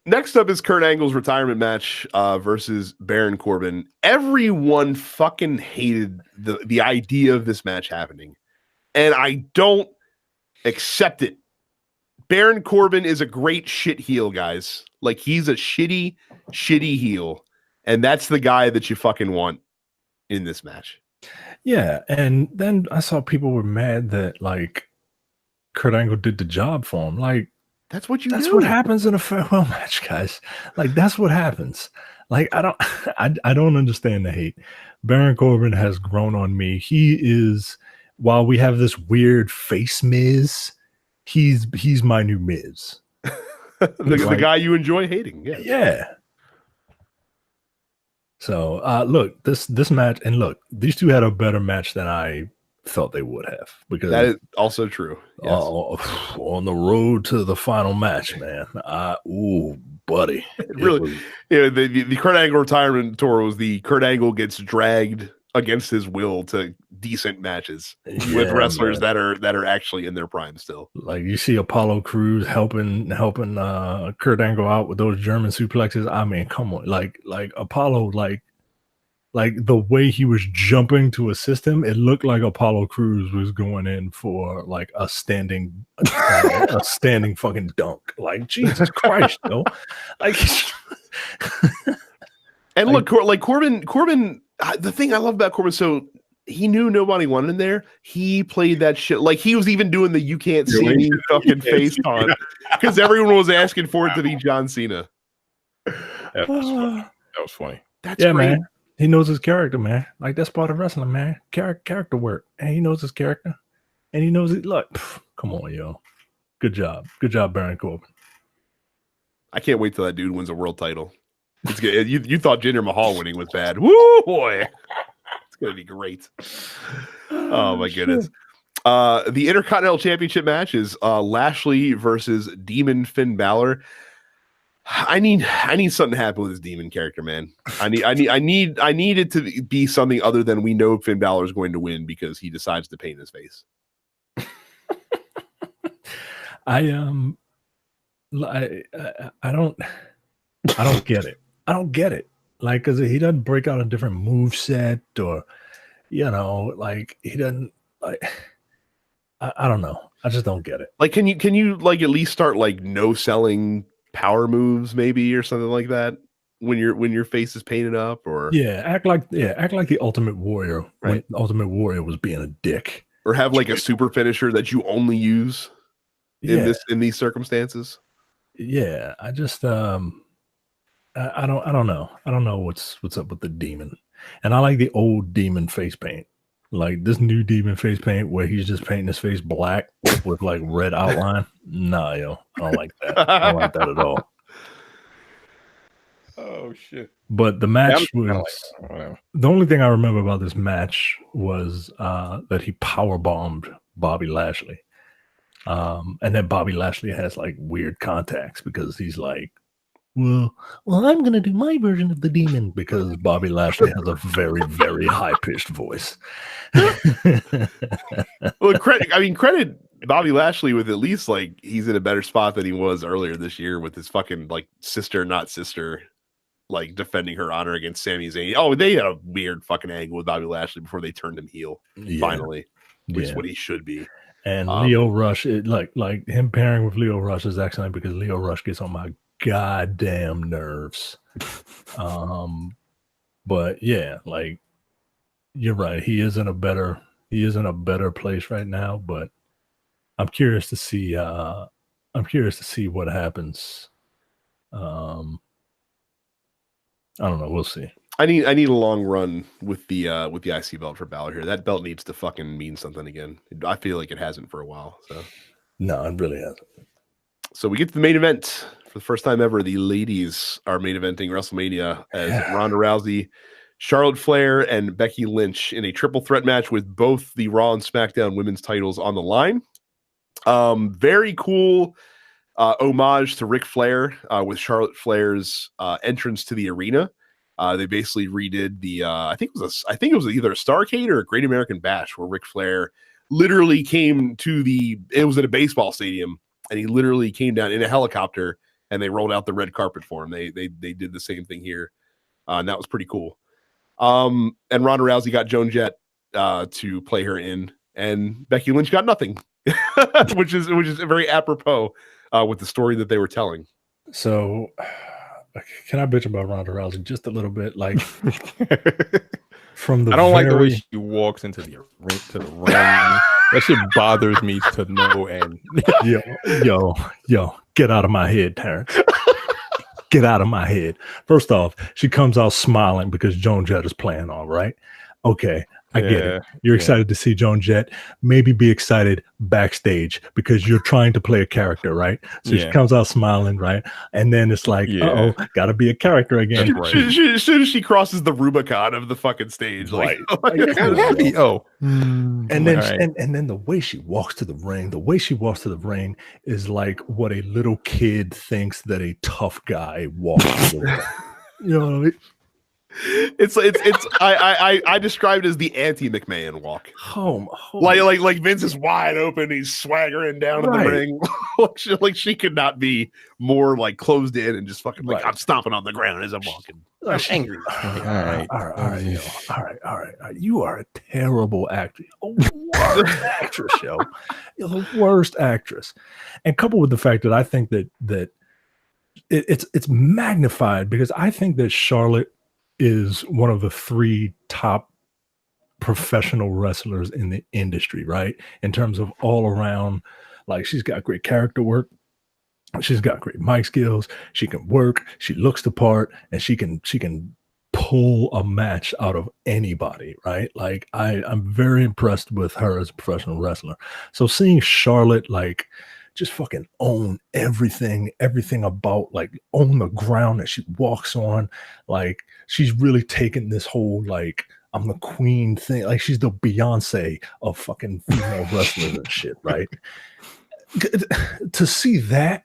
next up is Kurt Angle's retirement match versus Baron Corbin. Everyone fucking hated the idea of this match happening, and I don't accept it. Baron Corbin is a great shit heel, guys. Like, he's a shitty heel, and that's the guy that you fucking want in this match. Yeah, and then I saw people were mad that like Kurt Angle did the job for him. Like, that's what what happens in a farewell match, guys. Like, that's what happens. Like, I don't understand the hate. Baron Corbin has grown on me. He is, while we have this weird face Miz, he's my new Miz. the guy you enjoy hating. Yeah. Yeah. So look, this match, and look, these two had a better match than I thought they would have, because that is also true. Yes. On the road to the final match, man. Ooh, buddy. The Kurt Angle retirement tour was the Kurt Angle gets dragged against his will to decent matches with wrestlers that are actually in their prime still. Like, you see Apollo Crews helping Kurt Angle out with those German suplexes. I mean, come on, like Apollo, like the way he was jumping to assist him, it looked like Apollo Crews was going in for like a standing fucking dunk. Like, Jesus Christ, though. Like, and look, like Corbin. The thing I love about Corbin, so he knew nobody wanted him there. He played that shit. Like, he was even doing the "you can't see me" fucking face on, because everyone was asking for it to be John Cena. That was funny. That's great. Man. He knows his character, man. Like, that's part of wrestling, man. Character work. And he knows his character. And he knows it. Look, come on, yo. Good job, Baron Corbin. I can't wait till that dude wins a world title. It's good. You thought Jinder Mahal winning was bad. Woo, boy. It's going to be great. Oh, my goodness. The Intercontinental Championship match is Lashley versus Demon Finn Balor. I need something to happen with this demon character, man. I need it to be something other than we know Finn Balor is going to win because he decides to paint his face. I don't get it. I don't get it. Like, because he doesn't break out a different move set, or, like, he doesn't, like, I don't know. I just don't get it. Like, can you like at least start like no selling power moves maybe, or something like that when your face is painted up? Or act like the Ultimate Warrior, right? When Ultimate Warrior was being a dick. Or have like a super finisher that you only use in these circumstances. Yeah, I just I don't know. I don't know what's up with the demon. And I like the old demon face paint. Like, this new demon face paint where he's just painting his face black with like red outline. Nah, yo, I don't like that. I don't like that at all. Oh shit! But the match was the only thing I remember about this match was that he power bombed Bobby Lashley, and then Bobby Lashley has like weird contacts because he's like, well, I'm going to do my version of the demon, because Bobby Lashley has a very, very high-pitched voice. Well, credit Bobby Lashley with at least, like, he's in a better spot than he was earlier this year with his fucking, like, sister, not sister, like, defending her honor against Sami Zayn. Oh, they had a weird fucking angle with Bobby Lashley before they turned him heel, finally, which is what he should be. And Leo Rush, like him pairing with Leo Rush is excellent, because Leo Rush gets on my goddamn nerves. But yeah, like, you're right, he is in a better place right now, but I'm curious to see what happens. I don't know, we'll see. I need a long run with the IC belt for Balor here. That belt needs to fucking mean something again. I feel like it hasn't for a while. So No, it really hasn't. So we get to the main event for the first time ever. The ladies are main eventing WrestleMania as Ronda Rousey, Charlotte Flair, and Becky Lynch in a triple threat match with both the Raw and SmackDown women's titles on the line. Very cool homage to Ric Flair with Charlotte Flair's entrance to the arena. They basically redid the I think it was either a Starrcade or a Great American Bash where Ric Flair literally came to it was at a baseball stadium, and he literally came down in a helicopter and they rolled out the red carpet for him. They did the same thing here. And that was pretty cool. And Ronda Rousey got Joan Jett to play her in, and Becky Lynch got nothing, which is very apropos with the story that they were telling. So, can I bitch about Ronda Rousey just a little bit? Like, from the I don't like the way she walks into the ring. That shit bothers me to no end. Yo, get out of my head, Terrence. Get out of my head. First off, she comes out smiling because Joan Jett is playing all right. Okay, I get it. You're excited to see Joan Jett. Maybe be excited backstage because you're trying to play a character, right? So she comes out smiling, right? And then it's like, gotta be a character again. As soon as she crosses the Rubicon of the fucking stage, right? Happy. And then and then the way she walks to the ring, is like what a little kid thinks that a tough guy walks to the ring. You know what I mean? It's I described it as the anti-McMahon walk. Like Vince is wide open, he's swaggering down in the ring. like she could not be more like closed in and just fucking like I'm stomping on the ground as I'm walking. I'm angry. All right. You are a terrible actress. Worst actress, yo. You're the worst actress. And coupled with the fact that I think that it's magnified because I think that Charlotte is one of the 3 top professional wrestlers in the industry, right? In terms of all around, like she's got great character work. She's got great mic skills. She can work. She looks the part, and she can pull a match out of anybody, right? Like I'm very impressed with her as a professional wrestler. So seeing Charlotte like just fucking own everything about, like, own the ground that she walks on. Like, she's really taken this whole, like, I'm the queen thing. Like, she's the Beyonce of fucking female wrestlers and shit, right? To see that,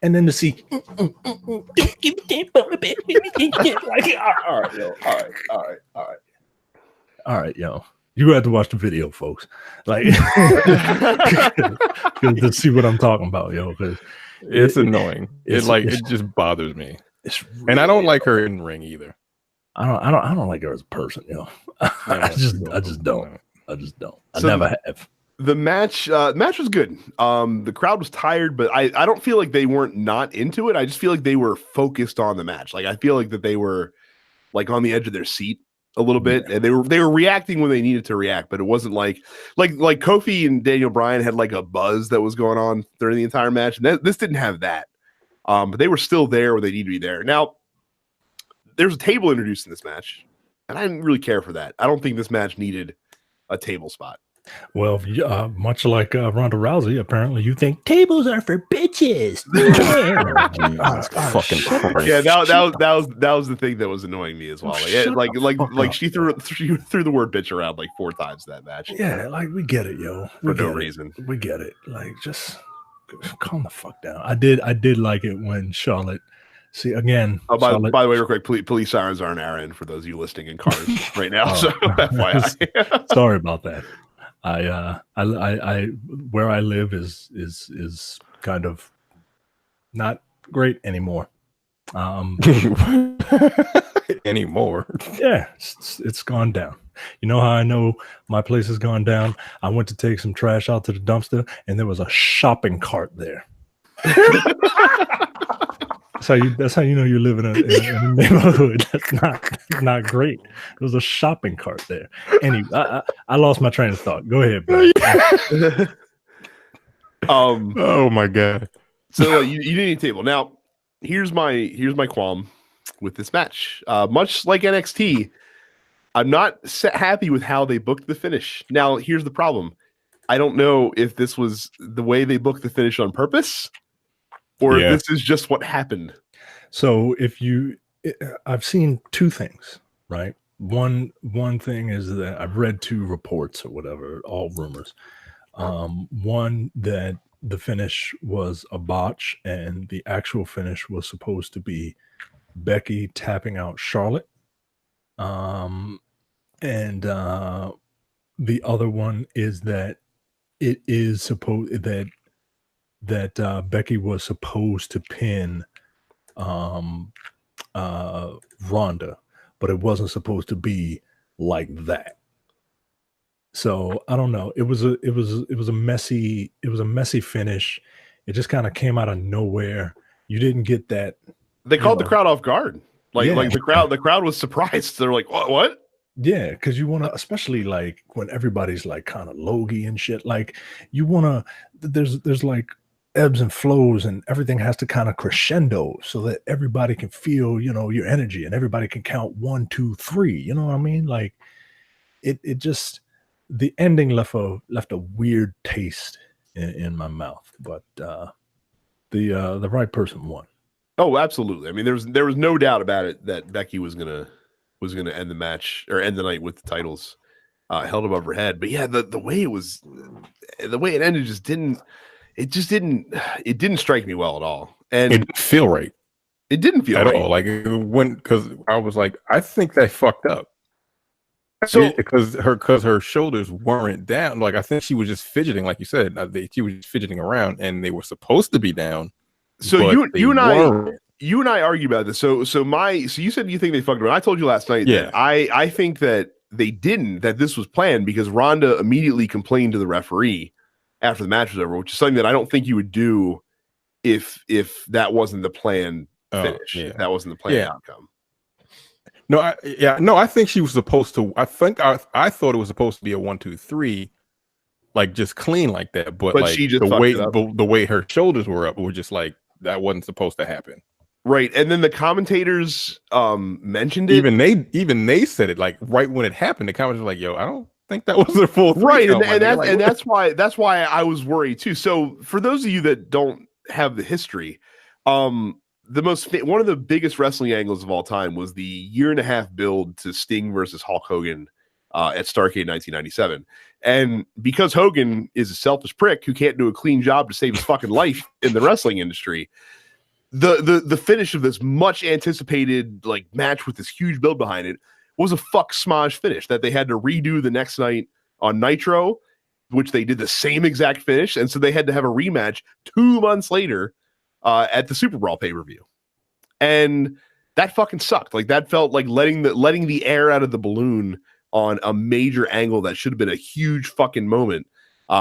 and then to see, all right, yo. You have to watch the video, folks. Like, to see what I'm talking about, yo. Because it's annoying. It just bothers me. Really, and I don't like her in the ring either. I don't like her as a person, yo. I just don't. I never have. The match was good. The crowd was tired, but I don't feel like they weren't not into it. I just feel like they were focused on the match. Like, I feel like that they were like on the edge of their seat a little bit, and they were reacting when they needed to react, but it wasn't like Kofi and Daniel Bryan had like a buzz that was going on during the entire match. And this didn't have that, but they were still there where they need to be there. Now, there's a table introduced in this match, and I didn't really care for that. I don't think this match needed a table spot. Well, much like Ronda Rousey, apparently you think tables are for bitches. That was the thing that was annoying me as well. Like she threw the word bitch around like 4 times in that match. Yeah, like we get it, yo. For no reason. We get it. Like, just calm the fuck down. I did like it when Charlotte. See, again. Oh, by the way, real quick, police sirens aren't our end for those of you listening in cars right now. So FYI. Sorry about that. I where I live is kind of not great anymore. Anymore. Yeah, it's gone down. You know how I know my place has gone down? I went to take some trash out to the dumpster, and there was a shopping cart there. That's how you know you're living in a neighborhood that's not great. There was a shopping cart there. Anyway, I lost my train of thought. Go ahead, bro. Oh my god. So you need a table. Now, here's my qualm this match. Much like NXT, I'm not happy with how they booked the finish. Now, here's the problem. I don't know if this was the way they booked the finish on purpose, or if this is just what happened. So I've seen two things, right? One thing is that I've read two reports or whatever, all rumors. One that the finish was a botch, and the actual finish was supposed to be Becky tapping out Charlotte. And the other one is that it is supposed that Becky was supposed to pin Ronda, but it wasn't supposed to be like that. So I don't know. It was a messy finish. It just kind of came out of nowhere. You didn't get that. They caught the crowd off guard. Like the crowd was surprised. They're like, what? Yeah, because you want to, especially like when everybody's like kind of logy and shit, like you want to, there's like ebbs and flows, and everything has to kind of crescendo so that everybody can feel, your energy, and everybody can count 1, 2, 3. You know what I mean? Like it just, the ending left a weird taste in my mouth, but the right person won. Oh, absolutely. I mean, there was no doubt about it that Becky was gonna end the match or end the night with the titles held above her head. But yeah, the way it ended it didn't strike me well at all. And it didn't feel right. It didn't feel at right. all. Like it went, because I was like, I think they fucked up. So because her shoulders weren't down. Like I think she was just fidgeting, like you said. She was just fidgeting around, and they were supposed to be down. So you and I argued about this. So you said you think they fucked around. I told you last night that I think that they didn't, that this was planned, because Ronda immediately complained to the referee after the match was over, which is something that I don't think you would do if that wasn't the planned finish. If that wasn't the planned outcome. No, I think she was supposed to. I thought it was supposed to be a 1, 2, 3, like just clean like that. But like she just the way her shoulders were up, were just like, that wasn't supposed to happen. Right. And then the commentators mentioned it. Even they said it, like right when it happened. The commentators were like, "Yo, I don't think that was a full 3." Right. And that's why I was worried too. So for those of you that don't have the history, one of the biggest wrestling angles of all time was the 1.5-year build to Sting versus Hulk Hogan at Starrcade 1997. And because Hogan is a selfish prick who can't do a clean job to save his fucking life in the wrestling industry, the finish of this much anticipated like match with this huge build behind it was a fuck smosh finish that they had to redo the next night on Nitro, which they did the same exact finish, and so they had to have a rematch 2 months later at the Super Brawl pay-per-view. And that fucking sucked. Like that felt like letting the air out of the balloon on a major angle that should have been a huge fucking moment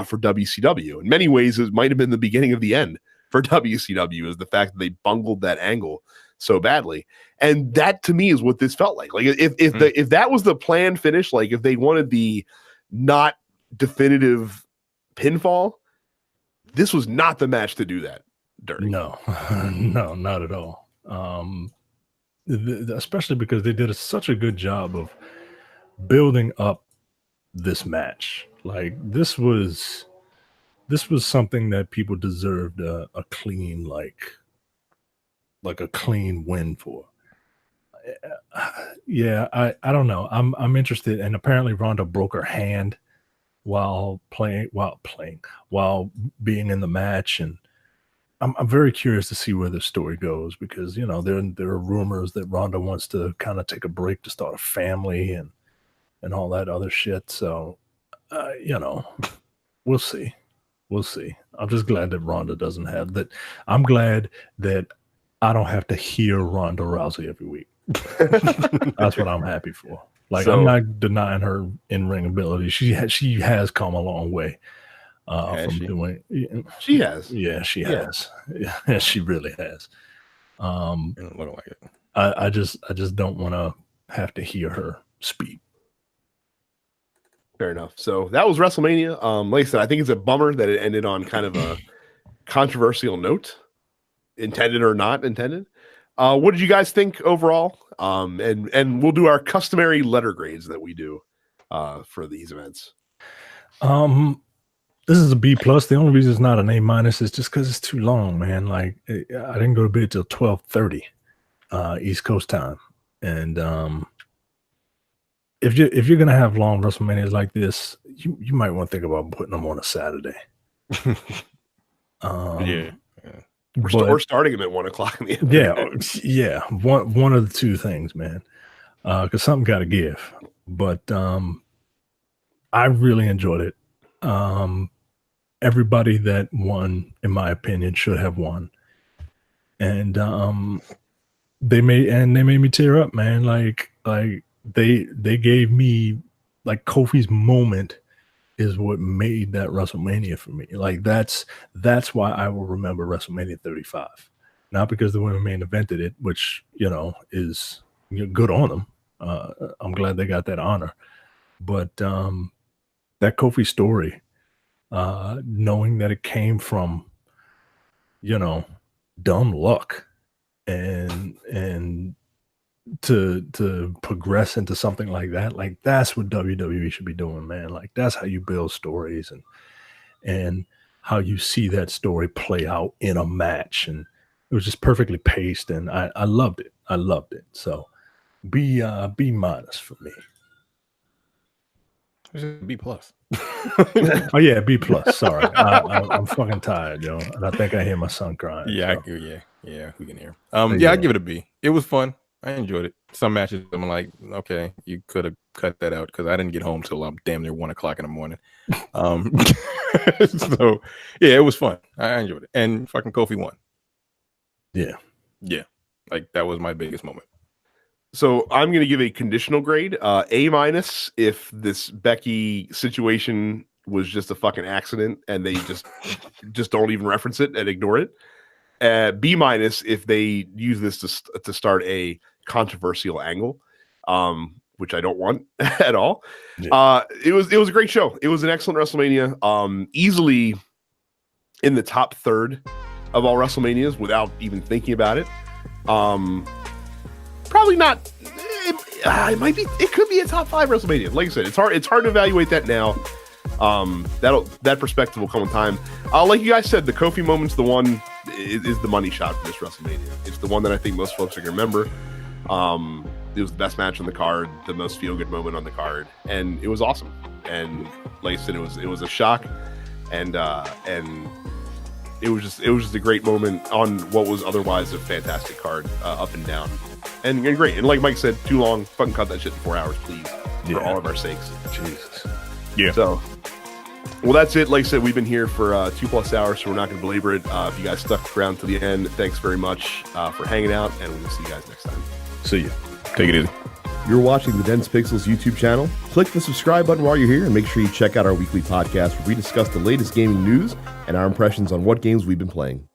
for WCW. In many ways, it might have been the beginning of the end for WCW, is the fact that they bungled that angle so badly. And that to me is what this felt like. Like if that was the planned finish, like if they wanted the not definitive pinfall, this was not the match to do that dirty. No, not at all. Especially because they did such a good job of building up this match. Like this was something that people deserved a clean, like a clean win for. Yeah, I don't know. I'm interested, and apparently Ronda broke her hand while being in the match, and I'm very curious to see where this story goes, because there are rumors that Ronda wants to kind of take a break to start a family and all that other shit. So we'll see. I'm just glad that Ronda doesn't have that. I'm glad that I don't have to hear Ronda Rousey every week. That's what I'm happy for. Like, I'm not denying her in-ring ability. She has come a long way. She has. Yeah, she has. Yeah, she really has. It look like it. I just don't want to have to hear her speak. Fair enough. So that was WrestleMania. Like I said, I think it's a bummer that it ended on kind of a controversial note, intended or not intended. What did you guys think overall? And we'll do our customary letter grades that we do for these events. This is a B plus. The only reason it's not an A minus is just because it's too long, man. Like I didn't go to bed till 12:30 East Coast time, and if you're gonna have long WrestleManias like this, you might want to think about putting them on a Saturday. We're starting them at 1 o'clock in the afternoon. Yeah. One of the two things, man. Because something got to give. But I really enjoyed it. Everybody that won, in my opinion, should have won. And they made me tear up, man. Like they gave me, like, Kofi's moment is what made that WrestleMania for me. Like that's why I will remember WrestleMania 35. Not because the women main evented it, which, is good on them. I'm glad they got that honor. But that Kofi story, knowing that it came from, dumb luck and to progress into something like that, like that's what WWE should be doing, man. Like that's how you build stories and how you see that story play out in a match. And it was just perfectly paced, and I loved it. So B minus for me. B plus. Oh yeah, B plus. Sorry, I'm fucking tired, yo, and I think I hear my son crying. Yeah, so. Yeah, we can hear. Yeah, I give it a B. It was fun. I enjoyed it. Some matches, I'm like, okay, you could have cut that out because I didn't get home till damn near 1 o'clock in the morning. So yeah, it was fun. I enjoyed it, and fucking Kofi won. Yeah, like that was my biggest moment. So I'm going to give a conditional grade, A minus, if this Becky situation was just a fucking accident and they just don't even reference it and ignore it. B minus if they use this to start a controversial angle, which I don't want at all. Yeah. It was a great show. It was an excellent WrestleMania. Easily in the top third of all WrestleManias without even thinking about it. Probably not. It might be. It could be a top 5 WrestleMania. Like I said, it's hard to evaluate that now. That perspective will come in time. Like you guys said, the Kofi moment's the one is the money shot for this WrestleMania. It's the one that I think most folks are gonna remember. It was the best match on the card, the most feel good moment on the card, and it was awesome. And like I said, it was a shock, and it was just a great moment on what was otherwise a fantastic card, up and down, and great. And like Mike said, too long. Fucking cut that shit in 4 hours, please, for all of our sakes. Jesus. Yeah. So, well, that's it. Like I said, we've been here for 2+ hours, so we're not going to belabor it. If you guys stuck around to the end, thanks very much for hanging out, and we'll see you guys next time. See you. Take it easy. You're watching the Dense Pixels YouTube channel. Click the subscribe button while you're here, and make sure you check out our weekly podcast where we discuss the latest gaming news and our impressions on what games we've been playing.